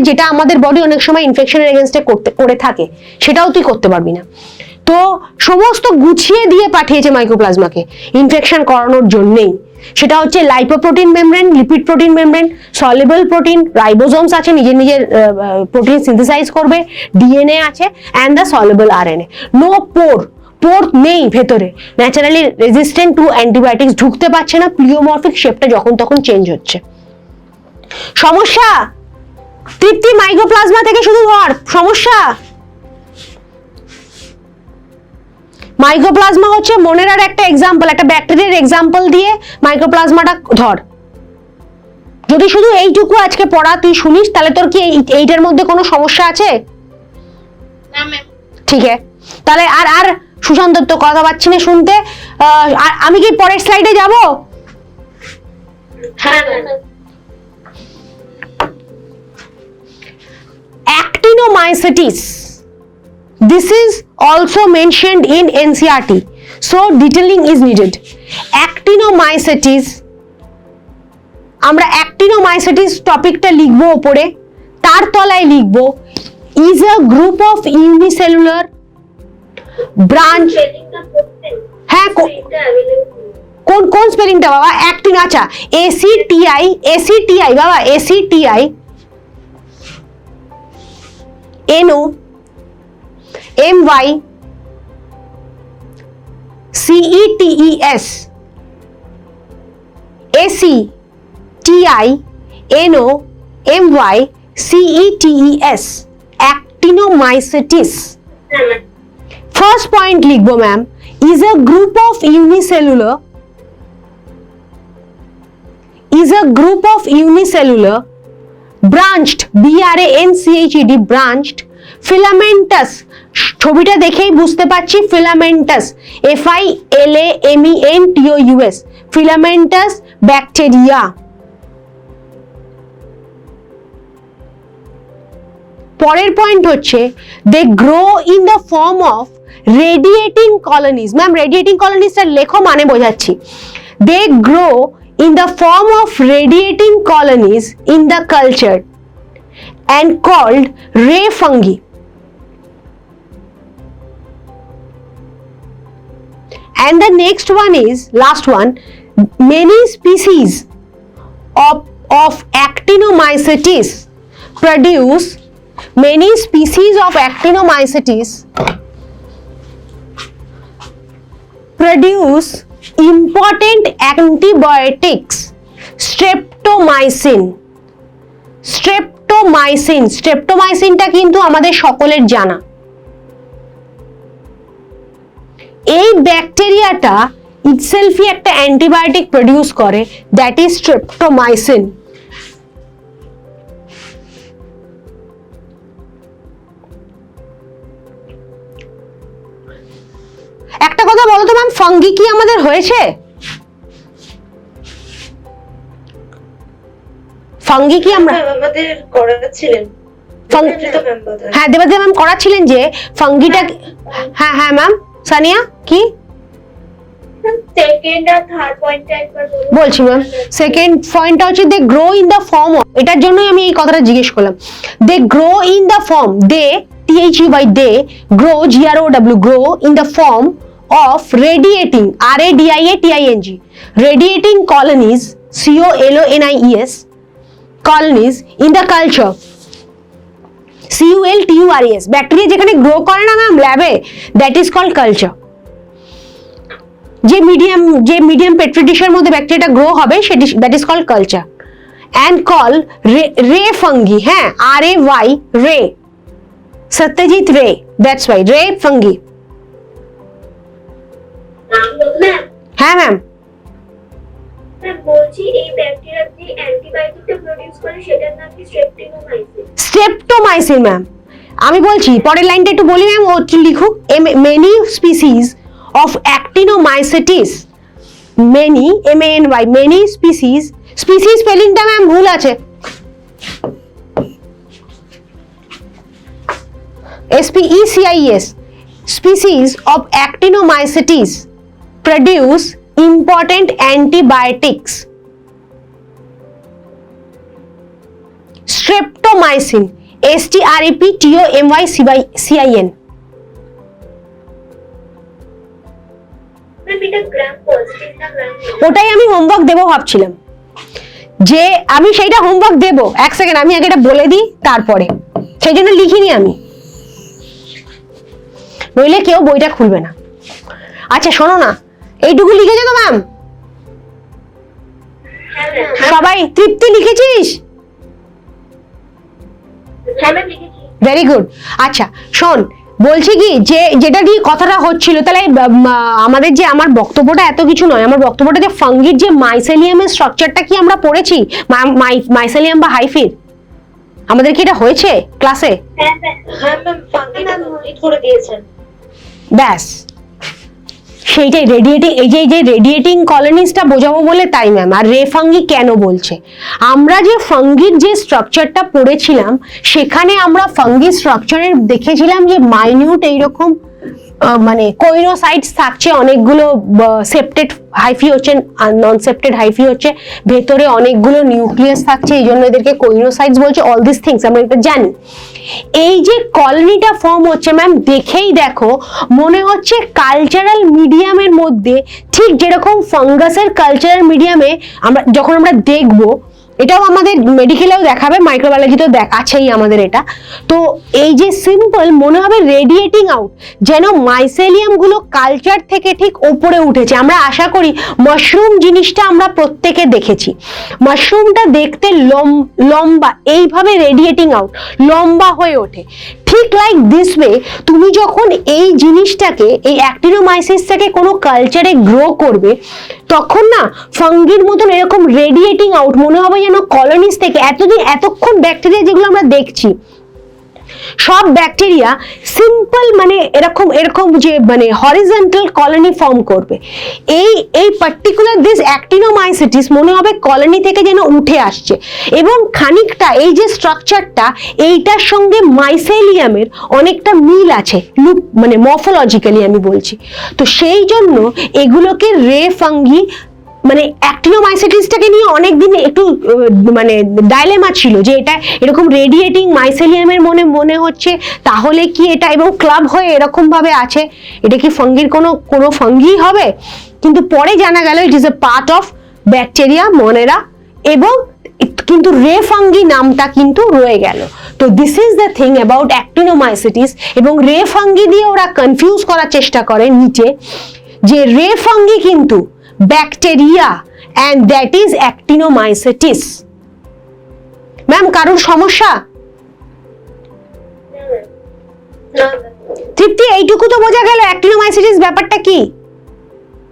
যেটা আমাদের বডি অনেক সময় ইনফেকশনের এগেনস্টে করে থাকে, সেটাও তুই করতে পারবি না। তো সমস্ত গুছিয়ে দিয়ে পাঠিয়েছে মাইক্রোপ্লাজমাকে ইনফেকশন করানোর জন্যেই। সেটা হচ্ছে lipoprotein membrane, lipid protein membrane, soluble protein, ribosomes আছে নিজের প্রোটিন সিনথেসাইজ করবে, ডিএনএ আছে, and the soluble RNA. No pore নেই ভেতরে, ন্যাচারালি রেজিস্ট্যান্ট টু অ্যান্টিবায়োটিক্স, ঢুকতে পারছে না, প্লিওমরফিক শেপটা যখন তখন চেঞ্জ হচ্ছে। সমস্যা তৃপ্তি মাইক্রোপ্লাজমা থেকে শুধু ধর সমস্যা। মাইক্রোপ্লাজমা হচ্ছে মনের একটা এক্সাম্পল, একটা ব্যাকটেরিয়ার এক্সাম্পল দিয়ে মাইক্রোপ্লাজমাটা ধর। যদি শুধু এইটুকু আজকে পড়া তুই শুনিস, তাহলে তোর কি এইটার মধ্যে কোনো সমস্যা আছে? না ম্যাম। ঠিক আছে, তাহলে আর সুশান্ত তো কথা পাচ্ছি না শুনতে। আমি কি পরের স্লাইডে যাব? হ্যাঁ ma'am. Actinomycetes. This is also mentioned in NCERT, so detailing is needed. Actinomycetes, আমরা actinomycetes টপিকটা লিখবো উপরে, তার তলায় লিখবো is a group of unicellular branch। হ্যাঁ, কোন স্পেলিংটা বাবা? অ্যাক্টিন, আচ্ছা, ACTI বাবা, ACTI NO MY CETES ACTI NO MY CETES Actinomycetes। First point লিখবো ma'am, is a group of unicellular branched BRANCHED branched filamentous, ছবিটা দেখেই বুঝতে পারছি filamentous FILAMENTOUS filamentous bacteria। পরের পয়েন্ট হচ্ছে they grow in the form of radiating colonies। Ma'am radiating কলোনিজটা লেখো, মানে বোঝাচ্ছি। they grow in the form of radiating colonies in the culture and called ray fungi. And the next one is, last one, many species of actinomycetes produce important antibiotics, স্ট্রেপ্টোমাইসিনটা কিন্তু আমাদের সকলের জানা। এই ব্যাকটেরিয়াটা ইটসেলফই একটা অ্যান্টিবায়োটিক প্রডিউস করে, that is streptomycin. একটা কথা বলো তো ম্যাম, ফাঙ্গি কি আমাদের হয়েছে? ফাঙ্গি কি আমরা আমাদের করাচ্ছিলেন? হ্যাঁ, দেবাদিয়া ম্যাম করাচ্ছিলেন যে ফাঙ্গিটা। হ্যাঁ হ্যাঁ ম্যাম, সানিয়া কি সেকেন্ড আর থার্ড পয়েন্টটা একবার বলুন। বলছি ম্যাম, সেকেন্ড পয়েন্টটা হচ্ছে they grow in the form of, এটার জন্যই আমি এই কথাটা জিজ্ঞেস করলাম। They grow in the form, they THE grow GROW grow in the form of radiating RADIATING radiating colonies COLONIES colonies in the culture CULTURES। Bacteria যেখানে grow করে না ম্যাম ল্যাবে, দ্যাট ইজ কল্ড কালচার। যে medium petri ডিশের মধ্যে ব্যাকটেরিয়াটা grow হবে সেটি, that is called culture. And call ray fungi, হ্যাঁ RAY ray, Satyajit Ray, that's why ray fungi. হ্যাঁ ম্যাম, বলছি এই ব্যাকটেরিয়া যে অ্যান্টিবায়োটিকটা প্রোডিউস করে সেটার নাম কি স্ট্রেপ্টোমাইসিন ম্যাম। আমি বলছি পরের লাইনটা একটু বলি ম্যাম, ও লিখুক। Many species of actinomycetes, many MANY many species স্পেলিংটা ম্যাম ভুল আছে, SPECIES species of actinomycetes produce important antibiotics. Streptomycin STREPTOMYCIN। ওটাই আমি হোমওয়ার্ক দেবো ভাবছিলাম, যে আমি সেইটা হোমওয়ার্ক দেবো। এক সেকেন্ড, আমি আগে এটা বলে দিই তারপরে, সেই জন্য লিখিনি আমি, নইলে কেউ বইটা খুলবে না। আচ্ছা শোনো না, এইটুকু লিখেছো তো ম্যাম? সবাই তৃপ্তি লিখেছিস? Very good. আচ্ছা শোন, বলছি কি, যে যেটা দিয়ে কথাটা হচ্ছিল, তাহলে আমাদের যে, আমার বক্তব্যটা এত কিছু নয়, আমার বক্তব্যটা যে ফাঙ্গির যে মাইসেলিয়ামের স্ট্রাকচারটা কি আমরা পড়েছি, মাইসেলিয়াম বা হাইফির, আমাদের কি এটা হয়েছে ক্লাসে? হ্যাঁ ম্যাম, ফাঙ্গিটা কমপ্লিট করে দিয়েছেন। ব্যাস সেইটাই রেডিয়েটিং, এই যে রেডিয়েটিং কলোনিসটা বোঝাবো বলে তাই ম্যাম। আর রে ফাঙ্গি কেন বলছে, আমরা যে ফাঙ্গির যে স্ট্রাকচারটা পড়েছিলাম সেখানে আমরা ফাঙ্গি স্ট্রাকচারের দেখেছিলাম যে মাইনিউট এইরকম মানে কোইনোসাইটস থাকছে, অনেকগুলো সেপ্টেড হাইফি হচ্ছে, নন সেপ্টেড হাইফি হচ্ছে, ভেতরে অনেকগুলো নিউক্লিয়াস থাকছে, এই জন্য এদেরকে কোইনোসাইটস বলছে। অল দিস থিংস আমরা এটা জানি। এই যে কলোনিটা ফর্ম হচ্ছে ম্যাম, দেখেই দেখো মনে হচ্ছে কালচারাল মিডিয়ামের মধ্যে, ঠিক যেরকম ফাঙ্গাসের কালচারাল মিডিয়ামে যখন আমরা দেখবো, এটাও আমাদের মেডিকেলেও দেখাবে, মাইক্রোবায়োলজিতেও আছেই আমাদের এটা। তো এই যে সিম্পল মনে হবে রেডিয়েটিং আউট, যেন মাইসেলিয়াম গুলো কালচার থেকে ঠিক ওপরে উঠেছে। আমরা আশা করি মাশরুম জিনিসটা আমরা প্রত্যেকে দেখেছি, মাশরুমটা দেখতে লম্বা, এইভাবে রেডিয়েটিং আউট লম্বা হয়ে ওঠে। ঠিক লাইক দিস ওয়ে, তুমি যখন এই জিনিসটাকে, এই অ্যাক্টিনোমাইসিসটাকে কোনো কালচারে গ্রো করবে, তখন না ফাঙ্গির মতন এরকম রেডিয়েটিং আউট মনে হবে যেন কলোনিস থেকে। এতক্ষণ ব্যাকটেরিয়া যেগুলো আমরা দেখছি, সব ব্যাকটেরিয়া সিম্পল মানে এরকম যে মানে হরিজন্টাল কলোনি ফর্ম করবে। এই পার্টিকুলার দিস অ্যাক্টিনোমাইসিটিস মনে হবে কলোনি থেকে যেন উঠে আসছে, এবং খানিকটা এই যে স্ট্রাকচারটা, এইটার সঙ্গে মাইসেলিয়ামের অনেকটা মিল আছে, মানে মরফোলজিক্যালি আমি বলছি। তো সেই জন্য এগুলোকে রে ফাঙ্গি মানে অ্যাক্টিনোমাইসিটিসটাকে নিয়ে অনেকদিন একটু মানে ডাইলেমা ছিল যে এটা এরকম রেডিয়েটিং মাইসেলিয়ামের মনে হচ্ছে, তাহলে কি এটা, এবং ক্লাব হয়ে এরকম ভাবে আছে, এটা কি ফাঙ্গির কোনো ফাঙ্গি হবে? কিন্তু পরে জানা গেল it is a part of bacteria Monera, এবং কিন্তু রে ফাঙ্গি নামটা কিন্তু রয়ে গেল। তো this is the thing about actinomycetes. এবং রে ফাঙ্গি দিয়ে ওরা কনফিউজ করার চেষ্টা করে নিচে, যে রে ফাঙ্গি কিন্তু bacteria and that is actinomycetes। Ma'am কারোর সমস্যা? না তৃপ্তি এইটুকু তো বোঝা গেল অ্যাক্টিনোমাইসিটিস ব্যাপারটা কি?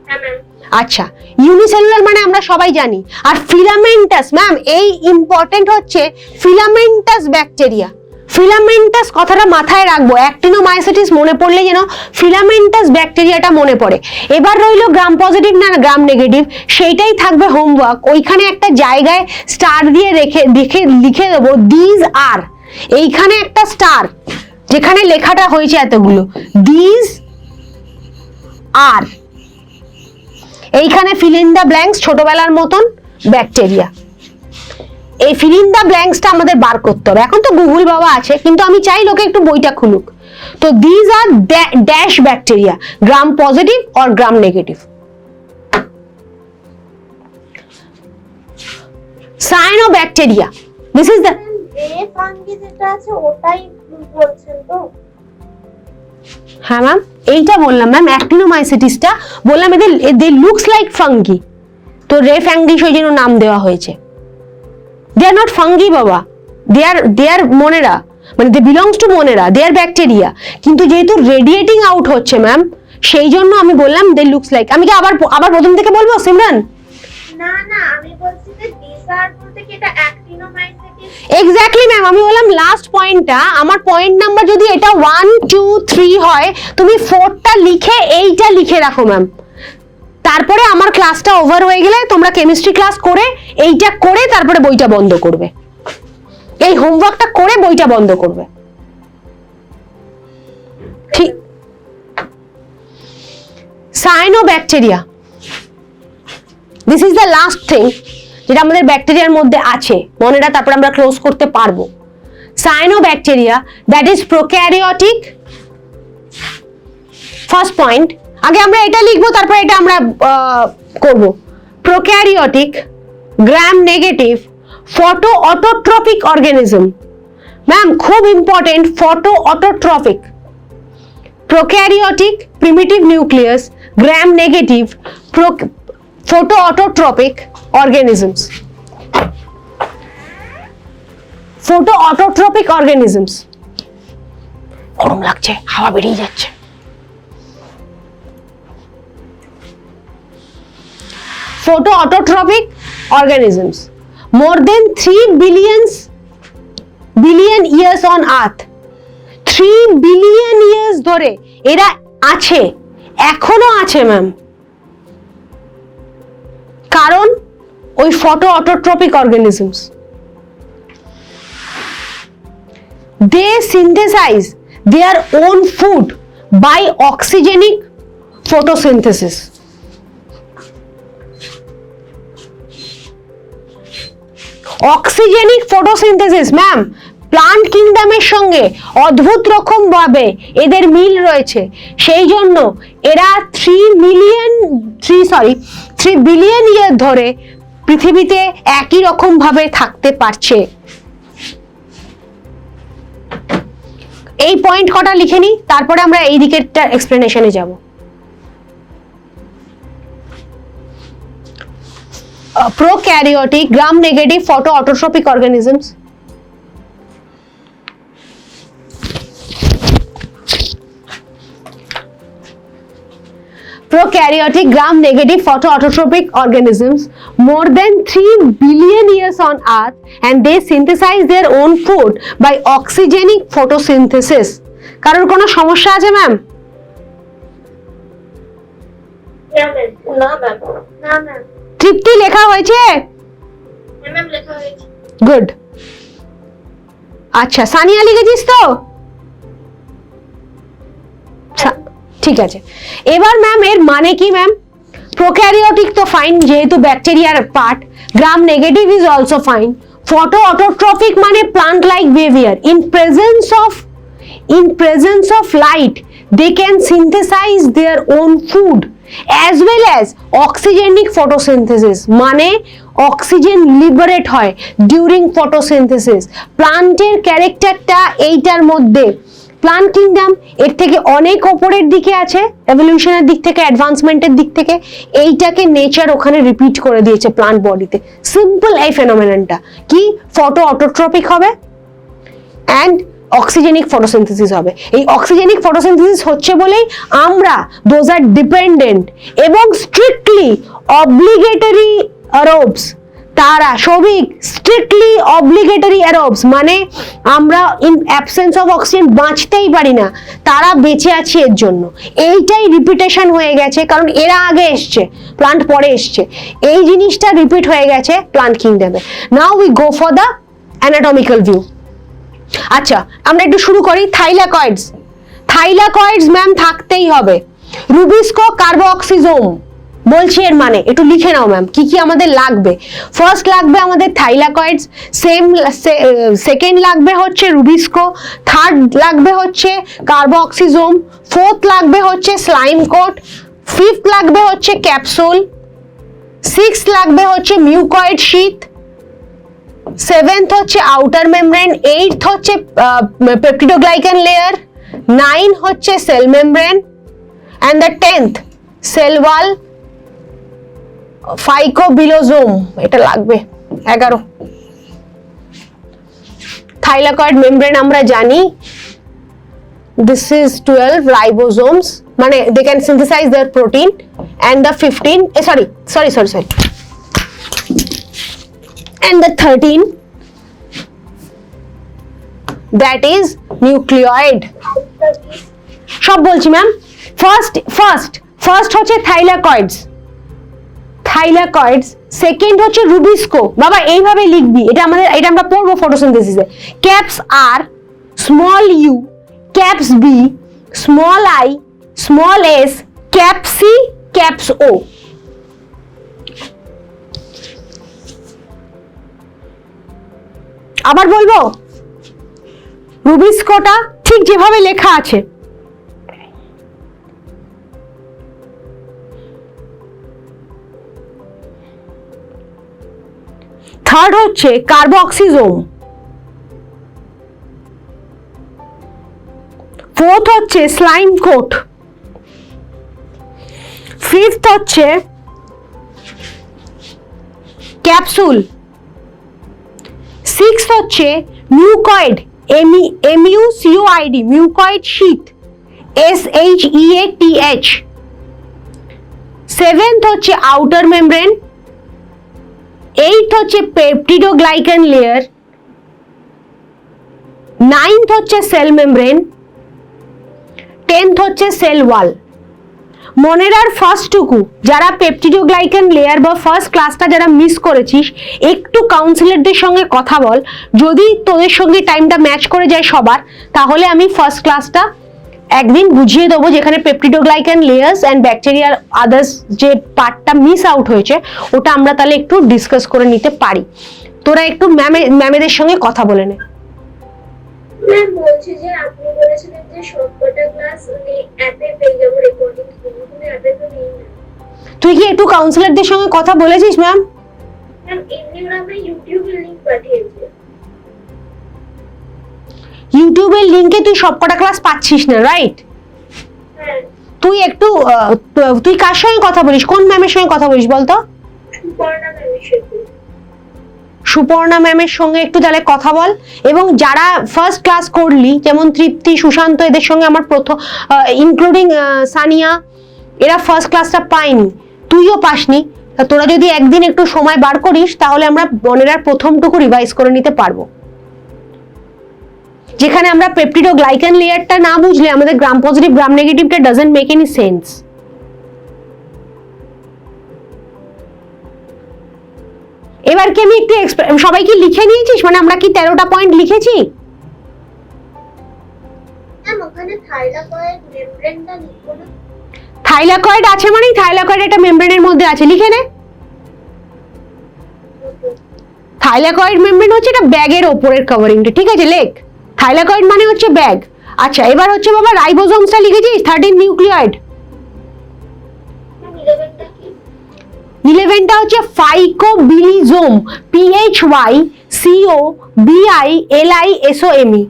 হ্যাঁ ম্যাম। আচ্ছা, ইউনিসেলুলার মানে আমরা সবাই জানি, আর ফিলামেন্টাস ম্যাম এই ইম্পর্টেন্ট হচ্ছে ফিলামেন্টাস ব্যাকটেরিয়া। ফিলামেন্টাস কথাটা মাথায় রাখবো, অ্যাক্টিনোমাইসিটিস মনে পড়লে যেন ফিলামেন্টাস ব্যাকটেরিয়াটা মনে পড়ে। এবার রইলো গ্রাম পজিটিভ না গ্রাম নেগেটিভ, সেইটাই থাকবে হোমওয়ার্ক। ওইখানে একটা জায়গায় স্টার দিয়ে লিখে দেবো দিজ আর, এইখানে একটা স্টার যেখানে লেখাটা হয়েছে এতগুলো দিজ আর, এইখানে ফিল ইন দ্য ব্ল্যাঙ্কস ছোটবেলার মতন ব্যাকটেরিয়া। এই ফিল ইন দ্য ব্ল্যাঙ্কসটা আমাদের বার করতে হবে। এখন তো গুগল বাবা আছে, কিন্তু আমি চাই লোকে একটু বইটা খুলুক। তো these are dash bacteria, gram positive or gram negative. Cyanobacteria, this is the রে ফাঙ্গি যেটা আছে ওটাই বলছেন তো? হ্যাঁ ম্যাম, এইটা বললাম ম্যাম, অ্যাক্টিনোমাইসিটিসটা বললাম এদের লুকস লাইক ফাঙ্গি, তো রে ফাঙ্গি সেই জন্য নাম দেওয়া হয়েছে। দে আর নট ফাঙ্গি বাবা, দে আর মনেরা, মানে they belongs to Monera, they are bacteria. কিন্তু যেহেতু রেডিয়েটিং আউট হচ্ছে ম্যাম, সেই জন্য আমি বললাম দে লুকস লাইক। আমি কি আবার প্রথম থেকে বলবো সিমরান? না না, আমি বলছি যে ডিসআর বলতে কি এটা অ্যাক্টিনোমাইসিটিস? এক্স্যাক্টলি ম্যাম, আমি বললাম লাস্ট পয়েন্টটা, আমার পয়েন্ট নাম্বার যদি এটা 1 2 3 হয়, তুমি 4টা লিখে এইটা লিখে রাখো ম্যাম। তারপরে আমার ক্লাসটা ওভার হয়ে গেলে তোমরা কেমিস্ট্রি ক্লাস করে এইটা করে তারপরে বইটা বন্ধ করবে, এই হোমওয়ার্কটা করে বইটা বন্ধ করবে, ঠিক? Cyanobacteria, this is the last thing যেটা আমাদের ব্যাকটেরিয়ার মধ্যে আছে মনেরা, তারপরে আমরা ক্লোজ করতে পারবো। Cyanobacteria that is prokaryotic. First point, আগে আমরা এটা লিখবো তারপরে এটা আমরা করব। Prokaryotic, gram negative, photo autotrophic organism. Ma'am খুব important, photo autotrophic. Prokaryotic primitive nucleus, gram negative, photo autotrophic organisms, photo autotrophic organisms। গরম লাগছে, হাওয়া বেরিয়ে যাচ্ছে। Photo autotrophic organisms, more than 3 billion years on earth, 3 billion years ধরে এরা আছে, এখনো আছে ম্যাম। কারণ ওই photo autotrophic organisms, they synthesize their own food by oxygenic photosynthesis। Oxygenic photosynthesis ma'am, plant কিংডমের সঙ্গে অদ্ভুত রকম ভাবে এদের মিল রয়েছে, সেই জন্য এরা 3 বিলিয়ন ইয়ার ধরে পৃথিবীতে একই রকম ভাবে থাকতে পারছে। এই পয়েন্ট কটা লিখে নি, তারপরে আমরা এই দিকেরটা এক্সপ্লেনেশনে যাব। Prokaryotic, gram-negative, photoautotropic organisms. Prokaryotic, gram-negative, photoautotropic organisms, more than 3 billion years on Earth, and they synthesize their own food by oxygenic photosynthesis. কারোর কোনো সমস্যা আছে ম্যাম? না ম্যাম। না ম্যাম। তৃপ্তি লেখা হয়েছে? ম্যাম লেখা হয়েছে। গুড। আচ্ছা, সানিয়া লিখেছিস তো? ঠিক আছে। এবার ম্যাম এর মানে কি ম্যাম? প্রোক্যারিওটিক তো ফাইন, যেহেতু ব্যাকটেরিয়ার part. Gram negative is also fine. Photo autotrophic মানে plant like behaviour. In presence of light, they can synthesize their own food as well as oxygenic photosynthesis, মানে অক্সিজেন লিবারেট হয় during photosynthesis. প্লান্টের ক্যারেক্টারটা এইটার মধ্যে। Plant kingdom এর থেকে অনেক ওপরের দিকে আছে, এভলিউশনের দিক থেকে, অ্যাডভান্সমেন্টের দিক থেকে। এইটাকে নেচার ওখানে রিপিট করে দিয়েছে প্লান্ট বডিতে। সিম্পল এই ফেনোমেননটা কি, ফটো অটোট্রপিক হবে অ্যান্ড অক্সিজেনিক ফটোসিনথেসিস হবে। এই অক্সিজেনিক ফটোসিনথেসিস হচ্ছে বলেই আমরা দোজ আর ডিপেন্ডেন্ট এবং স্ট্রিক্টলি অব্লিগেটরি অ্যারোবস। তারা সবিক স্ট্রিক্টলি অব্লিগেটরি অ্যারোবস, মানে আমরা ইন অ্যাবসেন্স অফ অক্সিজেন বাঁচতেই পারি না, তারা বেঁচে আছে এর জন্য। এইটাই রিপিটেশন হয়ে গেছে, কারণ এরা আগে এসছে, প্লান্ট পরে এসছে। এই জিনিসটা রিপিট হয়ে গেছে প্লান্ট কিংডমে। Now we go for the anatomical view. আচ্ছা, আমরা একটু শুরু করি। থাইলাকয়েডস। থাইলাকয়েডস ম্যাম থাকতেই হবে। রুবিস্কো কার্বক্সিজোম বলছি, এর মানে একটু লিখে নাও ম্যাম কি কি আমাদের লাগবে। ফার্স্ট লাগবে আমাদের থাইলাকয়েডস, সেকেন্ড লাগবে হচ্ছে রুবিস্কো, থার্ড লাগবে হচ্ছে কার্বক্সিজোম, ফোর্থ লাগবে হচ্ছে স্লাইম কোট, ফিফথ লাগবে হচ্ছে ক্যাপসুল, সিক্সথ লাগবে হচ্ছে মিউকয়েড শীথ, সেভেন্থ হচ্ছে আউটার মেমব্রেন, এইটথ হচ্ছে পেপটিডোগ্লাইকান লেয়ার, 9 হচ্ছে cell membrane and the 10th cell wall phycobilisome. এটা লাগবে 11। থাইলাকয়েড মেমব্রেন আমরা জানি, this is 12 ribosomes, মানে they can synthesize their protein, and the 15 sorry and the 13 that is nucleoid। সব বলছি ma'am. First হচ্ছে থাইলাকয়েডস, সেকেন্ড হচ্ছে রুবিস্কো। বাবা এইভাবে লিখবি, এটা আমরা পড়বো ফটোসিনথেসিসে। Caps R, small u, caps B, small i, small s, cap C, caps O. আবার বলবো, রুবিস্কোটা ঠিক যেভাবে লেখা আছে। থার্ড হচ্ছে কার্বক্সিজোম, ফোর্থ হচ্ছে স্লাইম কোট, ফিফথ হচ্ছে ক্যাপসুল, সিক্সথ হচ্ছে mucoid, MUCOID, mucoid sheath, SHEATH, seventh হচ্ছে আউটার মেমব্রেন, এইথ হচ্ছে পেপটিডোগ্লাইকান লেয়ার, 9th হচ্ছে সেল মেমব্রেন, 10th হচ্ছে সেল ওয়াল। মনের ফার্স্টটুকু যারা পেপটিডোগ্লাইকান লেয়ার বা ফার্স্ট ক্লাসটা যারা মিস করেছিস, একটু কাউন্সিলরদের সঙ্গে কথা বল। যদি তোদের সঙ্গে টাইমটা ম্যাচ করে যায় সবার, তাহলে আমি ফার্স্ট ক্লাসটা একদিন বুঝিয়ে দেবো, যেখানে পেপটিডোগ্লাইকান লেয়ার্স অ্যান্ড ব্যাকটেরিয়ার আদার্স যে পার্টটা মিস আউট হয়েছে, ওটা আমরা তাহলে একটু ডিসকাস করে নিতে পারি। তোরা একটু ম্যামেদের সঙ্গে কথা বলে নে। ম্যাম বলছি যে আপনি বলেছিলেন যে সবকটা ক্লাস অ্যাপে পেয়ে যাবো রেকর্ডিং, কিন্তু অ্যাপে তো নেই না। তুই কি একটু কাউন্সিলরদের সঙ্গে কথা বলেছিস ম্যাম? ম্যাম এমনি ওরা আমরা ইউটিউবের লিংক পাঠিয়েছে। ইউটিউবের লিংকে তুই সবকটা ক্লাস পাচ্ছিস না, রাইট? হ্যাঁ। তুই একটু তুই কার সঙ্গে কথা বলিস, কোন ম্যামের সঙ্গে কথা বলিস বলতো? সুপর্ণা ম্যামের সাথে। সুপর্ণা ম্যামের সঙ্গে একটু তাহলে কথা বল। এবং যারা ফার্স্ট ক্লাস করলি, যেমন তৃপ্তি, সুশান্ত, এদের সঙ্গে আমার প্রথম, ইনক্লুডিং সানিয়া, এরা ফার্স্ট ক্লাসটা পায়নি, তুইও পাসনি। তোরা যদি একদিন একটু সময় বার করিস, তাহলে আমরা মনের প্রথমটুকু রিভাইজ করে নিতে পারবো। যেখানে আমরা পেপটিডোগ্লাইকান লেয়ারটা না বুঝলে আমাদের গ্রাম পজিটিভ গ্রাম নেগেটিভটা ডাজন্ট মেক এনি সেন্স। এবার কি আমি একটু সবাই কি লিখে নিয়েছিস, মানে আমরা কি 13টা পয়েন্ট লিখেছি? ম্যাম ওখানে থাইলাকয়েড মেমব্রেনটা লিখবো না? থাইলাকয়েড আছে মানে থাইলাকয়েড একটা মেমব্রেনের মধ্যে আছে, লিখে নে। থাইলাকয়েড মেমব্রেন হচ্ছে এটা ব্যাগের ওপরের কভারিংটা, ঠিক আছে, লেখ। থাইলাকয়েড মানে হচ্ছে ব্যাগ। আচ্ছা এবার হচ্ছে বাবা রাইবোজোমসটা লিখেছিস, 13 নিউক্লিয়েড। 11টা হচ্ছে ফাইকোবিলিজোম, PHYCOBILISOME।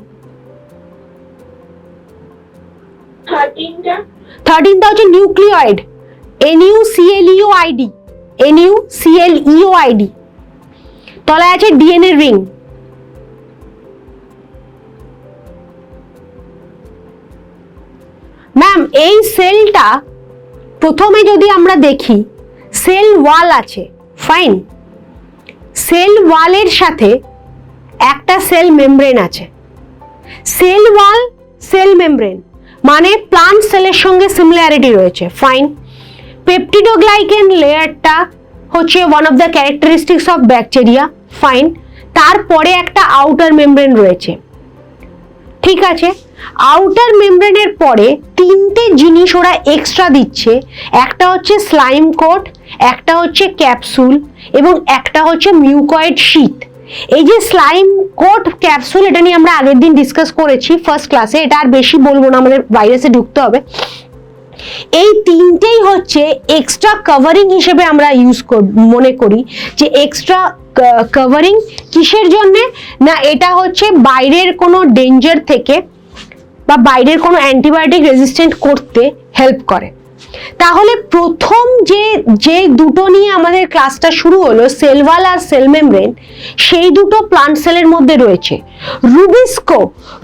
13টা হচ্ছে নিউক্লিয়েড, NUCLEOID। তলায় আছে ডিএনএ রিং। ম্যাম এই সেলটা প্রথমে যদি আমরা দেখি সেল ওয়াল আছে, ফাইন। সেল ওয়ালের সাথে একটা সেল মেমব্রেন আছে। সেল ওয়াল, সেল মেমব্রেন মানে প্লান্ট সেলের সঙ্গে সিমিলারিটি রয়েছে, ফাইন। পেপটিডোগ্লাইকেন লেয়ারটা হচ্ছে one of the characteristics of bacteria, fine. তারপরে একটা আউটার মেমব্রেন রয়েছে, ঠিক আছে। আউটার মেমব্রেনের পরে তিনটে জিনিস ওরা এক্সট্রা দিচ্ছে, একটা হচ্ছে স্লাইম কোট, একটা হচ্ছে ক্যাপসুল এবং একটা হচ্ছে মিউকয়েড শীট। এই যে স্লাইম কোট, ক্যাপসুল, এটা নিয়ে আমরা আগের দিন ডিসকাস করেছি ফার্স্ট ক্লাসে, এটা আর বেশি বলবো না, আমাদের ভাইরাসে ঢুকতে হবে। এই তিনটেই হচ্ছে এক্সট্রা কভারিং হিসেবে আমরা মনে করি যে এক্সট্রা কভারিং কিসের জন্য না, এটা হচ্ছে বাইরের কোনো ডেঞ্জার থেকে বা বাইরের কোনো অ্যান্টিবায়োটিক রেজিস্ট্যান্ট করতে হেল্প করে। তাহলে প্রথম যে দুটো নিয়ে আমাদের ক্লাসটা শুরু হলো, সেল ওয়াল আর সেল মেমব্রেন, সেই দুটো প্লান্ট সেলের মধ্যে রয়েছে।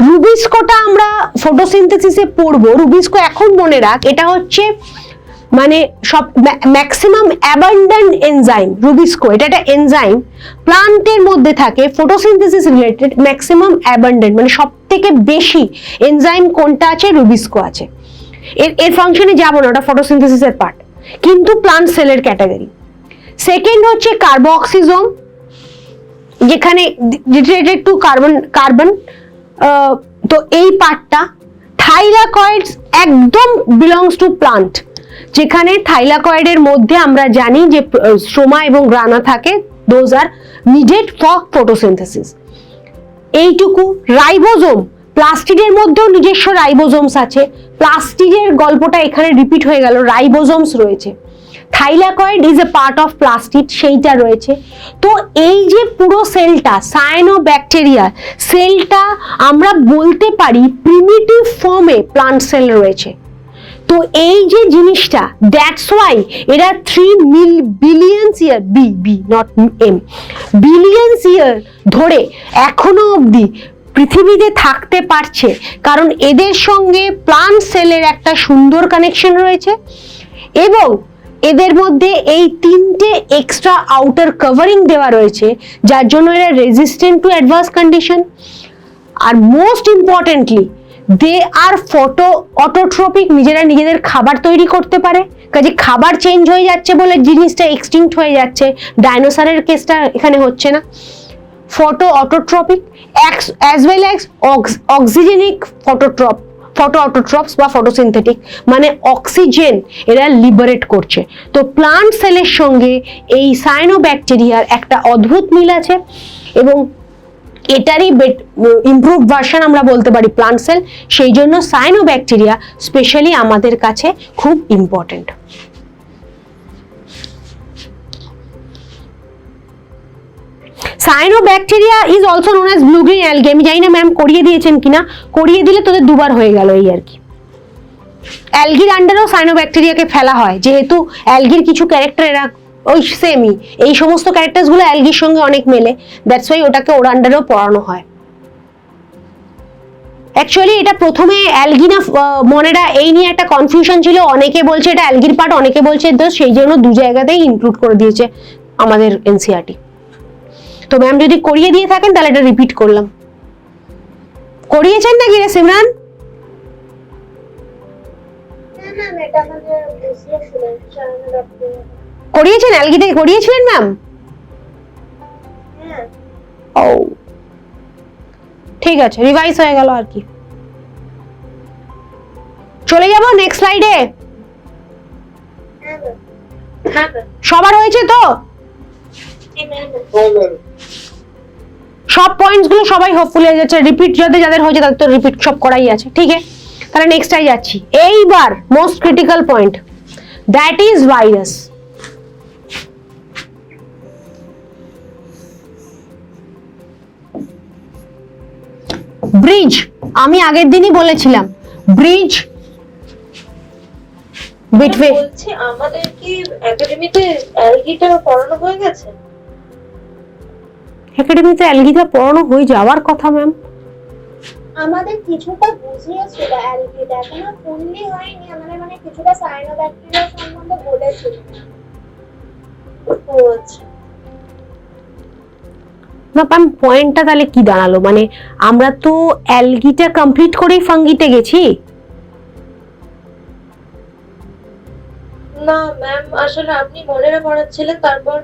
রুবিস্কোটা আমরা ফটোসিনথেসিসে পড়বো। রুবিস্কো এখন মনে রাখ, এটা হচ্ছে মানে সব ম্যাক্সিমাম অ্যাবান্ডেন্ট এনজাইম। রুবিস্কো এটা একটা এনজাইম, প্লান্টের মধ্যে থাকে, ফটোসিনথেসিস রিলেটেড, ম্যাক্সিমাম অ্যাবান্ডেন্ট মানে সব থেকে বেশি এনজাইম কোনটা আছে, রুবিস্কো আছে। এর ফাংশনে যাবো না, ওটা ফটোসিনথেসিসের পার্ট, কিন্তু প্লান্ট সেলের ক্যাটাগরি। সেকেন্ড হচ্ছে কার্বক্সিজোম, যেখানে রিলেটেড টু কার্বন। তো এই পার্টটা থাইলাকয়েডস একদম বিলংস টু প্লান্ট, যেখানে থাইলাকয়েডের মধ্যে আমরা জানি যে স্ট্রোমা এবং গ্রানা থাকে, those are needed for photosynthesis. এইটুকু। রাইবোজোম, প্লাস্টিডের মধ্যেও নিজস্ব রাইবোজোমস আছে, প্লাস্টিডের গল্পটা এখানে রিপিট হয়ে গেল, রাইবোজোমস রয়েছে। Thylakoid is a part of plastid, সেইটা রয়েছে। তো এই যে পুরো সেলটা, সায়ানোব্যাকটেরিয়া সেলটা আমরা বলতে পারি প্রিমিটিভ ফর্মে প্লান্ট সেল রয়েছে। তো এই যে জিনিসটা, দ্যাটস ওয়াই এরা 3 billion year, not um, billions year ধরে এখনো অবধি পৃথিবীতে থাকতে পারছে, কারণ এদের সঙ্গে প্লান্ট সেলের একটা সুন্দর কানেকশন রয়েছে এবং এদের মধ্যে এই তিনটে এক্সট্রা আউটার কভারিং দেওয়া রয়েছে, যার জন্য এরা রেজিস্ট্যান্ট টু অ্যাডভার্স কন্ডিশন। আর মোস্ট ইম্পর্টেন্টলি দে আর অটোট্রপিক, নিজেরা নিজেদের খাবার তৈরি করতে পারে। কাজে খাবার চেঞ্জ হয়ে যাচ্ছে বলে জিনিসটা এক্সটিংক্ট হয়ে যাচ্ছে, ডাইনোসরের কেসটা এখানে হচ্ছে না। অটোট্রপিক অ্যাজ ওয়েল অ্যাজ অক্সিজেনিক অটোট্রপস বা ফটোসিনথেটিক, মানে অক্সিজেন এরা লিবারেট করছে। তো প্লান্ট সেলের সঙ্গে এই সায়ানোব্যাকটেরিয়ার একটা অদ্ভুত মিল আছে এবং এটারই ইমপ্রুভ ভার্সন আমরা বলতে পারি প্লান্ট সেল। সেই জন্য সায়ানোব্যাকটেরিয়া স্পেশালি আমাদের কাছে খুব important. Cyanobacteria is also known as blue green algae. আমি জানি না ম্যাম করিয়ে দিয়েছেন কিনা, করিয়ে দিলে তোদের দুবার হয়ে গেল এই আর কি। অ্যালগির আন্ডারেও সায়ানোব্যাকটেরিয়াকে ফেলা হয়, যেহেতু অ্যালগির কিছু ক্যারেক্টার এরা ওই সেমই, এই সমস্ত ক্যারেক্টারসগুলো অ্যালগির সঙ্গে অনেক মেলে, দ্যাটস ওয়াই ওটাকে ওর আন্ডারেও পড়ানো হয়। অ্যাকচুয়ালি এটা প্রথমে অ্যালগি না মনেরা, এই নিয়ে একটা কনফিউশন ছিল, অনেকে বলছে এটা অ্যালগির পার্ট, অনেকে বলছে সেই জন্য দু জায়গাতেই ইনক্লুড করে দিয়েছে আমাদের এনসিইআরটি। তো ম্যাম যদি করিয়ে দিয়ে থাকেন তাহলে এটা রিপিট করলাম। করিয়েছেন নাকি রে সিমরান? করিয়েছেন, অ্যালগিতে করিয়েছিলেন ম্যাম? ও ঠিক আছে, রিভাইজ হয়ে গেল আর কি। চলে যাব নেক্সট স্লাইডে। হ্যাঁ ম্যাম। সবার হয়েছে তো? হ্যাঁ ম্যাম। সব পয়েন্টস গুলো সবাই হোপফুল হয়ে যাচ্ছে, রিপিট যাদের হয়েছে তাদের তো রিপিট সব করাই আছে, ঠিক আছে? তাহলে নেক্সটটাই যাচ্ছি। এইবার most critical point, that is virus. Bridge, আমি আগের দিনই বলেছিলাম ব্রিজ বিটুইন, বলছি আমাদের কি একাডেমিতে অ্যালগিটা পড়ানো হয়ে গেছে? একাডেমিতে অ্যালগিটা পড়ানো হয়ে যাওয়ার কথা ম্যাম। আমাদের কিছুটা বুঝিয়েছিল অ্যালগিটা, এখনো ফুললি হয়নি, আমাদের মানে কিছুটা সায়ানোব্যাকটেরিয়া সম্বন্ধে বলেছিল। ও আচ্ছা। না ম্যাম, পয়েন্টটা তাহলে কি দাঁড়ালো, মানে আমরা তো অ্যালগিটা কমপ্লিট করেই ফাঙ্গিতে গেছি। না ম্যাম, আসলে আপনি মনেরা পড়াচ্ছিলেন, তারপর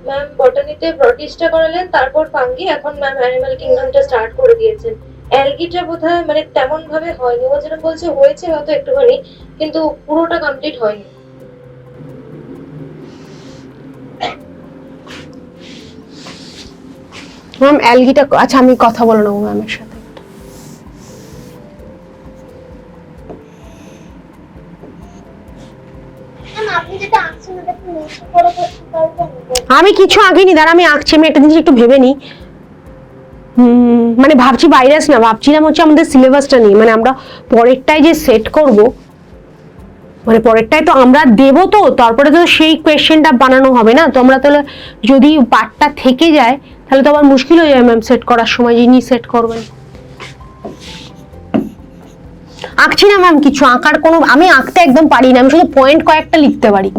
ম্যাম বটানিতে প্রোটিস্টটা করালেন, তারপর ফাঙ্গি, এখন ম্যাম অ্যানিমাল কিংডমটা স্টার্ট করে দিয়েছেন। অ্যালগিটা বোধহয় মানে তেমন ভাবে হয়নি, ও যেটা বলছে হয়েছে হয়তো একটুখানি, কিন্তু পুরোটা কমপ্লিট হয়নি। ম্যাম অ্যালগিটা, আচ্ছা আমি কথা বলে নেবো ম্যামের সাথে। আপনি যেটা আঁকছেন ওটা একটু নিচে করে করতে পারবেন? আমি কিছু আঁকিনি, দাঁড়া আমি আঁকছি, আমি একটা জিনিস একটু ভেবে নিই। মানে ভাবছি ভাইরাস না, ভাবছিলাম হচ্ছে আমাদের সিলেবাসটা নিয়ে, মানে আমরা পরেরটাই যে সেট করব, মানে পরেরটাই তো আমরা দেবো, তো তারপরে তো সেই কোয়েশ্চেনটা বানানো হবে না, তো আমরা তাহলে যদি পার্টটা থেকে যায় তাহলে তো আবার মুশকিল হয়ে যায় ম্যাম সেট করার সময়, যিনি সেট করবেন। আঁকছি না ম্যাম কিছু, আঁকার কোনো, আমি আঁকতে একদম পারি না, আমি শুধু পয়েন্ট কয়েকটা লিখতে পারি।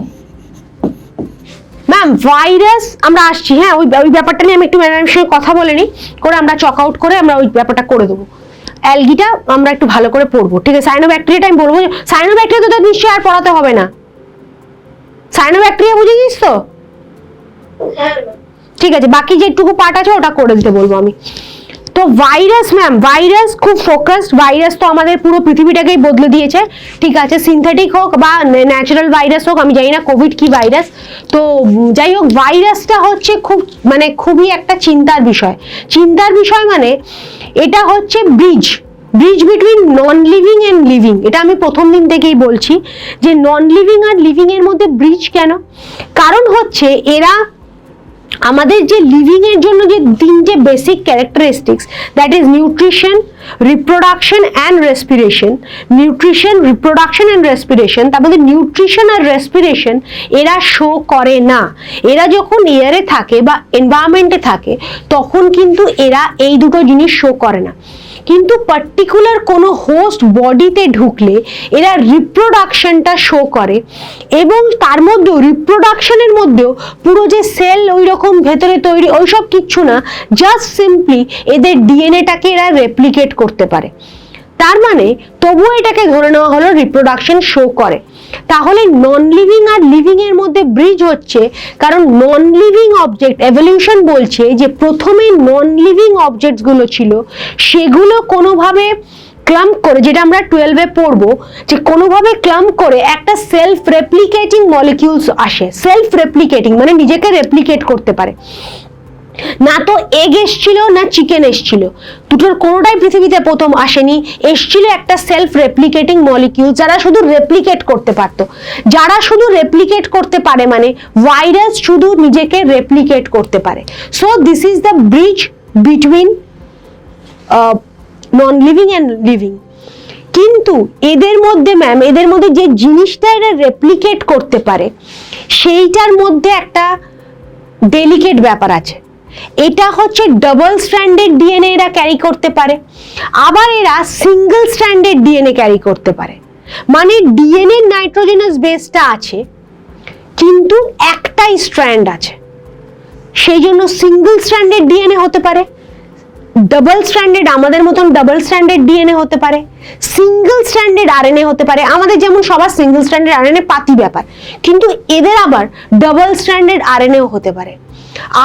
ম্যাম ভাইরাস আমরা আসছি, হ্যাঁ ওই ব্যাপারটা নিয়ে আমি একটু ম্যাডামের সঙ্গে কথা বলে নিই, করে আমরা চক আউট করে আমরা ওই ব্যাপারটা করে দেবো। অ্যালগিটা আমরা একটু ভালো করে পড়বো, ঠিক আছে? সায়ানোব্যাকটেরিয়াটা আমি বলবো, সায়ানোব্যাকটেরিয়া তো নিশ্চয়ই আর পড়াতে হবে না, সায়ানোব্যাকটেরিয়া বুঝে গিয়েছিস তো? হ্যাঁ ম্যাম। ঠিক আছে, বাকি যেটুকু পার্ট আছে ওটা করে দিতে বলবো আমি। তো ভাইরাস ম্যাম, ভাইরাস খুব ফোকাসড, ভাইরাস তো আমাদের পুরো পৃথিবীটাকেই বদলে দিয়েছে, ঠিক আছে? সিনথেটিক হোক বা ন্যাচারাল ভাইরাস হোক, আমি জানি না কোভিড কি ভাইরাস, তো যাই হোক ভাইরাসটা হচ্ছে খুব মানে খুবই একটা চিন্তার বিষয়। চিন্তার বিষয় মানে এটা হচ্ছে bridge between non living and living. এটা আমি প্রথম দিন থেকেই বলছি যে নন লিভিং আর লিভিং এর মধ্যে ব্রিজ কেন, কারণ হচ্ছে এরা আমাদের যে লিভিং এর জন্য যে তিনটে basic characteristics, that is nutrition, reproduction and respiration, nutrition, reproduction and respiration, তার মধ্যে নিউট্রিশন আর রেসপিরেশন এরা শো করে না। এরা যখন এয়ারে থাকে বা এনভায়রনমেন্টে থাকে তখন কিন্তু এরা এই দুটো জিনিস শো করে না, কিন্তু পার্টিকুলার কোনো হোস্ট বডিতে ঢুকলে এরা রিপ্রোডাকশনটা শো করে, এবং তার মধ্যেও রিপ্রোডাকশনের মধ্যেও পুরো যে সেল ওই রকম ভেতরে তৈরি ওইসব কিচ্ছু না, জাস্ট সিম্পলি এদের ডিএনএটাকে এরা রেপ্লিকেট করতে পারে। তার মানে তবুও এটাকে ধরে নেওয়া হলো রিপ্রোডাকশন শো করে। তাহলে নন লিভিং আর লিভিং এর মধ্যে ব্রিজ হচ্ছে, কারণ নন লিভিং অবজেক্ট এভলিউশন বলছে যে প্রথমে নন লিভিং অবজেক্টস গুলো ছিল, সেগুলো কোনোভাবে ক্লাম্প করে, যেটা আমরা 12-এ পড়বো, যে কোনোভাবে ক্লাম্প করে একটা সেলফ রেপ্লিকেটিং মলিকিউলস আসে। সেলফ রেপ্লিকেটিং মানে নিজেকে রেপ্লিকেট করতে পারে। না তো এগ এসছিল না চিকেন এসছিল, দুটোর কোনোটাই পৃথিবীতে প্রথম আসেনি, এসছিল একটা সেলফ রেপ্লিকেটিং মলিকিউল যারা শুধু রেপ্লিকেট করতে পারতো। যারা শুধু রেপ্লিকেট করতে পারে মানে ভাইরাস শুধু নিজেকে রেপ্লিকেট করতে পারে। So this is the bridge between non living and living. কিন্তু এদের মধ্যে ম্যাম, এদের মধ্যে যে জিনিসটা এরা রেপ্লিকেট করতে পারে সেইটার মধ্যে একটা ডেলিকেট ব্যাপার আছে। এটা হচ্ছে ডাবল স্ট্র্যান্ডেড ডিএনএ এরা ক্যারি করতে পারে, আবার এরা সিঙ্গেল স্ট্র্যান্ডেড ডিএনএ ক্যারি করতে পারে। মানে ডিএনএ নাইট্রোজেনাস বেসটা আছে কিন্তু একটাই স্ট্র্যান্ড আছে, সেই জন্য সিঙ্গেল স্ট্র্যান্ডেড ডিএনএ হতে পারে। ডাবল স্ট্র্যান্ডেড আমাদের মতন ডাবল স্ট্র্যান্ডেড ডিএনএ হতে পারে, সিঙ্গেল স্ট্র্যান্ডেড আরএনএ হতে পারে। আমাদের যেমন সবার সিঙ্গেল স্ট্র্যান্ডেড আরএনএ পাতি ব্যাপার, কিন্তু এদের আবার ডাবল স্ট্র্যান্ডেড আরএনএও হতে পারে।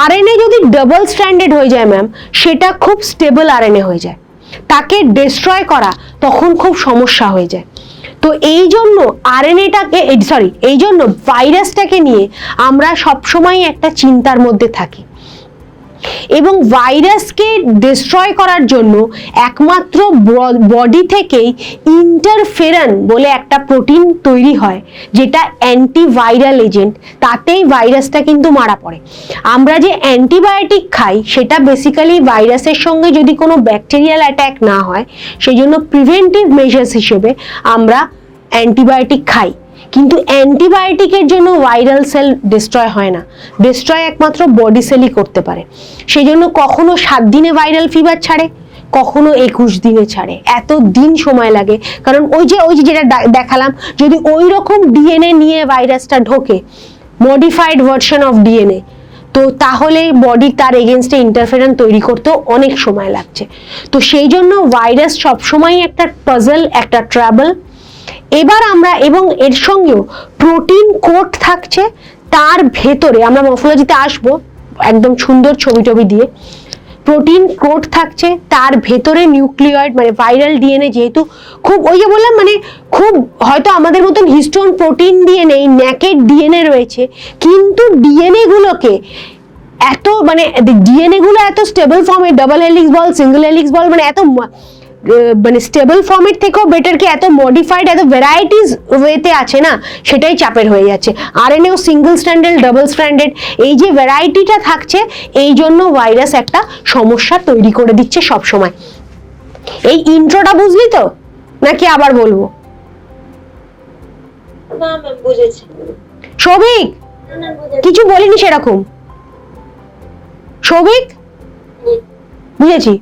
আরএনএ যদি ডাবল স্ট্র্যান্ডেড হয়ে যায় ম্যাম, সেটা খুব স্টেবল আরএনএ হয়ে যায়, তাকে ডিস্ট্রয় করা তখন খুব সমস্যা হয়ে যায়। তো এই জন্য আরএনএটাকে এই জন্য ভাইরাসটাকে নিয়ে আমরা সবসময় একটা চিন্তার মধ্যে থাকি। এবং ভাইরাসকে ডিস্ট্রয় করার জন্য একমাত্র বডি থেকেই ইন্টারফেরন বলে একটা প্রোটিন তৈরি হয়, যেটা অ্যান্টিভাইরাল এজেন্ট, তাতেই ভাইরাসটা কিন্তু মারা পড়ে। আমরা যে অ্যান্টিবায়োটিক খাই সেটা বেসিক্যালি ভাইরাসের সঙ্গে যদি কোনো ব্যাকটেরিয়াল অ্যাটাক না হয় সেই জন্য প্রিভেন্টিভ মেজার্স হিসেবে আমরা অ্যান্টিবায়োটিক খাই। কিন্তু অ্যান্টিবায়োটিকের জন্য ভাইরাল সেল ডিস্ট্রয় হয় না, ডিস্ট্রয় একমাত্র বডি সেলই করতে পারে। সেই জন্য কখনো 7 দিনে ভাইরাল ফিভার ছাড়ে, কখনো 21 দিনে ছাড়ে, এত দিন সময় লাগে। কারণ ওই যে যেটা দেখালাম, যদি ওই রকম ডিএনএ নিয়ে ভাইরাসটা ঢোকে, মডিফাইড ভার্সন অফ ডিএনএ, তো তাহলে বডি তার এগেনস্টে ইন্টারফেরেন্স তৈরি করতেও অনেক সময় লাগছে। তো সেই জন্য ভাইরাস সবসময় একটা পাজল, একটা ট্রাবল। এবার আমরা, এবং এর সঙ্গেও প্রোটিন কোট থাকছে তার ভেতরে, আমরা মরফোলজিতে আসবো একদম সুন্দর ছবি টবি দিয়ে। প্রোটিন কোট থাকছে তার ভেতরে নিউক্লিয়েড মানে ভাইরাল ডিএনএ, যেহেতু খুব ওই যে বললাম মানে খুব হয়তো আমাদের মতন হিস্টোন প্রোটিন দিয়ে নেই, ন্যাকেড ডিএনএ রয়েছে, কিন্তু ডিএনএ গুলোকে এত মানে ডিএনএ গুলো এত স্টেবল ফর্মে, ডাবল হেলিক্স বল, সিঙ্গেল হেলিক্স বল, মানে এত মানে স্টেবল ফর্মের থেকেও বেটার কি এত মডিফাইড, এত ভ্যারাইটিস ওয়েতে আছে না, সেটাই চাপের হয়ে যাচ্ছে। আরএনএও সিঙ্গেল স্ট্র্যান্ডেড, ডাবল স্ট্র্যান্ডেড, এই যে ভ্যারাইটিটা থাকছে এই জন্য ভাইরাস একটা সমস্যা তৈরি করে দিচ্ছে সব সময়। এই ইন্ট্রোটা বুঝলি তো নাকি আবার বলবো? না ম্যাম বুঝেছি। সৌভিক কিছু বলিনি সেরকম? সৌভিক বুঝেছি,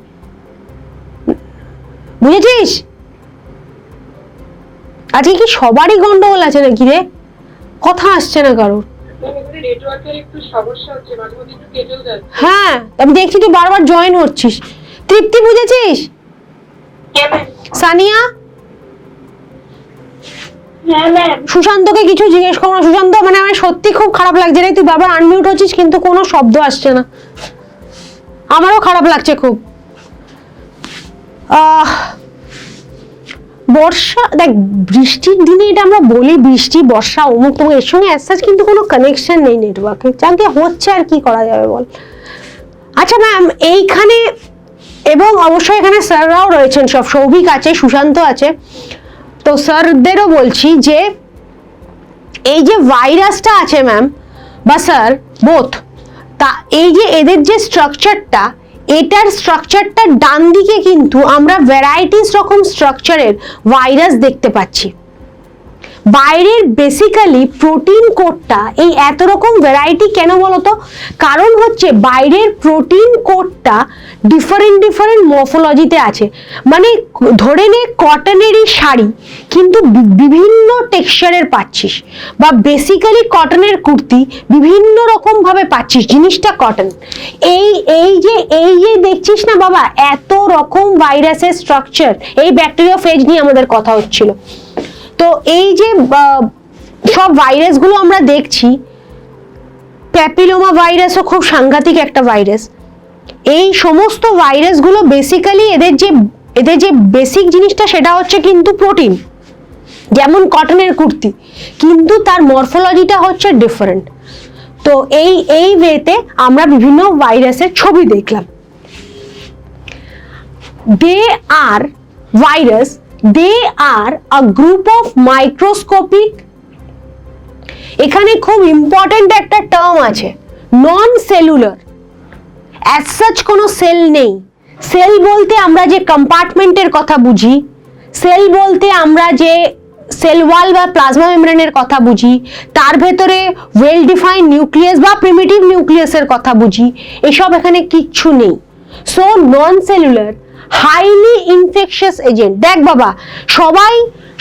বুঝেছিস? আজকে কি সবারই গন্ডগোল আছে নাকি রে? কথা আসছে না কারোর। হ্যাঁ আমি দেখছি তুই বারবার জয়েন হচ্ছিস। তৃপ্তি বুঝেছিস? সানিয়া, সুশান্তকে কিছু জিজ্ঞেস করো না। সুশান্ত মানে আমার সত্যি খুব খারাপ লাগছে রে, তুই বারবার আনমিউট হচ্ছিস কিন্তু কোনো শব্দ আসছে না, আমারও খারাপ লাগছে খুব। বর্ষা, দেখ বৃষ্টির দিনে এটা আমরা বলি বৃষ্টি বর্ষা অমুক তমুক, এর সঙ্গে অ্যাজ কিন্তু কোনো কানেকশন নেই নেটওয়ার্কে, যাকে হচ্ছে আর কি করা যাবে বল। আচ্ছা ম্যাম এইখানে, এবং অবশ্যই এখানে স্যাররাও রয়েছেন সব, সৌভিক আছে, সুশান্ত আছে, তো স্যারদেরও বলছি যে এই যে ভাইরাসটা আছে ম্যাম বা স্যার বোথ, তা এই যে এদের যে স্ট্রাকচারটা, এটার স্ট্রাকচারটা ডান দিকে কিন্তু আমরা ভ্যারাইটিস রকম স্ট্রাকচারের ভাইরাস দেখতে পাচ্ছি। বাইরের বেসিক্যালি প্রোটিন কোডটা এই এত রকম ভ্যারাইটি কেন বলতো? কারণ হচ্ছে বাইরের প্রোটিন কোডটা ডিফারেন্ট মরফোলজিতে আছে। মানে ধরে নে কটনেরই শাড়ি কিন্তু বিভিন্ন টেক্সচারের পাচ্ছিস, বা বেসিক্যালি কটনের কুর্তি বিভিন্ন রকম ভাবে পাচ্ছিস, জিনিসটা কটন। এই যে দেখছিস না বাবা, এত রকম ভাইরাসের স্ট্রাকচার, এই ব্যাকটেরিওফেজ নিয়ে আমাদের কথা হচ্ছিল। তো এই যে সব ভাইরাসগুলো আমরা দেখছি, প্যাপিলোমা ভাইরাসও খুব সাংঘাতিক একটা ভাইরাস। এই সমস্ত ভাইরাসগুলো বেসিক্যালি এদের যে বেসিক জিনিসটা সেটা হচ্ছে কিন্তু প্রোটিন, যেমন কটনের কুর্তি, কিন্তু তার মরফোলজিটা হচ্ছে ডিফারেন্ট। তো এই ওয়েতে আমরা বিভিন্ন ভাইরাসের ছবি দেখলাম। দে আর virus, they are a group of microscopic, এখানে খুব ইম্পর্টেন্ট একটা টার্ম আছে, নন সেলুলার। অ্যাজ সাচ কোনো সেল নেই। সেল বলতে আমরা যে কম্পার্টমেন্টের কথা বুঝি, সেল বলতে আমরা যে সেল ওয়াল বা প্লাজমা মেমব্রেনের কথা বুঝি, তার ভেতরে ওয়েল ডিফাইন্ড নিউক্লিয়াস বা প্রিমিটিভ নিউক্লিয়াসের কথা বুঝি, এসব এখানে কিচ্ছু নেই। সো নন সেলুলার, হাইলি ইনফেকশাস এজেন্ট। দেখ বাবা,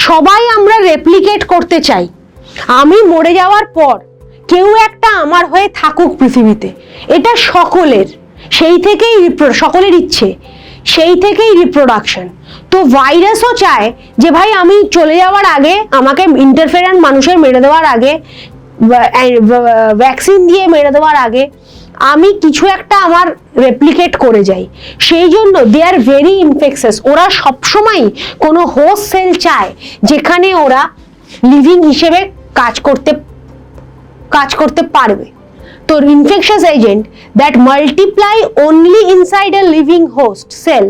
সবাই আমরা রেপ্লিকেট করতে চাই। আমি মরে যাওয়ার পর কেউ একটা আমার হয়ে থাকুক পৃথিবীতে, এটা সকলের, সেই থেকেই সকলের ইচ্ছে, সেই থেকেই রিপ্রোডাকশন। তো ভাইরাসও চায় যে ভাই আমি চলে যাওয়ার আগে, আমাকে ইন্টারফেরেন্ট মানুষের মেরে দেওয়ার আগে, ভ্যাকসিন দিয়ে মেরে দেওয়ার আগে আমি কিছু একটা আমার রেপ্লিকেট করে যাই, সেই জন্য দে আর ভেরি ইনফেকশাস। ওরা সবসময় কোনো হোস্ট সেল চায় যেখানে ওরা লিভিং হিসেবে কাজ করতে পারবে। তো infectious agent that multiply only inside a living host sell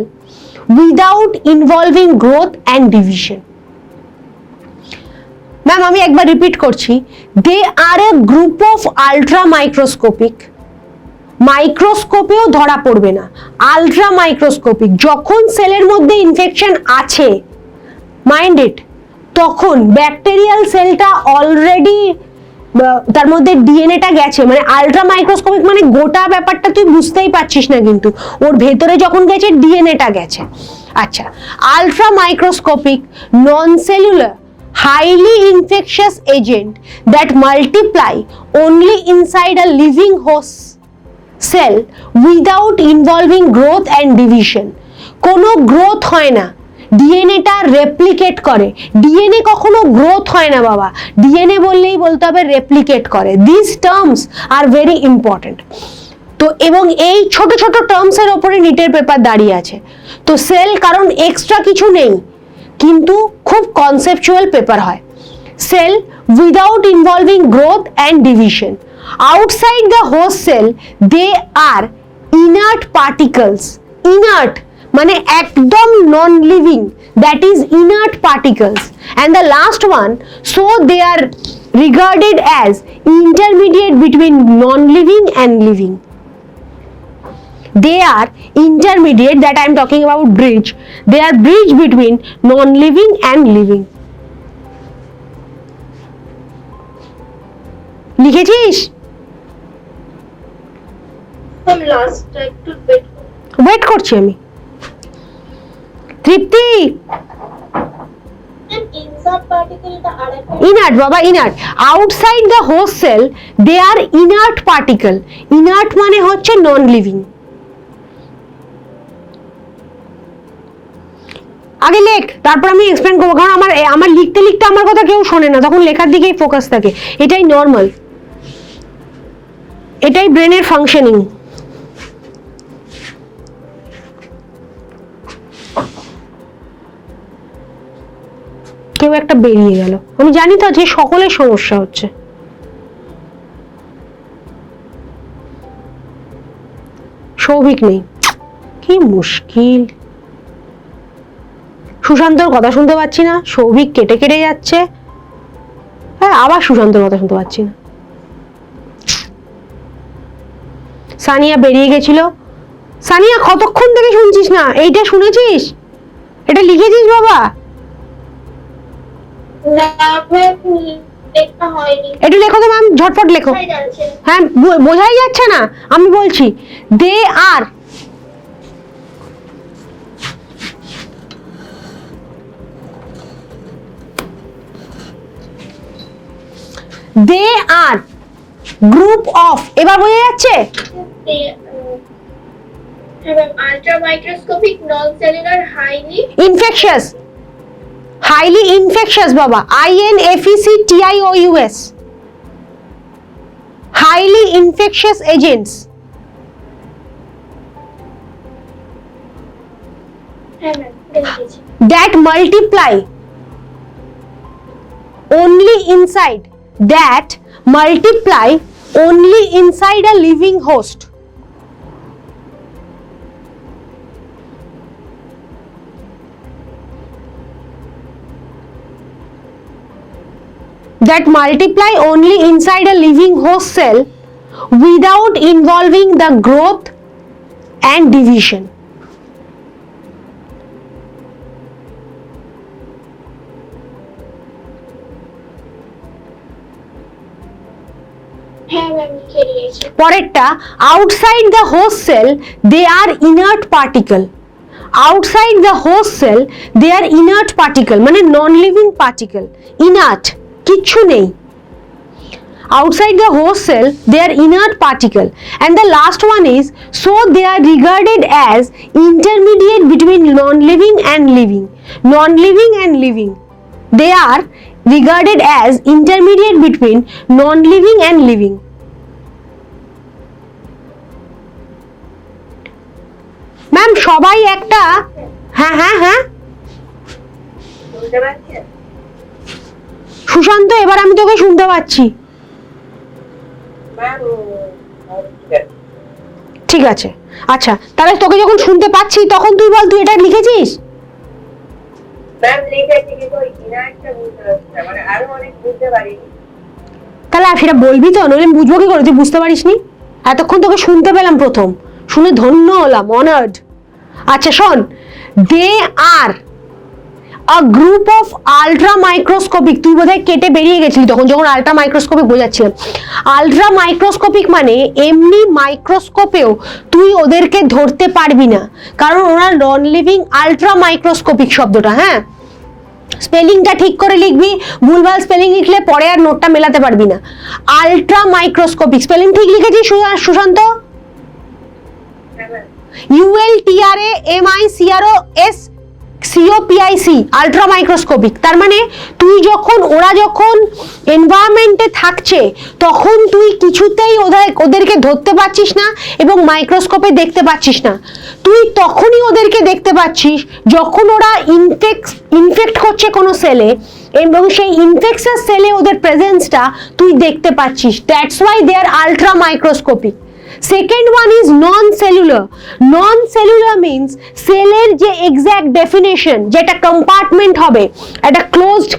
without involving growth and division. Ma'am আমি একবার রিপিট করছি, দে আর এ গ্রুপ অফ আলট্রা মাইক্রোস্কোপিক, মাইক্রোস্কোপেও ধরা পড়বে না, আলট্রা মাইক্রোস্কোপিক। যখন সেলের মধ্যে ইনফেকশন আছে, মাইন্ড ইট, তখন ব্যাকটেরিয়াল সেলটা অলরেডি তার মধ্যে ডিএনএটা গেছে, মানে আলট্রা মাইক্রোস্কোপিক মানে গোটা ব্যাপারটা তুই বুঝতেই পারছিস না, কিন্তু ওর ভেতরে যখন গেছে ডিএনএটা গেছে। আচ্ছা, ultra microscopic non cellular highly infectious agent that multiply only inside a living host cell without involving growth and division. কোনো গ্রোথ হয় না, ডিএনএটা রেপ্লিকেট করে। ডিএনএ কখনো গ্রোথ হয় না বাবা, ডিএনএ বললেই বলতে হবে রেপ্লিকেট করে। This terms are very important. তো এবং এই ছোট ছোট টার্মসের ওপরে নিটের পেপার দাঁড়িয়ে আছে। তো সেল কারণ এক্সট্রা কিছু নেই, কিন্তু খুব কনসেপচুয়াল পেপার হয়। Cell without involving growth and division. Outside the host cell they are inert particles. Inert মানে একদম non living, that is inert particles. And the last one, so they are regarded as intermediate between non living and living. They are intermediate, that I am talking about bridge. They are bridge between non-living and living. লিখেছিস? আমি last একটু wait করছি আমি। তৃপ্তি, insert পার্টিকেলটা আরেকটা inert বাবা, inert. Outside the host cell they are inert particle. Inert মানে হচ্ছে non living. আগে লেখ, তারপর আমি এক্সপ্লেন করবো, কারণ আমার লিখতে লিখতে আমার কথা কেউ শোনে না, তখন লেখার দিকেই ফোকাস থাকে। এটাই নর্মাল, এটাই ব্রেনের ফাংশনিং। কেউ একটা বেরিয়ে গেল, আমি জানি তো যে সকলের সমস্যা হচ্ছে। সৌভিক নেই, কি মুশকিল। সুশান্তর কথা শুনতে পাচ্ছি না, সৌভিক কেটে কেটে যাচ্ছে, হ্যাঁ আবার সুশান্তর কথা শুনতে পাচ্ছি না। সানিয়া বেরিয়ে গেছিল। সানিয়া কতক্ষণ থেকে শুনছিস না? এইটা শুনেছিস? এটা লিখেছিস বাবা? একটু লেখো তো ম্যাম, ঝটপট লেখো। হ্যাঁ বোঝাই যাচ্ছে না, আমি বলছি দে আর they are group of, এবার বোঝা যাচ্ছে? আলট্রা মাইক্রোস্কোপিক নন সেলুলার highly infectious বাবা, INFECTIOUS, highly infectious agents that multiply only inside a living host. That multiply only inside a living host cell without involving the growth and division. পরেরটা, outside the host cell they are inert particle. Outside the host cell they are inert particle, মানে non living particle, inert, কিচ্ছু নেই। Outside the host cell they are inert particle. And the last one is, so they are regarded as intermediate between non-living and living. Non-living and living, they are regarded as intermediate between non-living and living. Ma'am সবাই একটা, হ্যাঁ হ্যাঁ হ্যাঁ শুনতে পাচ্ছেন? সুশান্ত এবার আমি তোকে শুনতে পাচ্ছি। ম্যাম ঠিক আছে, আচ্ছা তাহলে তোকে যখন শুনতে পাচ্ছি তখন তুই বল তুই এটা লিখেছিস। ম্যাম লিখেছি কিন্তু ওই কিনারটা বুঝতে পারছি না, মানে আরো অনেক বুঝতে পারিনি। তাহলে সেটা বলবি তো, নইলে বুঝবো কি করে তুই বুঝতে পারিসনি? এতক্ষণ তোকে শুনতে পেলাম, প্রথম শুনে ধন্য হলাম, অনার্ড। আচ্ছা শোন, দে আর আ গ্রুপ অফ আলট্রা মাইক্রোস্কোপিক, তুই বোধহয় কেটে বেরিয়ে গেছিলি তখন যখন আলট্রা মাইক্রোস্কোপিক বোঝাচ্ছিলাম। আলট্রা মাইক্রোস্কোপিক মানে এমনি মাইক্রোস্কোপেও তুই ওদেরকে ধরতে পারবি না, কারণ ওরা নন লিভিং। আলট্রা মাইক্রোস্কোপিক শব্দটা, হ্যাঁ স্পেলিংটা ঠিক করে লিখবি, ভুলভাল স্পেলিং লিখলে পরে আর নোটটা মেলাতে পারবি না। আলট্রা মাইক্রোস্কোপিক স্পেলিং ঠিক লিখেছিস সুশান্ত? ULTRAMICROSCOPIC, ultra microscopic. তার মানে তুই যখন, ওরা যখন এনভায়রনমেন্টে থাকছে তখন তুই কিছুতেই ওদেরকে ধরতে পারছিস না এবং মাইক্রোস্কোপে দেখতে পাচ্ছিস না। তুই তখনই ওদেরকে দেখতে পাচ্ছিস যখন ওরা ইনফেক্ট করছে কোনো সেলে, এবং সেই ইনফেকশাস সেলে ওদের প্রেজেন্সটা তুই দেখতে পাচ্ছিস। That's why they are ultra microscopic. Second one is non cellular. Non cellular means সেলের যে এক্স্যাক্ট ডেফিনেশন, যেটা কম্পার্টমেন্ট হবে, একটা ক্লোজড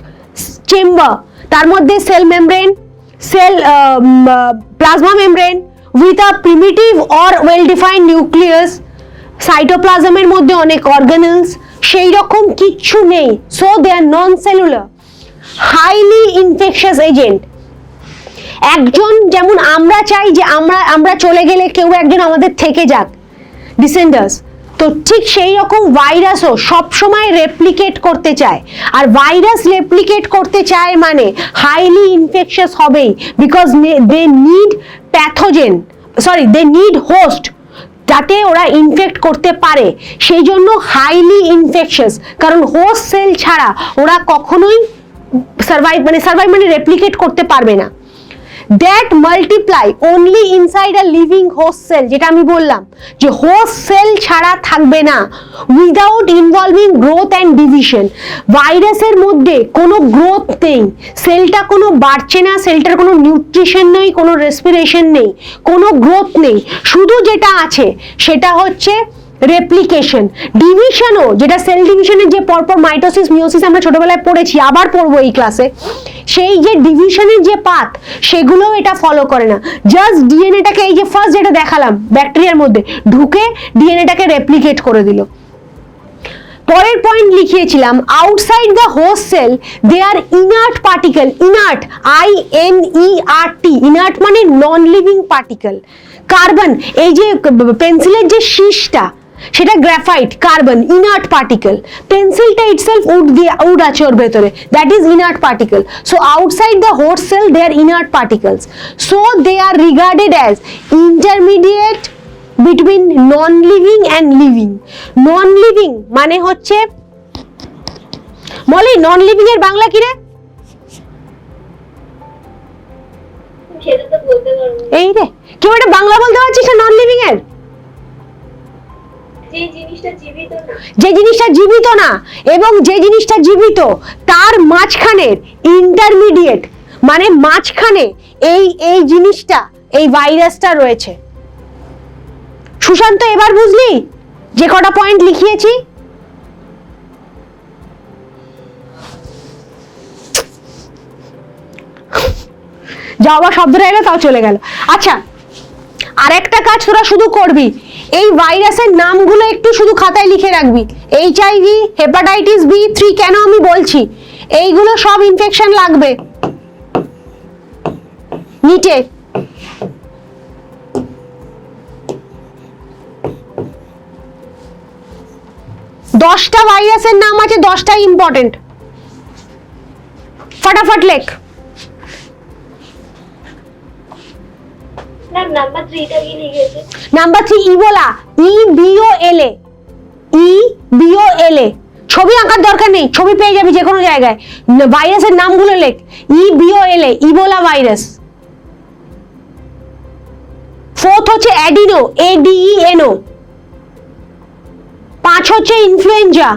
চেম্বার, তার মধ্যে cell membrane, cell plasma membrane with a primitive or well defined nucleus, সাইটোপ্লাজমের মধ্যে অনেক অর্গানেলস, সেই রকম কিচ্ছু নেই। So they are non cellular. Highly infectious agent, একজন যেমন আমরা চাই যে আমরা চলে গেলে কেউ একজন আমাদের থেকে যাক, ডিসেন্ডার্স, তো ঠিক সেই রকম ভাইরাসও সবসময় রেপ্লিকেট করতে চায়। আর ভাইরাস রেপ্লিকেট করতে চায় মানে হাইলি ইনফেকশাস হবেই, because they need pathogen, sorry they need host যাতে ওরা ইনফেক্ট করতে পারে, সেই জন্য হাইলি ইনফেকশাস। কারণ হোস্ট সেল ছাড়া ওরা কখনোই সার্ভাইভ মানে রেপ্লিকেট করতে পারবে না। That multiply only inside a living host cell, যেটা আমি বললাম যে হোস্ট সেল ছাড়া থাকবে না, without involving growth and division. ভাইরাসের মধ্যে কোনো গ্রোথ নেই, সেলটা কোনো বাড়ছে না, সেলটার কোনো নিউট্রিশন নেই, কোনো রেসপিরেশন নেই, কোনো গ্রোথ নেই। শুধু যেটা আছে সেটা হচ্ছে রেপ্লিকেশন। ডিভিশনও, যেটা সেল ডিভিশনের যে পরপর মাইটোসিস মিওসিস আমরা ছোটবেলায় পড়েছি, আবার পড়বো এই ক্লাসে, সেই যে ডিভিশনের যে পাথ সেগুলো এটা ফলো করে না। জাস্ট ডিএনএটাকে, এই যে ফার্স্ট যেটা দেখালাম ব্যাকটেরিয়ার মধ্যে ঢুকে ডিএনএটাকে রেপ্লিকেট করে দিল। পরের পয়েন্ট লিখিয়েছিলাম, outside the host cell they are inert particle. Inert, INERT, inert মানে নন লিভিং পার্টিকেল। কার্বন, এই যে পেন্সিলের যে শীষটা সেটা গ্রাফাইট, কার্বন, ইনার্ট পার্টিকেল। পেন্সিলটা ইটসেলফ উড আছে ওর ভেতরে, that is inert particle. So outside the host cell they are inert particles. So they are regarded as intermediate between non living and living. Non living মানে হচ্ছে, Moli non living এর বাংলা কি রে? সেটা তো বলতে পারবো না। এই রে, কেউ এটা বাংলা বলতে পারছিস না নন লিভিং এর? যে জিনিসটা জীবিত না, যে জিনিসটা জীবিত না এবং যে জিনিসটা জীবিত তার মাঝখানের ইন্টারমিডিয়েট মানে মাঝখানে এই জিনিসটা, এই ভাইরাসটা রয়েছে। সুশান্ত এবার বুঝলি যে কটা পয়েন্ট লিখিয়েছি? যা আবার শব্দটা এলো তাও চলে গেল। আচ্ছা, আর একটা কাজ তোরা শুধু করবি, এই ভাইরাসের নামগুলো একটু শুধু খাতায় লিখে রাখবি। HIV, হেপাটাইটিস B3, কেন আমি বলছি, এইগুলো সব ইনফেকশন লাগবে নিটে। দশটা ভাইরাসের নাম আছে, 10টাই ইম্পর্টেন্ট, ফটাফট লেখ। না নাম্বার 3টা কি লিখেছে? Number 3 Ebola, EBOLA, EBOLA। ছবি আঁকার দরকার নেই, ছবি পেয়ে যাবি যে কোনো জায়গায়। ভাইরাসের নামগুলো লেখ, EBOLA, ইবোলা ভাইরাস। ফোর্থ হচ্ছে অ্যাডিনো, ADENO। 5 হচ্ছে ইনফ্লুয়েঞ্জা।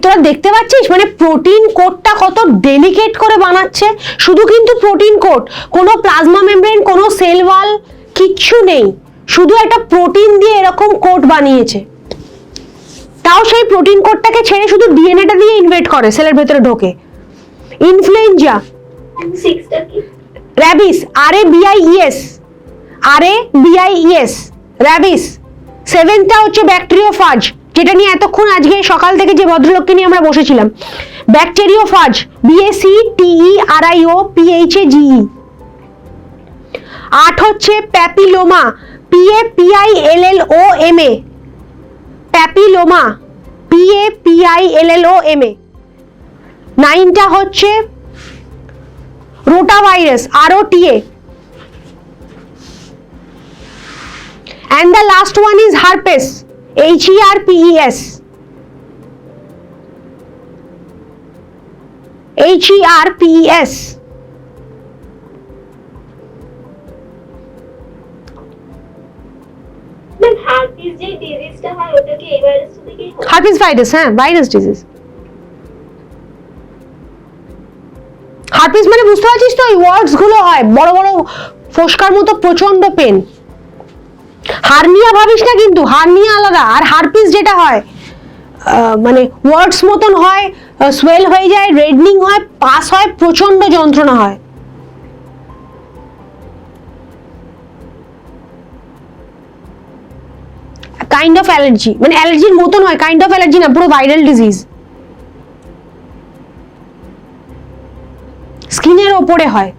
তোরা দেখতে পাচ্ছিস মানে প্রোটিন কোডটা কত ডেলিকেট করে বানাচ্ছে, শুধু কিন্তু প্রোটিন কোড, কোনো প্লাজমা মেমব্রেন, কোনো সেল ওয়াল কিচ্ছু নেই, শুধু একটা প্রোটিন দিয়ে এরকম কোড বানিয়েছে। তাও সেই প্রোটিন কোডটাকে ছেড়ে শুধু ডিএনএটা দিয়ে ইনভেট করে, সেলের ভেতরে ঢোকে। ইনফ্লুয়েঞ্জা, 6টা কি? Rabies, RABIES, RABIES, rabies. 7টা হচ্ছে ব্যাকটেরিওফাজ, যেটা নিয়ে এতক্ষণ আজকে সকাল থেকে যে ভদ্রলোককে নিয়ে আমরা বসেছিলাম, ব্যাকটেরিওফাজ, BACTERIOPHAGE। 8 হচ্ছে প্যাপিলোমা, PAPILLOMA, প্যাপিলোমা, PAPILLOMA। 9টা হচ্ছে rotavirus, ROTA, and the last one is herpes, HERPES, HERPES। Ma'am herpes যে ডিজিজটা হয় ওটা কি এই ভাইরাস থেকেই হয়? হার্পিস ভাইরাস, হ্যাঁ ভাইরাস ডিজিজ। হার্পিস মানে বুঝতে পারছিস তো, ওই ওয়ার্ডস গুলো হয় বড় বড় ফোসকার মতো, প্রচন্ড পেন। হার্নিয়া ভাবিস না কিন্তু, হার্নিয়া আলাদা, আর হার্পিস যেটা হয় মানে ওয়ার্ডস মতন হয়, সোয়েল হয়ে যায়, রেডনিং হয়, পাস হয়, প্রচন্ড যন্ত্রণা হয়। কাইন্ড অফ অ্যালার্জি, মানে অ্যালার্জির মতন হয়, কাইন্ড অফ অ্যালার্জি না, পুরো ভাইরাল ডিজিজ। স্কিনের ওপরে হয়।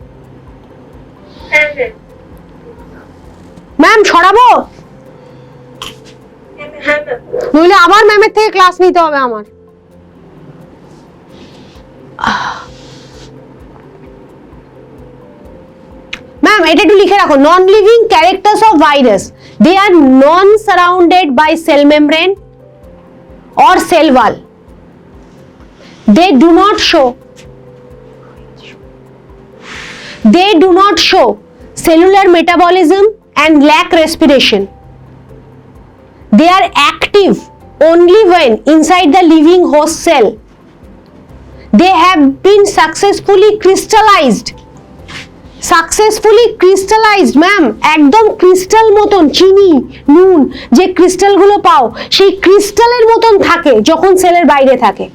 ম্যাম সরাবো, হ্যাঁ ম্যাম। নইলে আবার ম্যামের থেকে ক্লাস নিতে হবে আমার। ম্যাম এটা একটু লিখে রাখো, non living characters of virus, they are non surrounded by cell membrane or cell wall, they do not show cellular metabolism and lack respiration. They are active only when inside the living host cell. They have been successfully crystallized, ma'am, একদম crystal মতন, চিনি নুন যে crystal গুলো পাও সেই ক্রিস্টালের মতন থাকে যখন সেলের বাইরে থাকে,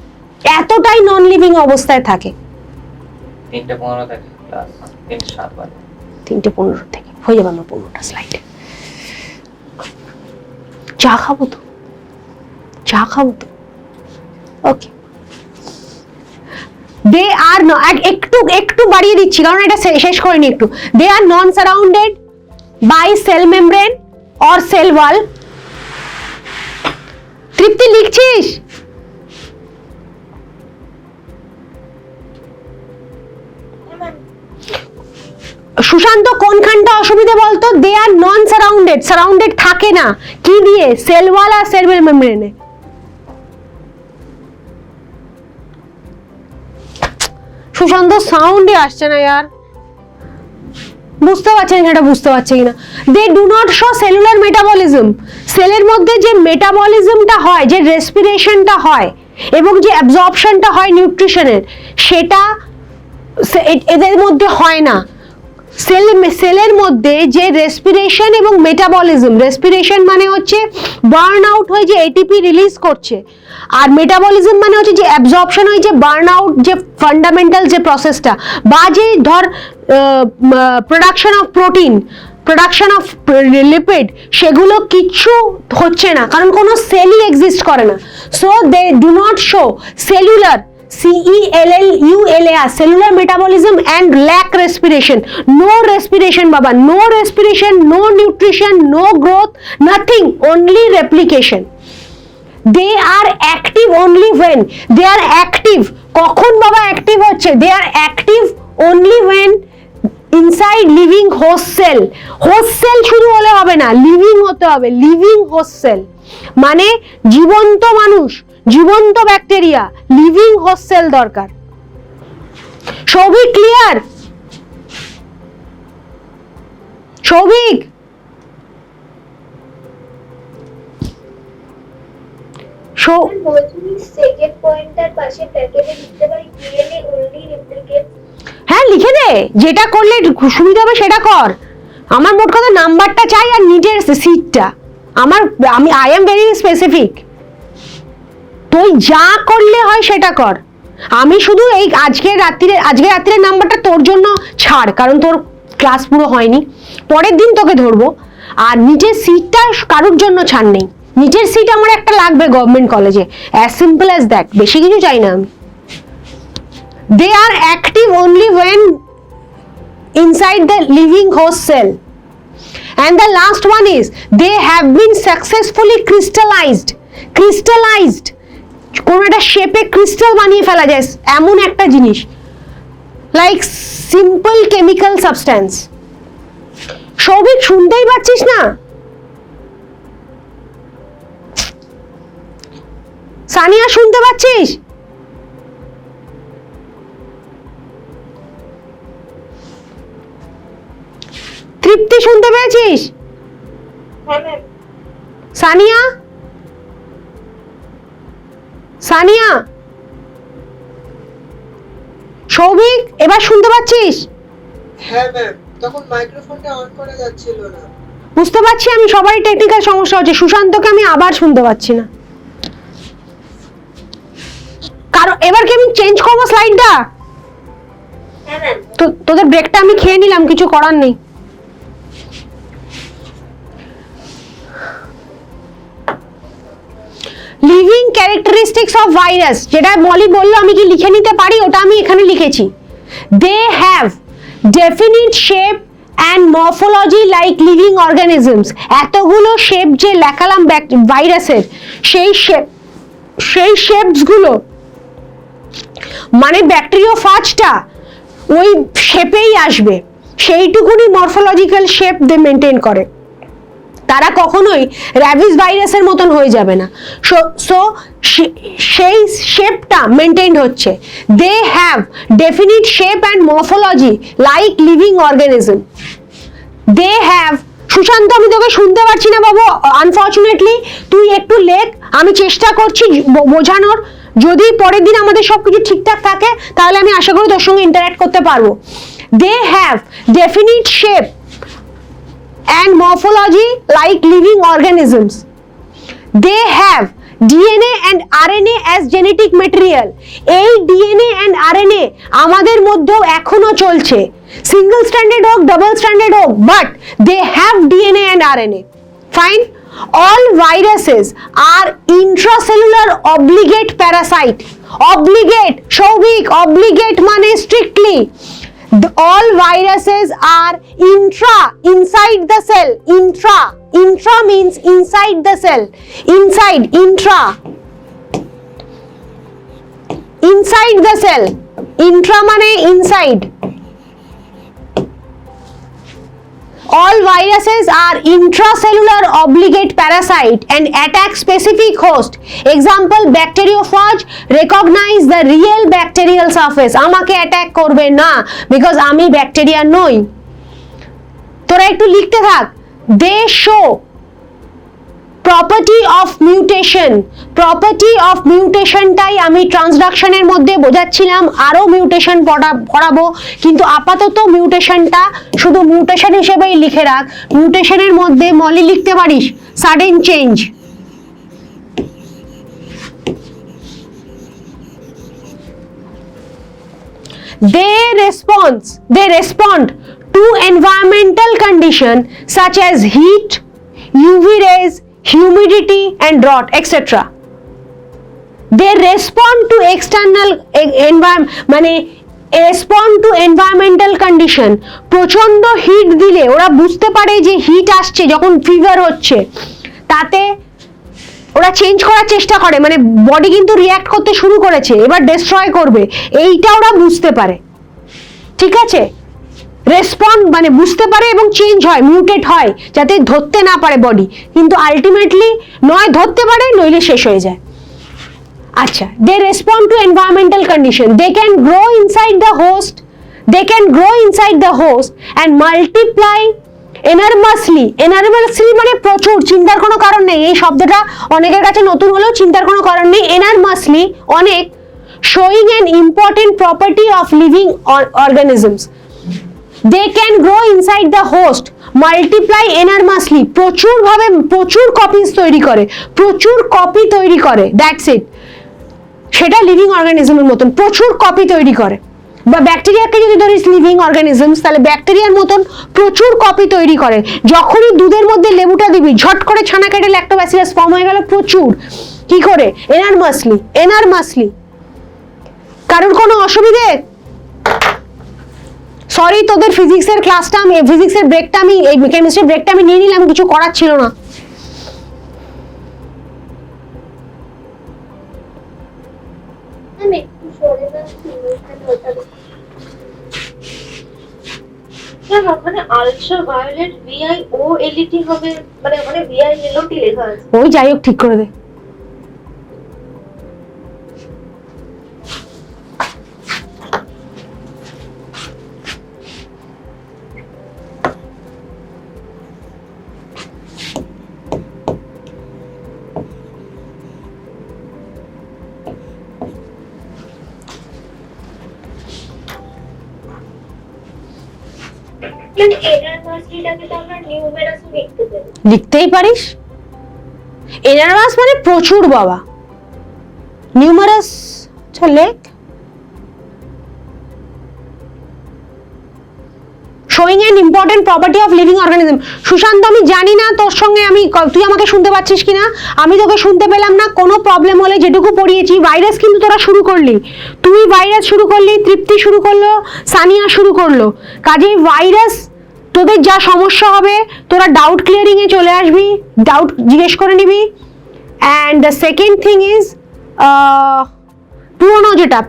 এতটাই নন লিভিং অবস্থায় থাকে। 3:15 থেকে ক্লাস 3:07 বাজে। 3:15 থেকে হয়ে যাবে আমার 15টা স্লাইড। চা খাবো তো, ওকে। দে আর একটু বাড়িয়ে দিচ্ছি কারণ এটা শেষ করিনি একটু। They are non surrounded by cell membrane or cell wall. Tripti লিখছিস? সুশান্ত কোনখানটা অসুবিধা বলতো? দে আর নন সারাউন্ডেড থাকে না কি দিয়ে? সেল ওয়াল আর সেল মেমব্রেনে। সুশান্ত সাউন্ডই আসছে না यार, বুঝতে পারছেন সেটা বুঝতে পারছে কিনা। They do not show cellular metabolism, সেলের মধ্যে যে মেটাবলিজমটা হয়, যে রেসপিরেশনটা হয় এবং যে অ্যাবজর্পশনটা হয় নিউট্রিশনের, সেটা এদের মধ্যে হয় না। সেলের মধ্যে যে রেসপিরেশন এবং মেটাবলিজম, রেসপিরেশন মানে হচ্ছে বার্ন আউট হয়ে যে এটিপি রিলিজ করছে, আর মেটাবলিজম মানে হচ্ছে যে অ্যাবজর্পশন হয়ে যে বার্ন আউট, যে ফান্ডামেন্টাল যে প্রসেসটা, বা যে ধর production of protein, production of lipid, সেগুলো কিচ্ছু হচ্ছে না কারণ কোনো সেলই এক্সিস্ট করে না। So they do not show cellular, CELLULAR, cellular metabolism and lack respiration. No respiration, Baba. No respiration, no nutrition, no growth, nothing. Only replication. They are active only when they are active. কখন বাবা active হচ্ছে? They are active only when inside living host cell. Host cell শুধু হলে হবে না, living হতে হবে। Living host sell মানে জীবন্ত মানুষ, জীবন্ত ব্যাকটেরিয়া, লিভিং হোস্ট সেল দরকার। সৌভিক ক্লিয়ার? সৌভিক সো বলছি সেকেন্ড পয়েন্টটার পাশে ব্র্যাকেটে লিখতে পারি ডিএনএ অনলি রেপ্লিকেট। হ্যাঁ লিখে দে, যেটা করলে সুবিধা হবে সেটা কর। আমার মোট কথা নাম্বারটা চাই আর নিটের সিটটা। আমি আই এম ভেরি স্পেসিফিক। তুই যা করলে হয় সেটা কর। আমি শুধু এই আজকে রাত্রির নাম্বারটা তোর জন্য ছাড়, কারণ তোর ক্লাস পুরো হয়নি, পরের দিন তোকে ধরবো। আর নিটের সিটটা কারোর জন্য ছাড় নেই। নিটের সিট আমার একটা লাগবে গভর্নমেন্ট কলেজে, অ্যাজ সিম্পল অ্যাজ দ্যাট, বেশি কিছু চাই না আমি। They are active only when inside the living host cell. And the last one is they have been successfully crystallized. কোন একটা শেপে ক্রিস্টাল বানিয়ে ফেলা যায় এমন একটা জিনিস, like simple chemical substance. Souvik শুনতেই পাচ্ছিস না? সানিয়া শুনতে পাচ্ছিস? তৃপ্তি শুনতে পেয়েছিস? হ্যাঁ ম্যাম। সানিয়া, সৌভিক এবার শুনতে পাচ্ছিস? হ্যাঁ ম্যাম, তখন মাইক্রোফোনটা অন করা যাচ্ছিল না। বুঝতে পারছি আমি, সবারই টেকনিক্যাল সমস্যা হচ্ছে। সুশান্তকে আমি আবার শুনতে পাচ্ছি না। কারণ এবার কি আমি চেঞ্জ করবো স্লাইডটা? হ্যাঁ ম্যাম। তোদের ব্রেকটা আমি খেয়ে নিলাম, কিছু করার নেই। লিভিং ক্যারেক্টারিস্টিক্স অফ ভাইরাস, যেটা মলি বললো আমি কি লিখে নিতে পারি, ওটা আমি এখানে লিখেছি। They have definite shape and morphology like living organisms. এতগুলো শেপ যে লেখালাম ভাইরাসের, সেই শেপসগুলো মানে ব্যাকটেরিওফাজটা ওই শেপেই আসবে, সেইটুকুনি মরফোলজিক্যাল শেপ দে মেনটেন করে। তারা কখনোই র্যাবিস ভাইরাসের মতন হয়ে যাবে না। সো সেই শেপটা মেনটেন হচ্ছে। They have definite shape and morphology like living organism. They have, Sushant আমি তোকে শুনতে পারছি না বাবু, আনফর্চুনেটলি। তুই একটু লেখ, আমি চেষ্টা করছি বোঝানোর। যদি পরের দিন আমাদের সবকিছু ঠিকঠাক থাকে তাহলে আমি আশা করি তোর সঙ্গে ইন্টারঅ্যাক্ট করতে পারবো। They have definite shape and morphology like living organisms. They have DNA and RNA as genetic material. এই DNA and RNA আমাদের মধ্যেও এখনো চলছে, সিঙ্গেল স্ট্যান্ডার্ড হোক ডাবল স্ট্যান্ডার্ড হোক, but they have DNA and RNA. Fine. All viruses are intracellular obligate parasite. Obligate, Shovik, obligate মানে strictly. All viruses are inside the cell. Intra means inside the cell. Inside the cell. Intra মানে inside. All viruses are intracellular obligate parasite and attack specific host. Example, bacteriophage recognize the real bacterial surface. আমাকে attack করবে না, because আমি bacteria নই। তোরা একটু লিখতে থাক। They show property of mutation. Property of mutation টাই আমি ট্রান্সডাকশনের মধ্যে বোঝাচ্ছিলাম, আরো মিউটেশন পড়াবো, কিন্তু আপাতত মিউটেশনটা শুধু মিউটেশন হিসেবেই লিখে রাখ। মিউটেশনের মধ্যে মলি লিখতে পারিস sudden change. They respond to environmental condition such as heat, UV rays, humidity and drought, etc. They respond to external মানে রেসপন্ড টু এনভায়রনমেন্টাল কন্ডিশন। প্রচন্ড হিট দিলে ওরা বুঝতে পারে যে হিট আসছে, যখন ফিভার হচ্ছে তাতে ওরা চেঞ্জ করার চেষ্টা করে, মানে বডি কিন্তু রিঅ্যাক্ট করতে শুরু করেছে, এবার ডিস্ট্রয় করবে, এইটা ওরা বুঝতে পারে। ঠিক আছে, রেসপন্ড মানে বুঝতে পারে এবং চেঞ্জ হয়, মিউটেট হয়, যাতে ধরতে না পারে বডি, কিন্তু আলটিমেটলি নয় ধরতে পারে নইলে শেষ হয়ে যায়। আচ্ছা, they respond to environmental condition. They can grow inside the host, and multiply enormously মানে প্রচুর, চিন্তার কোনো কারণ নেই। এই শব্দটা অনেকের কাছে নতুন হলেও চিন্তার কোনো কারণ নেই। এনারমাসলি অনেক, showing an important property of living organisms. They can grow inside the host, multiply enormously, প্রচুর কপিজ তৈরি করে, প্রচুর কপি তৈরি করে, দ্যাটস ইট। সেটা লিভিং অর্গানিজমের মতন প্রচুর কপি তৈরি করে। বা ব্যাকটেরিয়াকে যদি ধরিস লিভিং অর্গানিজমস, তাহলে ব্যাকটেরিয়ার মতন প্রচুর কপি তৈরি করে। যখনই দুধের মধ্যে লেবুটা দিবি, ঝট করে ছানা কেটে ল্যাক্টোব্যাসিলাস ফর্ম হয়ে গেল, প্রচুর। কি করে? এনারমাসলি। কারোর কোনো অসুবিধে? সরি, তোদের ফিজিক্সের ক্লাসটা আমি, ফিজিক্সের ব্রেকটা আমি, এই কেমিস্ট্রির ব্রেকটা আমি নিয়ে নিলাম, কিছু করার ছিল না। আমি একটু সরে যাচ্ছি ওখানে ওটা ম্যাম ওখানে আলট্রাভায়োলেট VIOLET হবে, মানে ওখানে VILOT লেখা আছে। ওই যাই হোক, ঠিক করে দে। মানে এনারমাসলিটাকে তো আমরা নিউমেরাসও লিখতে পারি। লিখতেই পারিস। এনারমাস মানে প্রচুর বাবা, নিউমারাস লেখ। showing an important property of living organism. Sushant, আমি জানি না তোর সঙ্গে তুই আমাকে শুনতে পাচ্ছিস কিনা, আমি তোকে শুনতে পেলাম না। কোনো প্রবলেম হলে যেটুকু পড়িয়েছি, ভাইরাস কিন্তু তোরা শুরু করলি, তুই ভাইরাস শুরু করলি, তৃপ্তি শুরু করলো, সানিয়া শুরু করলো। কাজেই ভাইরাস তোদের যা সমস্যা হবে, তোরা ডাউট ক্লিয়ারিং এ চলে আসবি, ডাউট জিজ্ঞেস করে নিবি। And the second thing is,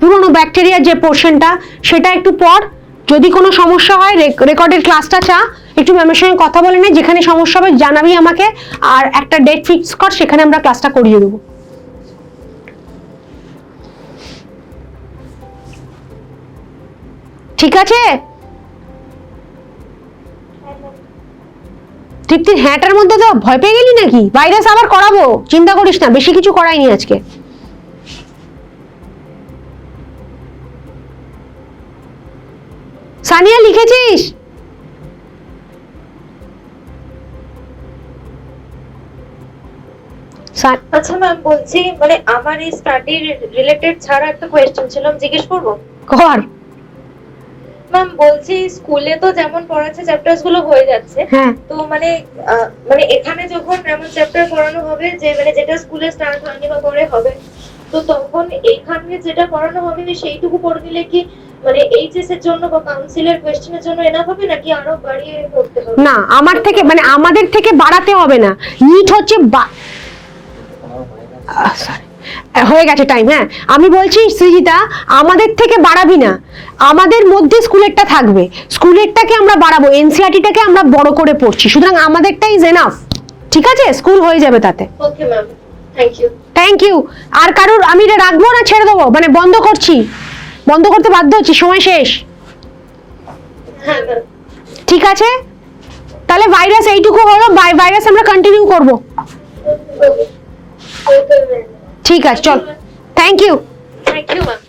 পুরনো ব্যাকটেরিয়ার যে পোর্শনটা, সেটা একটু পড়। যদি কোনো সমস্যা হয়, রেকর্ডের ক্লাসটা চা, একটু ম্যামের সঙ্গে কথা বলে নে, যেখানে সমস্যা হবে জানাবি আমাকে, আর একটা ডেট ফিক্স কর, সেখানে আমরা ক্লাসটা করিয়ে দেবো। ঠিক আছে? তৃপ্তির হ্যাঁটার মধ্যে তো ভয় পেয়ে গেলি নাকি? ভাইরাস আবার করাবো, চিন্তা করিস না, বেশি কিছু করাইনি আজকে। সানিয়া লিখেছিস? আচ্ছা ম্যাম, বলছি মানে আমার এই স্টাডি রিলেটেড ছাড়া একটা কোয়েশ্চেন ছিল, আমি জিজ্ঞেস করবো? কর। ম্যাম বলছি, স্কুলে তো যেমন পড়াচ্ছে চ্যাপ্টারস গুলো হয়ে যাচ্ছে, হ্যাঁ, তো মানে এখানে যখন এমন চ্যাপ্টার পড়ানো হবে যে মানে যেটা স্কুলে স্টার্ট হয়নি বা পরে হবে, তো তখন এখানে যেটা পড়ানো হবে সেইটুকু পড়ে দিলে কি মানে এইচএস এর জন্য বা কাউন্সিলের কোয়েশ্চেনের জন্য এনাফ হবে, নাকি আরো বাড়িয়ে পড়তে হবে? না, আমাদের থেকে বাড়াতে হবে না। নিট হচ্ছে হয়ে গেছে টাইম। হ্যাঁ, আমি বলছি সৃজিতা, আমাদের থেকে বাড়াবি না, আমাদের মধ্যে স্কুলেরটা থাকবে, স্কুলেরটাকে আমরা বাড়াবো, এনসিআরটিটাকে আমরা বড় করে পড়ছি, সুতরাং আমাদেরটাই ইজ এনাফ। ঠিক আছে, স্কুল হয়ে যাবে তাতে। Okay ma'am, thank you. আর কারোর আমি এটা রাখবো না ছেড়ে দেবো, মানে বন্ধ করতে বাধ্য হচ্ছি, সময় শেষ। হ্যাঁ ম্যাম, ঠিক আছে, তাহলে ভাইরাস এইটুকু হলো, ভাইরাস আমরা কন্টিনিউ করব। Okay ma'am. ঠিক আছে, চল, থ্যাংক ইউ। ম্যাম।